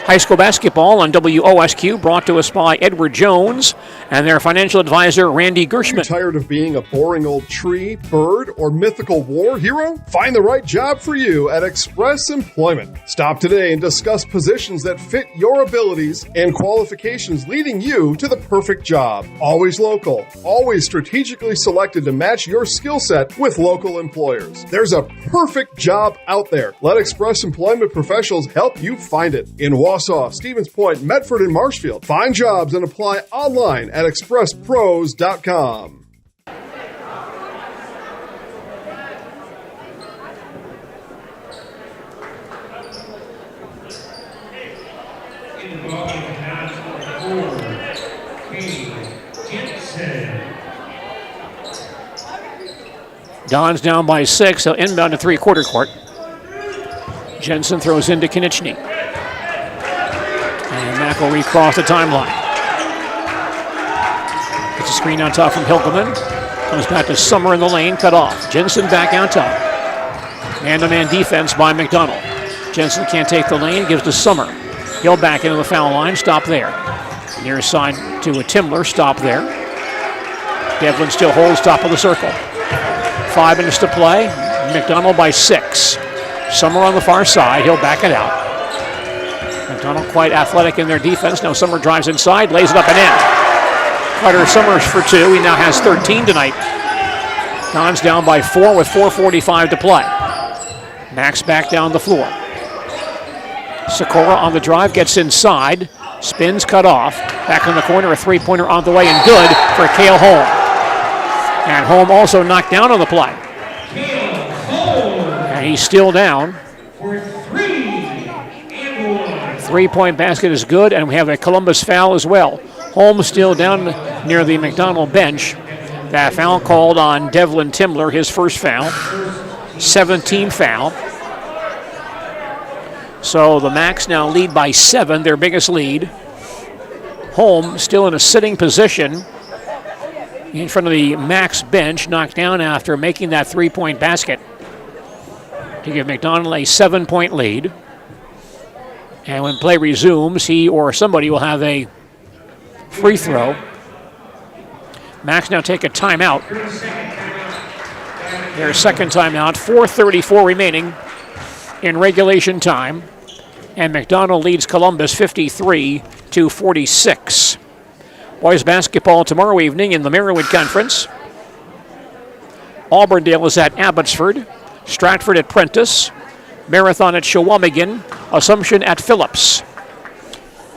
High school basketball on WOSQ brought to us by Edward Jones and their financial advisor, Randy Gershman. Are you tired of being a boring old tree, bird, or mythical war hero? Find the right job for you at Express Employment. Stop today and discuss positions that fit your abilities and qualifications, leading you to the perfect job. Always local, always strategically selected to match your skill set with local employers. There's a perfect job out there. Let Express Employment professionals help you find it. In Wausau, Stevens Point, Medford, and Marshfield. Find jobs and apply online at expresspros.com. Don's down by 6. He'll inbound to three-quarter court. Jensen throws into Konechny. And Mack will recross the timeline. Gets a screen on top from Hilgeman. Comes back to Summer in the lane, cut off. Jensen back on top. Man-to-man defense by McDonell. Jensen can't take the lane, gives to Summer. He'll back into the foul line, stop there. Near side to a Timler, stop there. Devlin still holds top of the circle. 5 minutes to play. McDonell by 6. Summer on the far side, he'll back it out. McDonell quite athletic in their defense. Now Summer drives inside, lays it up and in. Carter Summers for 2. He now has 13 tonight. Don's down by 4 with 4:45 to play. Max back down the floor. Sikora on the drive, gets inside. Spins, cut off. Back in the corner, a three-pointer on the way and good for Cale Holm. And Holm also knocked down on the play. And he's still down. Three-point basket is good, and we have a Columbus foul as well. Holm still down near the McDonell bench. That foul called on Devlin Timler, his first foul. 17 foul. So the Macs now lead by 7, their biggest lead. Holm still in a sitting position in front of the Macs bench, knocked down after making that three-point basket to give McDonell a 7-point lead. And when play resumes, he or somebody will have a free throw. Macs now take a timeout. Their second timeout, 4:34 remaining in regulation time. And McDonell leads Columbus 53-46. Boys basketball tomorrow evening in the Marywood Conference. Auburndale is at Abbotsford. Stratford at Prentice. Marathon at Shawamigan. Assumption at Phillips.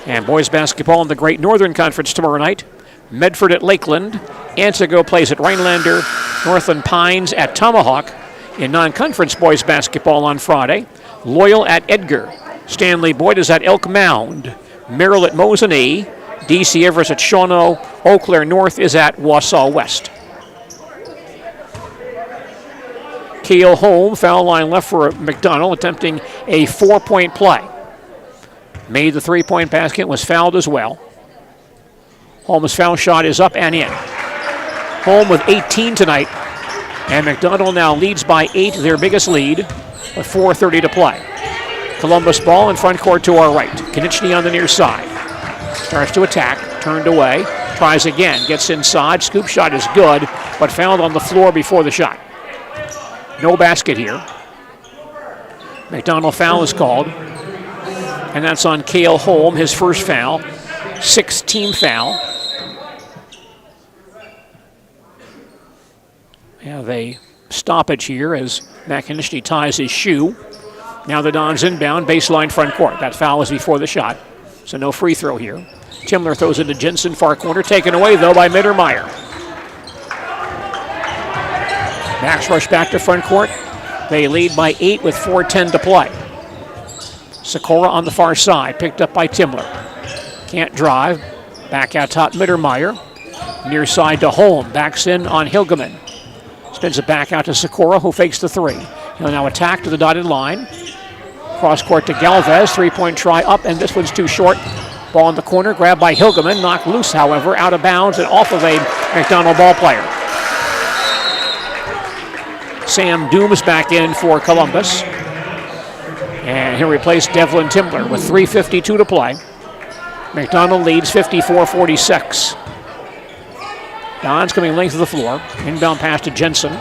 And boys basketball in the Great Northern Conference tomorrow night. Medford at Lakeland. Antigo plays at Rhinelander. Northland Pines at Tomahawk. In non-conference boys basketball on Friday, Loyal at Edgar. Stanley Boyd is at Elk Mound. Merrill at Mosinee. DC Everest at Shawano. Eau Claire North is at Wausau West. Cale Holm, foul line left for McDonell, attempting a 4-point play. Made the three-point basket, was fouled as well. Holm's foul shot is up and in. Holm with 18 tonight. And McDonell now leads by 8, their biggest lead, with 4:30 to play. Columbus ball in front court to our right. Konechny on the near side. Starts to attack, turned away, tries again, gets inside. Scoop shot is good, but fouled on the floor before the shot. No basket here. McDonell foul is called. And that's on Cale Holm, his first foul. 6th team foul. We have a stoppage here as Konechny ties his shoe. Now the Dons inbound, baseline front court. That foul was before the shot, so no free throw here. Timler throws into Jensen, far corner, taken away though by Mittermeier. Max rush back to front court. They lead by 8 with 4:10 to play. Sikora on the far side, picked up by Timler. Can't drive. Back out top, Mittermeier. Near side to Holm, backs in on Hilgeman. Spins it back out to Sikora, who fakes the three. He'll now attack to the dotted line. Cross court to Galvez, three-point try up, and this one's too short. Ball in the corner, grabbed by Hilgeman, knocked loose, however, out of bounds and off of a McDonell ball player. Sam Dooms back in for Columbus. And he'll replace Devlin Timler with 3:52 to play. McDonell leads 54-46. Don's coming length of the floor. Inbound pass to Jensen.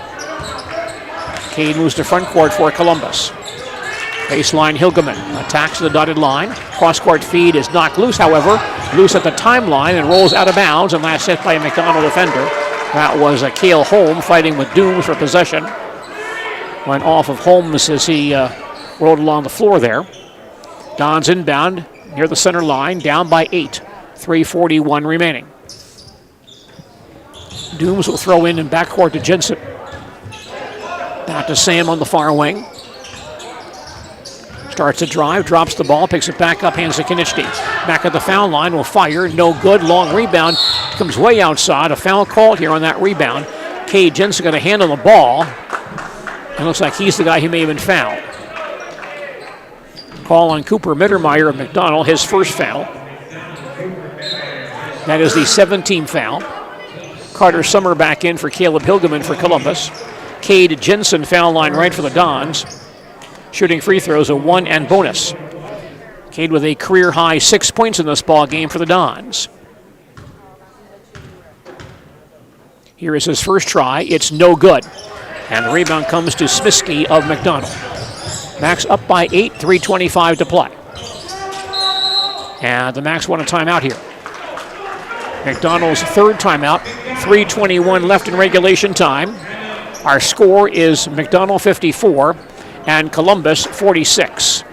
Cade moves to front court for Columbus. Baseline Hilgeman attacks the dotted line. Cross-court feed is knocked loose, however. Loose at the timeline and rolls out of bounds, and last hit by a McDonell defender. That was a Cale Holm fighting with Dooms for possession. Went off of Holmes as he rolled along the floor there. Don's inbound near the center line, down by 8. 3:41 remaining. Dooms will throw in backcourt to Jensen. Back to Sam on the far wing. Starts to drive, drops the ball, picks it back up, hands to Konechny. Back at the foul line, will fire, no good, long rebound. Comes way outside, a foul called here on that rebound. Cade Jensen got a hand on the ball, It looks like he's the guy who may have been fouled. Call on Cooper Mittermeier of McDonell, his first foul. That is the 17th foul. Carter Summer back in for Caleb Hilgeman for Columbus. Cade Jensen foul line right for the Dons. Shooting free throws, a 1 and bonus. Cade with a career-high 6 points in this ball game for the Dons. Here is his first try. It's no good. And the rebound comes to Smiskey of McDonell. Max up by 8, 3:25 to play. And the Max want a timeout here. McDonell's third timeout, 3:21 left in regulation time. Our score is McDonell 54 and Columbus 46.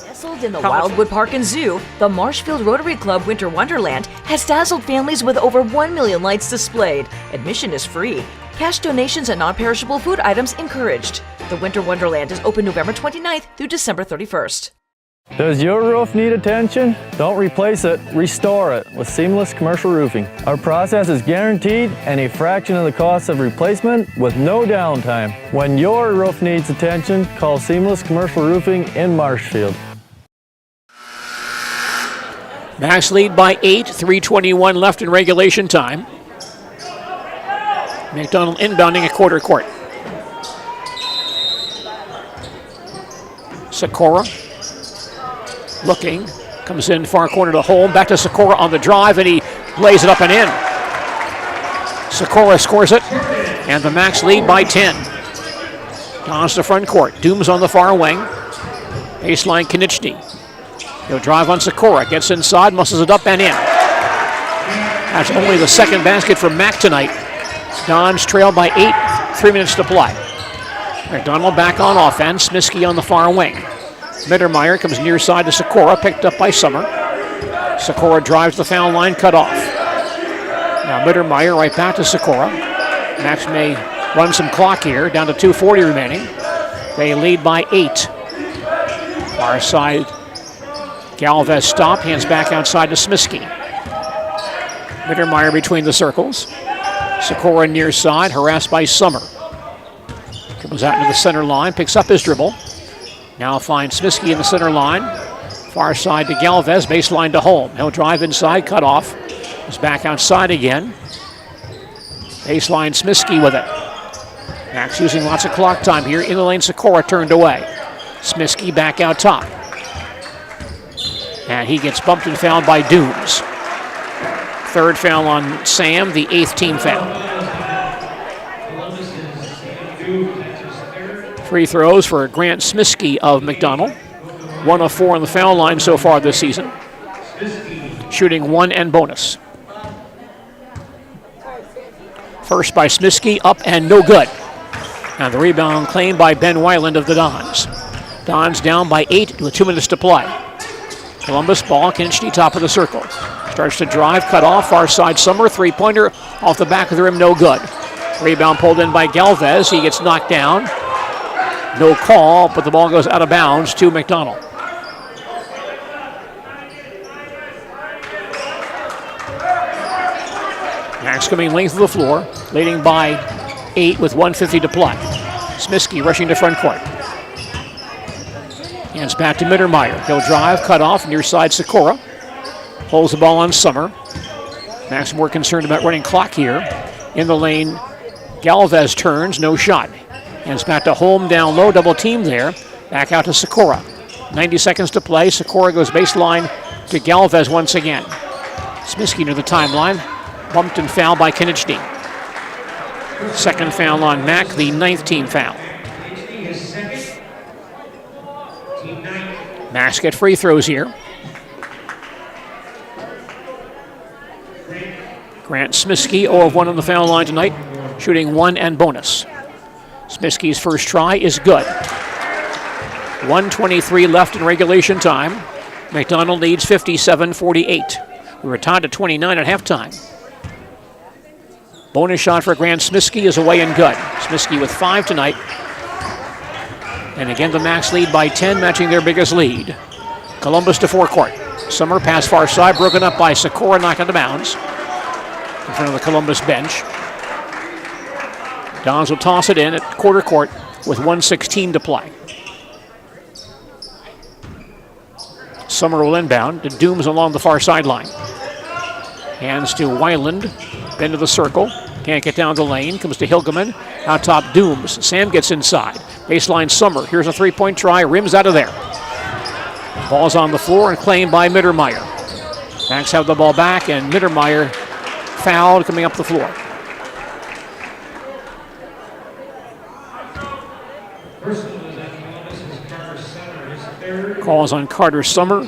Nestled in the Wildwood Park and Zoo, the Marshfield Rotary Club Winter Wonderland has dazzled families with over 1 million lights displayed. Admission is free. Cash donations and non-perishable food items encouraged. The Winter Wonderland is open November 29th through December 31st. Does your roof need attention? Don't replace it, restore it with Seamless Commercial Roofing. Our process is guaranteed and a fraction of the cost of replacement with no downtime. When your roof needs attention, call Seamless Commercial Roofing in Marshfield. Max lead by 8, 3:21 left in regulation time. McDonell inbounding at quarter court. Sikora looking, comes in far corner to Holm, back to Sikora on the drive, and he lays it up and in. Sikora scores it, and the Max lead by 10. Dons to front court, Dooms on the far wing. Baseline Konieczny. He'll drive on Sikora, gets inside, muscles it up and in. That's only the second basket for Mack tonight. Dons trail by 8, 3 minutes to play. McDonell back on offense, Smiskey on the far wing. Mittermeier comes near side to Sikora, picked up by Summer. Sikora drives the foul line, cut off. Now Mittermeier right back to Sikora. Max may run some clock here, down to 2:40 remaining. They lead by 8. Far side, Galvez stop, hands back outside to Smiskey. Mittermeier between the circles. Sikora near side, harassed by Summer. Comes out into the center line, picks up his dribble. Now finds Smiskey in the center line. Far side to Galvez, baseline to Holm. He'll drive inside, cut off. He's back outside again. Baseline Smiskey with it. Max using lots of clock time here. In the lane, Sikora turned away. Smiskey back out top. And he gets bumped and fouled by Dooms. Third foul on Sam, the 8th team foul. Free throws for Grant Smiskey of McDonell. 1 of 4 on the foul line so far this season. Shooting 1 and bonus. First by Smiskey, up and no good. And the rebound claimed by Ben Weiland of the Dons. Dons down by 8 with 2 minutes to play. Columbus ball, Konieczny top of the circle. Starts to drive, cut off, far side Summer, three-pointer off the back of the rim, no good. Rebound pulled in by Galvez, he gets knocked down. No call, but the ball goes out of bounds to McDonell. Max coming length of the floor, leading by 8 with 1:50 to play. Smiskey rushing to front court. Hands back to Mittermeier. He'll drive, cut off, near side Sikora. Holds the ball on Summer. Max more concerned about running clock here. In the lane, Galvez turns, no shot. Hands back to Holm down low, double team there. Back out to Sikora. 90 seconds to play. Sikora goes baseline to Galvez once again. Smiskey near the timeline. Bumped and fouled by Konieczny. Second foul on Mack, the 9th team foul. Max get free throws here. Grant Smiskey, 0 of 1 on the foul line tonight, shooting 1 and bonus. Smiskey's first try is good. 1:23 left in regulation time. McDonell leads 57-48. We were tied at 29 at halftime. Bonus shot for Grant Smiskey is away and good. Smiskey with 5 tonight. And again, the Max lead by 10, matching their biggest lead. Columbus to forecourt. Summer pass far side, broken up by Sikora, knocked out of bounds in front of the Columbus bench. Dons will toss it in at quarter court with 1:16 to play. Summer will inbound to Dooms along the far sideline. Hands to Weiland, bend to the circle. Can't get down the lane. Comes to Hilgeman. Out top, Dooms. Sam gets inside. Baseline, Summer. Here's a three-point try. Rims out of there. Ball's on the floor and claimed by Mittermeier. Max have the ball back, and Mittermeier fouled coming up the floor. Calls on Carter Summer,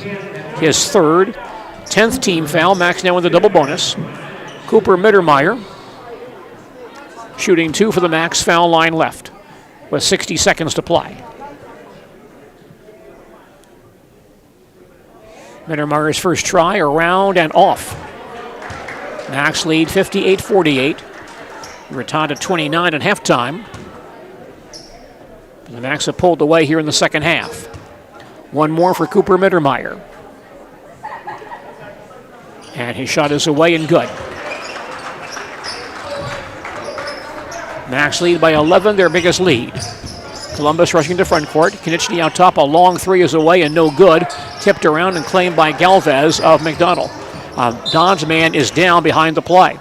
his third. 10th team foul. Max now in the double bonus. Cooper Mittermeier shooting 2 for the Max, foul line left with 60 seconds to play. Mittermeier's first try, around and off. Max lead 58-48. We're tied at 29 at halftime. The Max have pulled away here in the second half. One more for Cooper Mittermeier. And his shot is away and good. Max lead by 11, their biggest lead. Columbus rushing to front court. Konechny out top, a long three is away and no good. Tipped around and claimed by Galvez of McDonell. Don's man is down behind the play.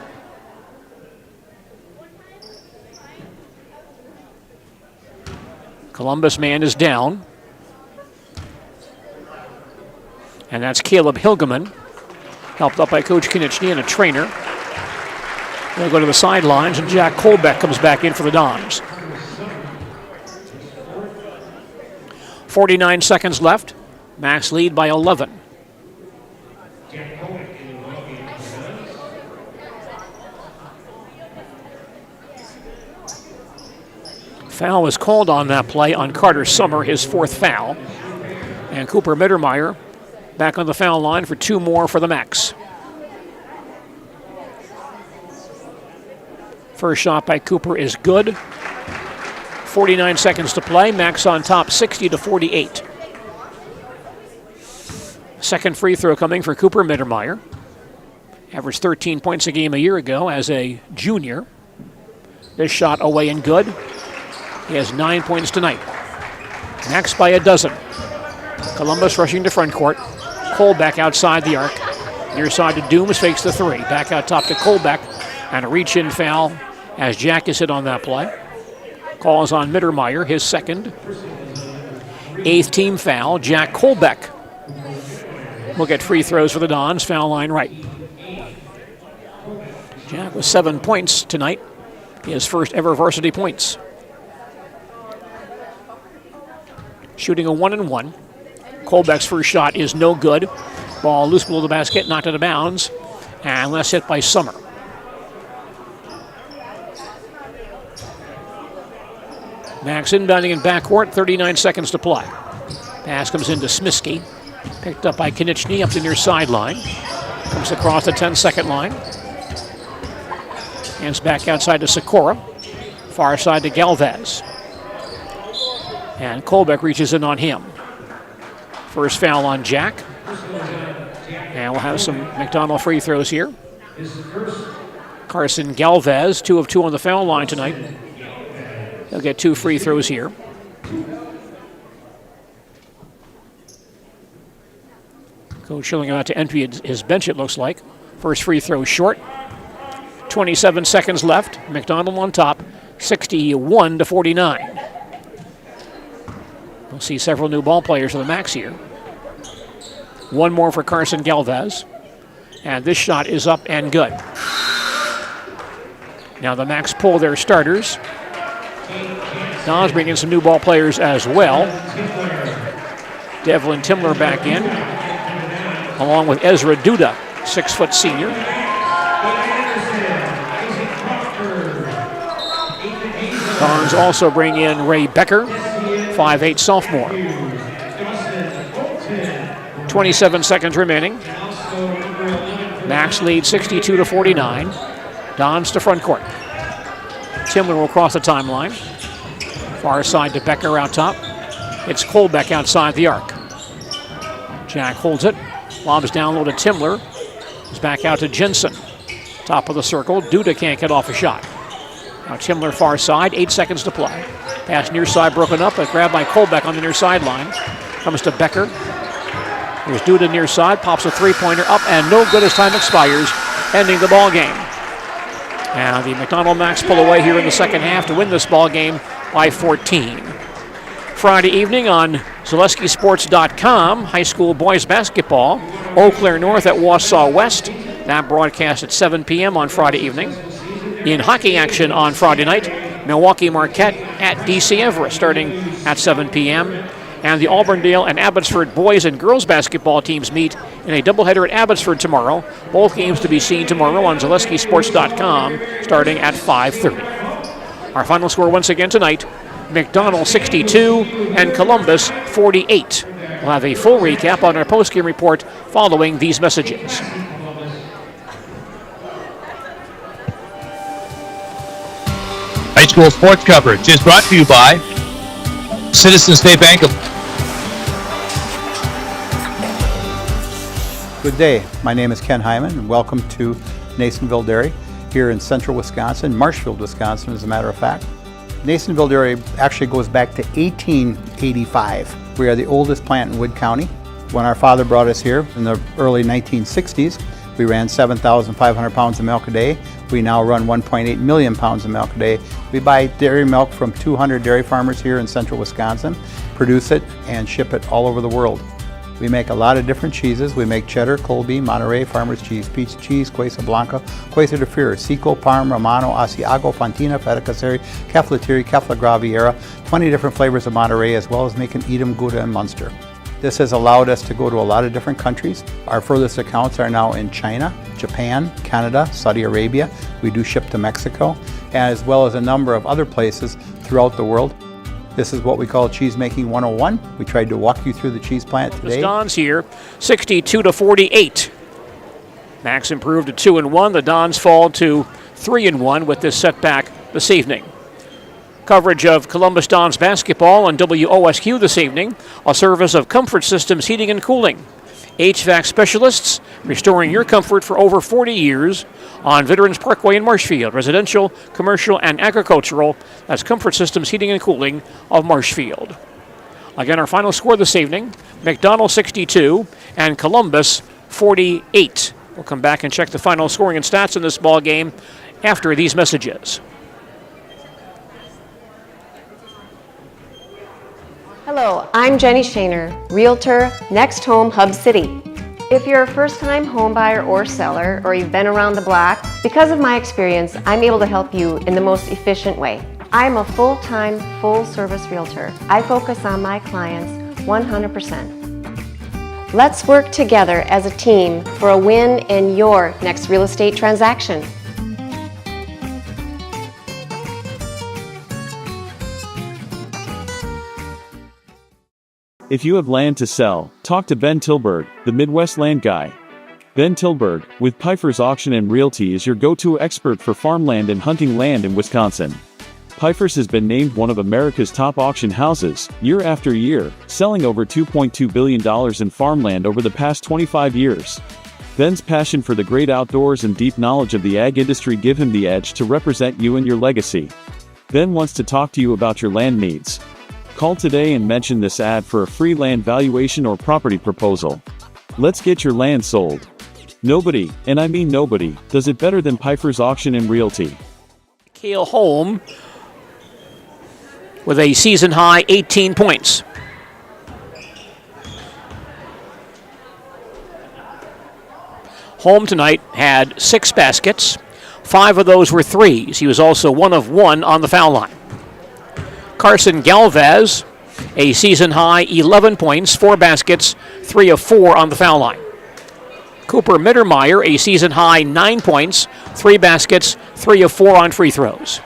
Columbus man is down. And that's Caleb Hilgeman, helped up by Coach Konechny and a trainer. They'll go to the sidelines, and Jack Kolbeck comes back in for the Dons. 49 seconds left. Max lead by 11. Foul was called on that play on Carter Summer, his 4th foul. And Cooper Mittermeier back on the foul line for 2 more for the Max. First shot by Cooper is good. 49 seconds to play. Max on top, 60-48. Second free throw coming for Cooper Mittermeier. Averaged 13 points a game a year ago as a junior. This shot away and good. He has 9 points tonight. Max by a dozen. Columbus rushing to front court. Kolbeck outside the arc. Near side to Dooms, fakes the three. Back out top to Kolbeck. And a reach-in foul as Jack is hit on that play. Calls on Mittermeier, his second. 8th team foul. Jack Kolbeck will get free throws for the Dons. Foul line right. Jack with 7 points tonight. His first ever varsity points. Shooting a 1-and-1. Kolbeck's first shot is no good. Ball loose below the basket, knocked out of bounds. And last hit by Summer. Max inbounding in backcourt, 39 seconds to play. Pass comes into Smiskey. Picked up by Konechny up to near sideline. Comes across the 10-second line. Hands back outside to Sikora. Far side to Galvez. And Kolbeck reaches in on him. First foul on Jack. And we'll have some McDonell free throws here. Carson Galvez, 2 of 2 on the foul line tonight. He'll get 2 free throws here. Coach Schilling about to empty his bench, it looks like. First free throw short. 27 seconds left. McDonell on top, 61-49. We'll see several new ball players for the Max here. One more for Carson Galvez. And this shot is up and good. Now the Max pull their starters. Dons bring in some new ball players as well. Devlin Timler back in, along with Ezra Duda, 6-foot senior. Dons also bring in Ray Becker, 5'8" sophomore. 27 seconds remaining. Max lead 62-49. Dons to front court. Timler will cross the timeline. Far side to Becker out top. It's Kolbeck outside the arc. Jack holds it. Lobs down low to Timler. It's back out to Jensen. Top of the circle. Duda can't get off a shot. Now Timler far side, 8 seconds to play. Pass near side broken up, but grabbed by Kolbeck on the near sideline. Comes to Becker. Here's Duda near side, pops a three-pointer up and no good as time expires, ending the ball game. And the McDonell Max pull away here in the second half to win this ball game by 14. Friday evening on ZaleskiSports.com, high school boys basketball, Eau Claire North at Wausau West. That broadcast at 7 p.m. on Friday evening. In hockey action on Friday night, Milwaukee Marquette at DC Everest starting at 7 p.m. And the Auburndale and Abbotsford boys and girls basketball teams meet in a doubleheader at Abbotsford tomorrow. Both games to be seen tomorrow on ZaleskiSports.com starting at 5:30. Our final score once again tonight, McDonell 62 and Columbus 48. We'll have a full recap on our postgame report following these messages. High school sports coverage is brought to you by Citizens State Bank of... Good day. My name is Ken Hyman, and welcome to Nasonville Dairy here in central Wisconsin, Marshfield, Wisconsin, as a matter of fact. Nasonville Dairy actually goes back to 1885. We are the oldest plant in Wood County. When our father brought us here in the early 1960s, we ran 7,500 pounds of milk a day. We now run 1.8 million pounds of milk a day. We buy dairy milk from 200 dairy farmers here in central Wisconsin, produce it, and ship it all over the world. We make a lot of different cheeses. We make cheddar, Colby, Monterey, Farmer's Cheese, Peach Cheese, Quesa Blanca, Quesa de Freer, Seco, Parm, Romano, Asiago, Fontina, Feta Caseri, Caflateri, Cafla Graviera, 20 different flavors of Monterey, as well as making Edam, Gouda, and Munster. This has allowed us to go to a lot of different countries. Our furthest accounts are now in China, Japan, Canada, Saudi Arabia. We do ship to Mexico, as well as a number of other places throughout the world. This is what we call Cheese Making 101. We tried to walk you through the cheese plant today. The Dons here, 62-48. Max improved to 2-1. The Dons fall to 3-1 with this setback this evening. Coverage of Columbus Dons basketball on WOSQ this evening, a service of Comfort Systems Heating and Cooling. HVAC specialists restoring your comfort for over 40 years on Veterans Parkway in Marshfield. Residential, commercial, and agricultural. That's Comfort Systems Heating and Cooling of Marshfield. Again, our final score this evening, McDonell 62 and Columbus 48. We'll come back and check the final scoring and stats in this ball game after these messages. Hello, I'm Jenny Shaner, Realtor, Next Home Hub City. If you're a first-time home buyer or seller, or you've been around the block, because of my experience, I'm able to help you in the most efficient way. I'm a full-time, full-service realtor. I focus on my clients 100%. Let's work together as a team for a win in your next real estate transaction. If you have land to sell, talk to Ben Tilburg, the Midwest Land Guy. Ben Tilburg, with Pfeiffer's Auction and Realty, is your go-to expert for farmland and hunting land in Wisconsin. Pfeiffer's has been named one of America's top auction houses, year after year, selling over $2.2 billion in farmland over the past 25 years. Ben's passion for the great outdoors and deep knowledge of the ag industry give him the edge to represent you and your legacy. Ben wants to talk to you about your land needs. Call today and mention this ad for a free land valuation or property proposal. Let's get your land sold. Nobody, and I mean nobody, does it better than Pfeiffer's Auction and Realty. Cale Holm with a season-high 18 points. Holm tonight had 6 baskets. 5 of those were threes. He was also 1 of 1 on the foul line. Carson Galvez, a season-high 11 points, 4 baskets, 3 of 4 on the foul line. Cooper Mittermeier, a season-high 9 points, 3 baskets, 3 of 4 on free throws.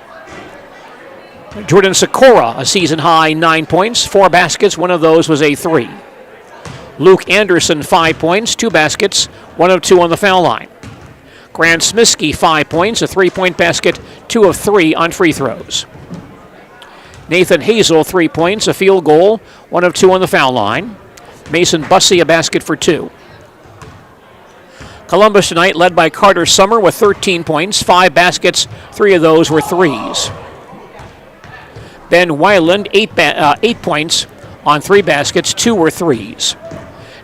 Jordan Sikora, a season-high 9 points, 4 baskets, 1 of those was a 3. Luke Anderson, 5 points, 2 baskets, 1 of 2 on the foul line. Grant Smiskey, 5 points, a 3-point basket, 2 of 3 on free throws. Nathan Hazel, 3 points, a field goal, 1 of 2 on the foul line. Mason Bussey, a basket for 2. Columbus tonight led by Carter Summer with 13 points, 5 baskets, 3 of those were threes. Ben Weiland, 8 points on 3 baskets, 2 were threes.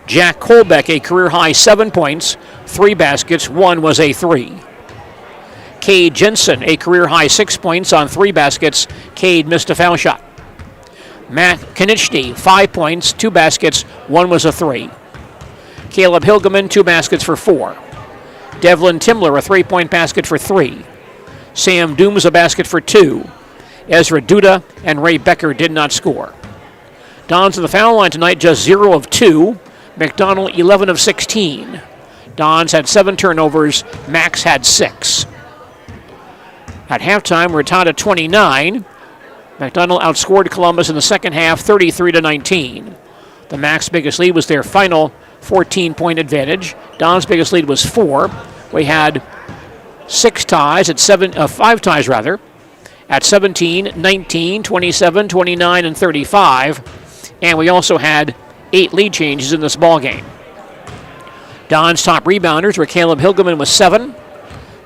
Jack Kolbeck, a career-high 7 points, 3 baskets, 1 was a 3. Cade Jensen, a career-high 6 points on 3 baskets. Cade missed a foul shot. Matt Konieczny, 5 points, 2 baskets, 1 was a 3. Caleb Hilgeman, 2 baskets for 4. Devlin Timler, a 3-point basket for 3. Sam Dooms, a basket for 2. Ezra Duda and Ray Becker did not score. Dons on the foul line tonight, just 0 of 2. McDonell, 11 of 16. Dons had 7 turnovers. Max had 6. At halftime, we're tied at 29. McDonell outscored Columbus in the second half, 33-19. The Max biggest lead was their final 14-point advantage. Don's biggest lead was 4. We had 5 ties at 17, 19, 27, 29, and 35. And we also had 8 lead changes in this ball game. Don's top rebounders were Caleb Hilgeman with 7.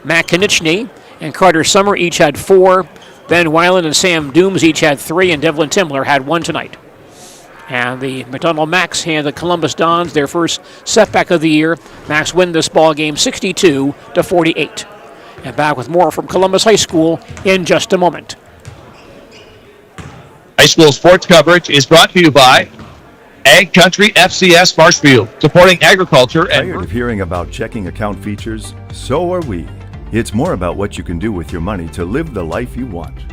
Matt Konieczny and Carter Summer each had 4. Ben Weiland and Sam Dooms each had 3, and Devlin Timler had 1 tonight. And the McDonell Max handed the Columbus Dons their first setback of the year. Max win this ball game 62-48. And back with more from Columbus High School in just a moment. High school sports coverage is brought to you by Ag Country FCS Marshfield, supporting agriculture and... Tired of hearing about checking account features? So are we. It's more about what you can do with your money to live the life you want.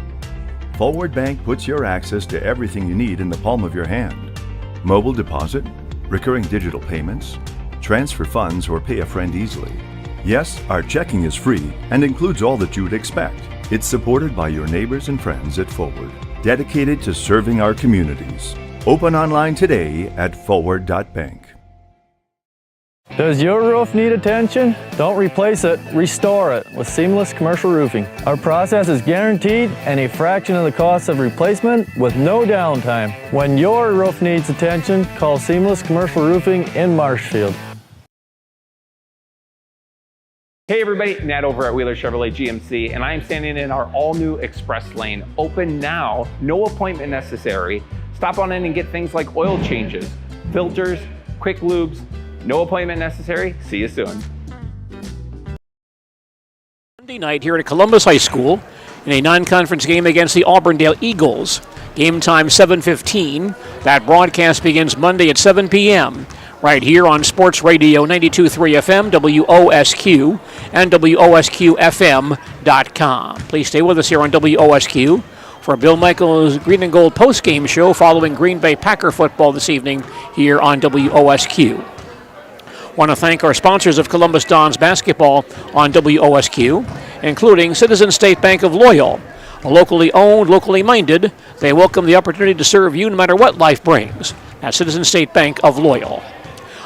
Forward Bank puts your access to everything you need in the palm of your hand. Mobile deposit, recurring digital payments, transfer funds, or pay a friend easily. Yes, our checking is free and includes all that you would expect. It's supported by your neighbors and friends at Forward, dedicated to serving our communities. Open online today at forward.bank. Does your roof need attention? Don't replace it, restore it with Seamless Commercial Roofing. Our process is guaranteed and a fraction of the cost of replacement with no downtime. When your roof needs attention, call Seamless Commercial Roofing in Marshfield. Hey everybody, Nat over at Wheeler Chevrolet GMC, and I am standing in our all-new Express Lane. Open now, no appointment necessary. Stop on in and get things like oil changes, filters, quick lubes. No appointment necessary. See you soon. Monday night here at Columbus High School in a non-conference game against the Auburndale Eagles. Game time 7:15. That broadcast begins Monday at 7 p.m. right here on Sports Radio 92.3 FM, WOSQ, and WOSQFM.com. Please stay with us here on WOSQ for Bill Michaels' Green and Gold postgame show following Green Bay Packer football this evening here on WOSQ. Want to thank our sponsors of Columbus Dons basketball on WOSQ, including Citizen State Bank of Loyal. Locally owned, locally minded, they welcome the opportunity to serve you no matter what life brings. That's Citizen State Bank of Loyal.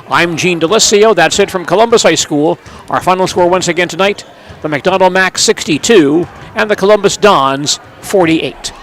I'm Gene DeLisio. That's it from Columbus High School. Our final score once again tonight, the McDonell Max 62 and the Columbus Dons 48.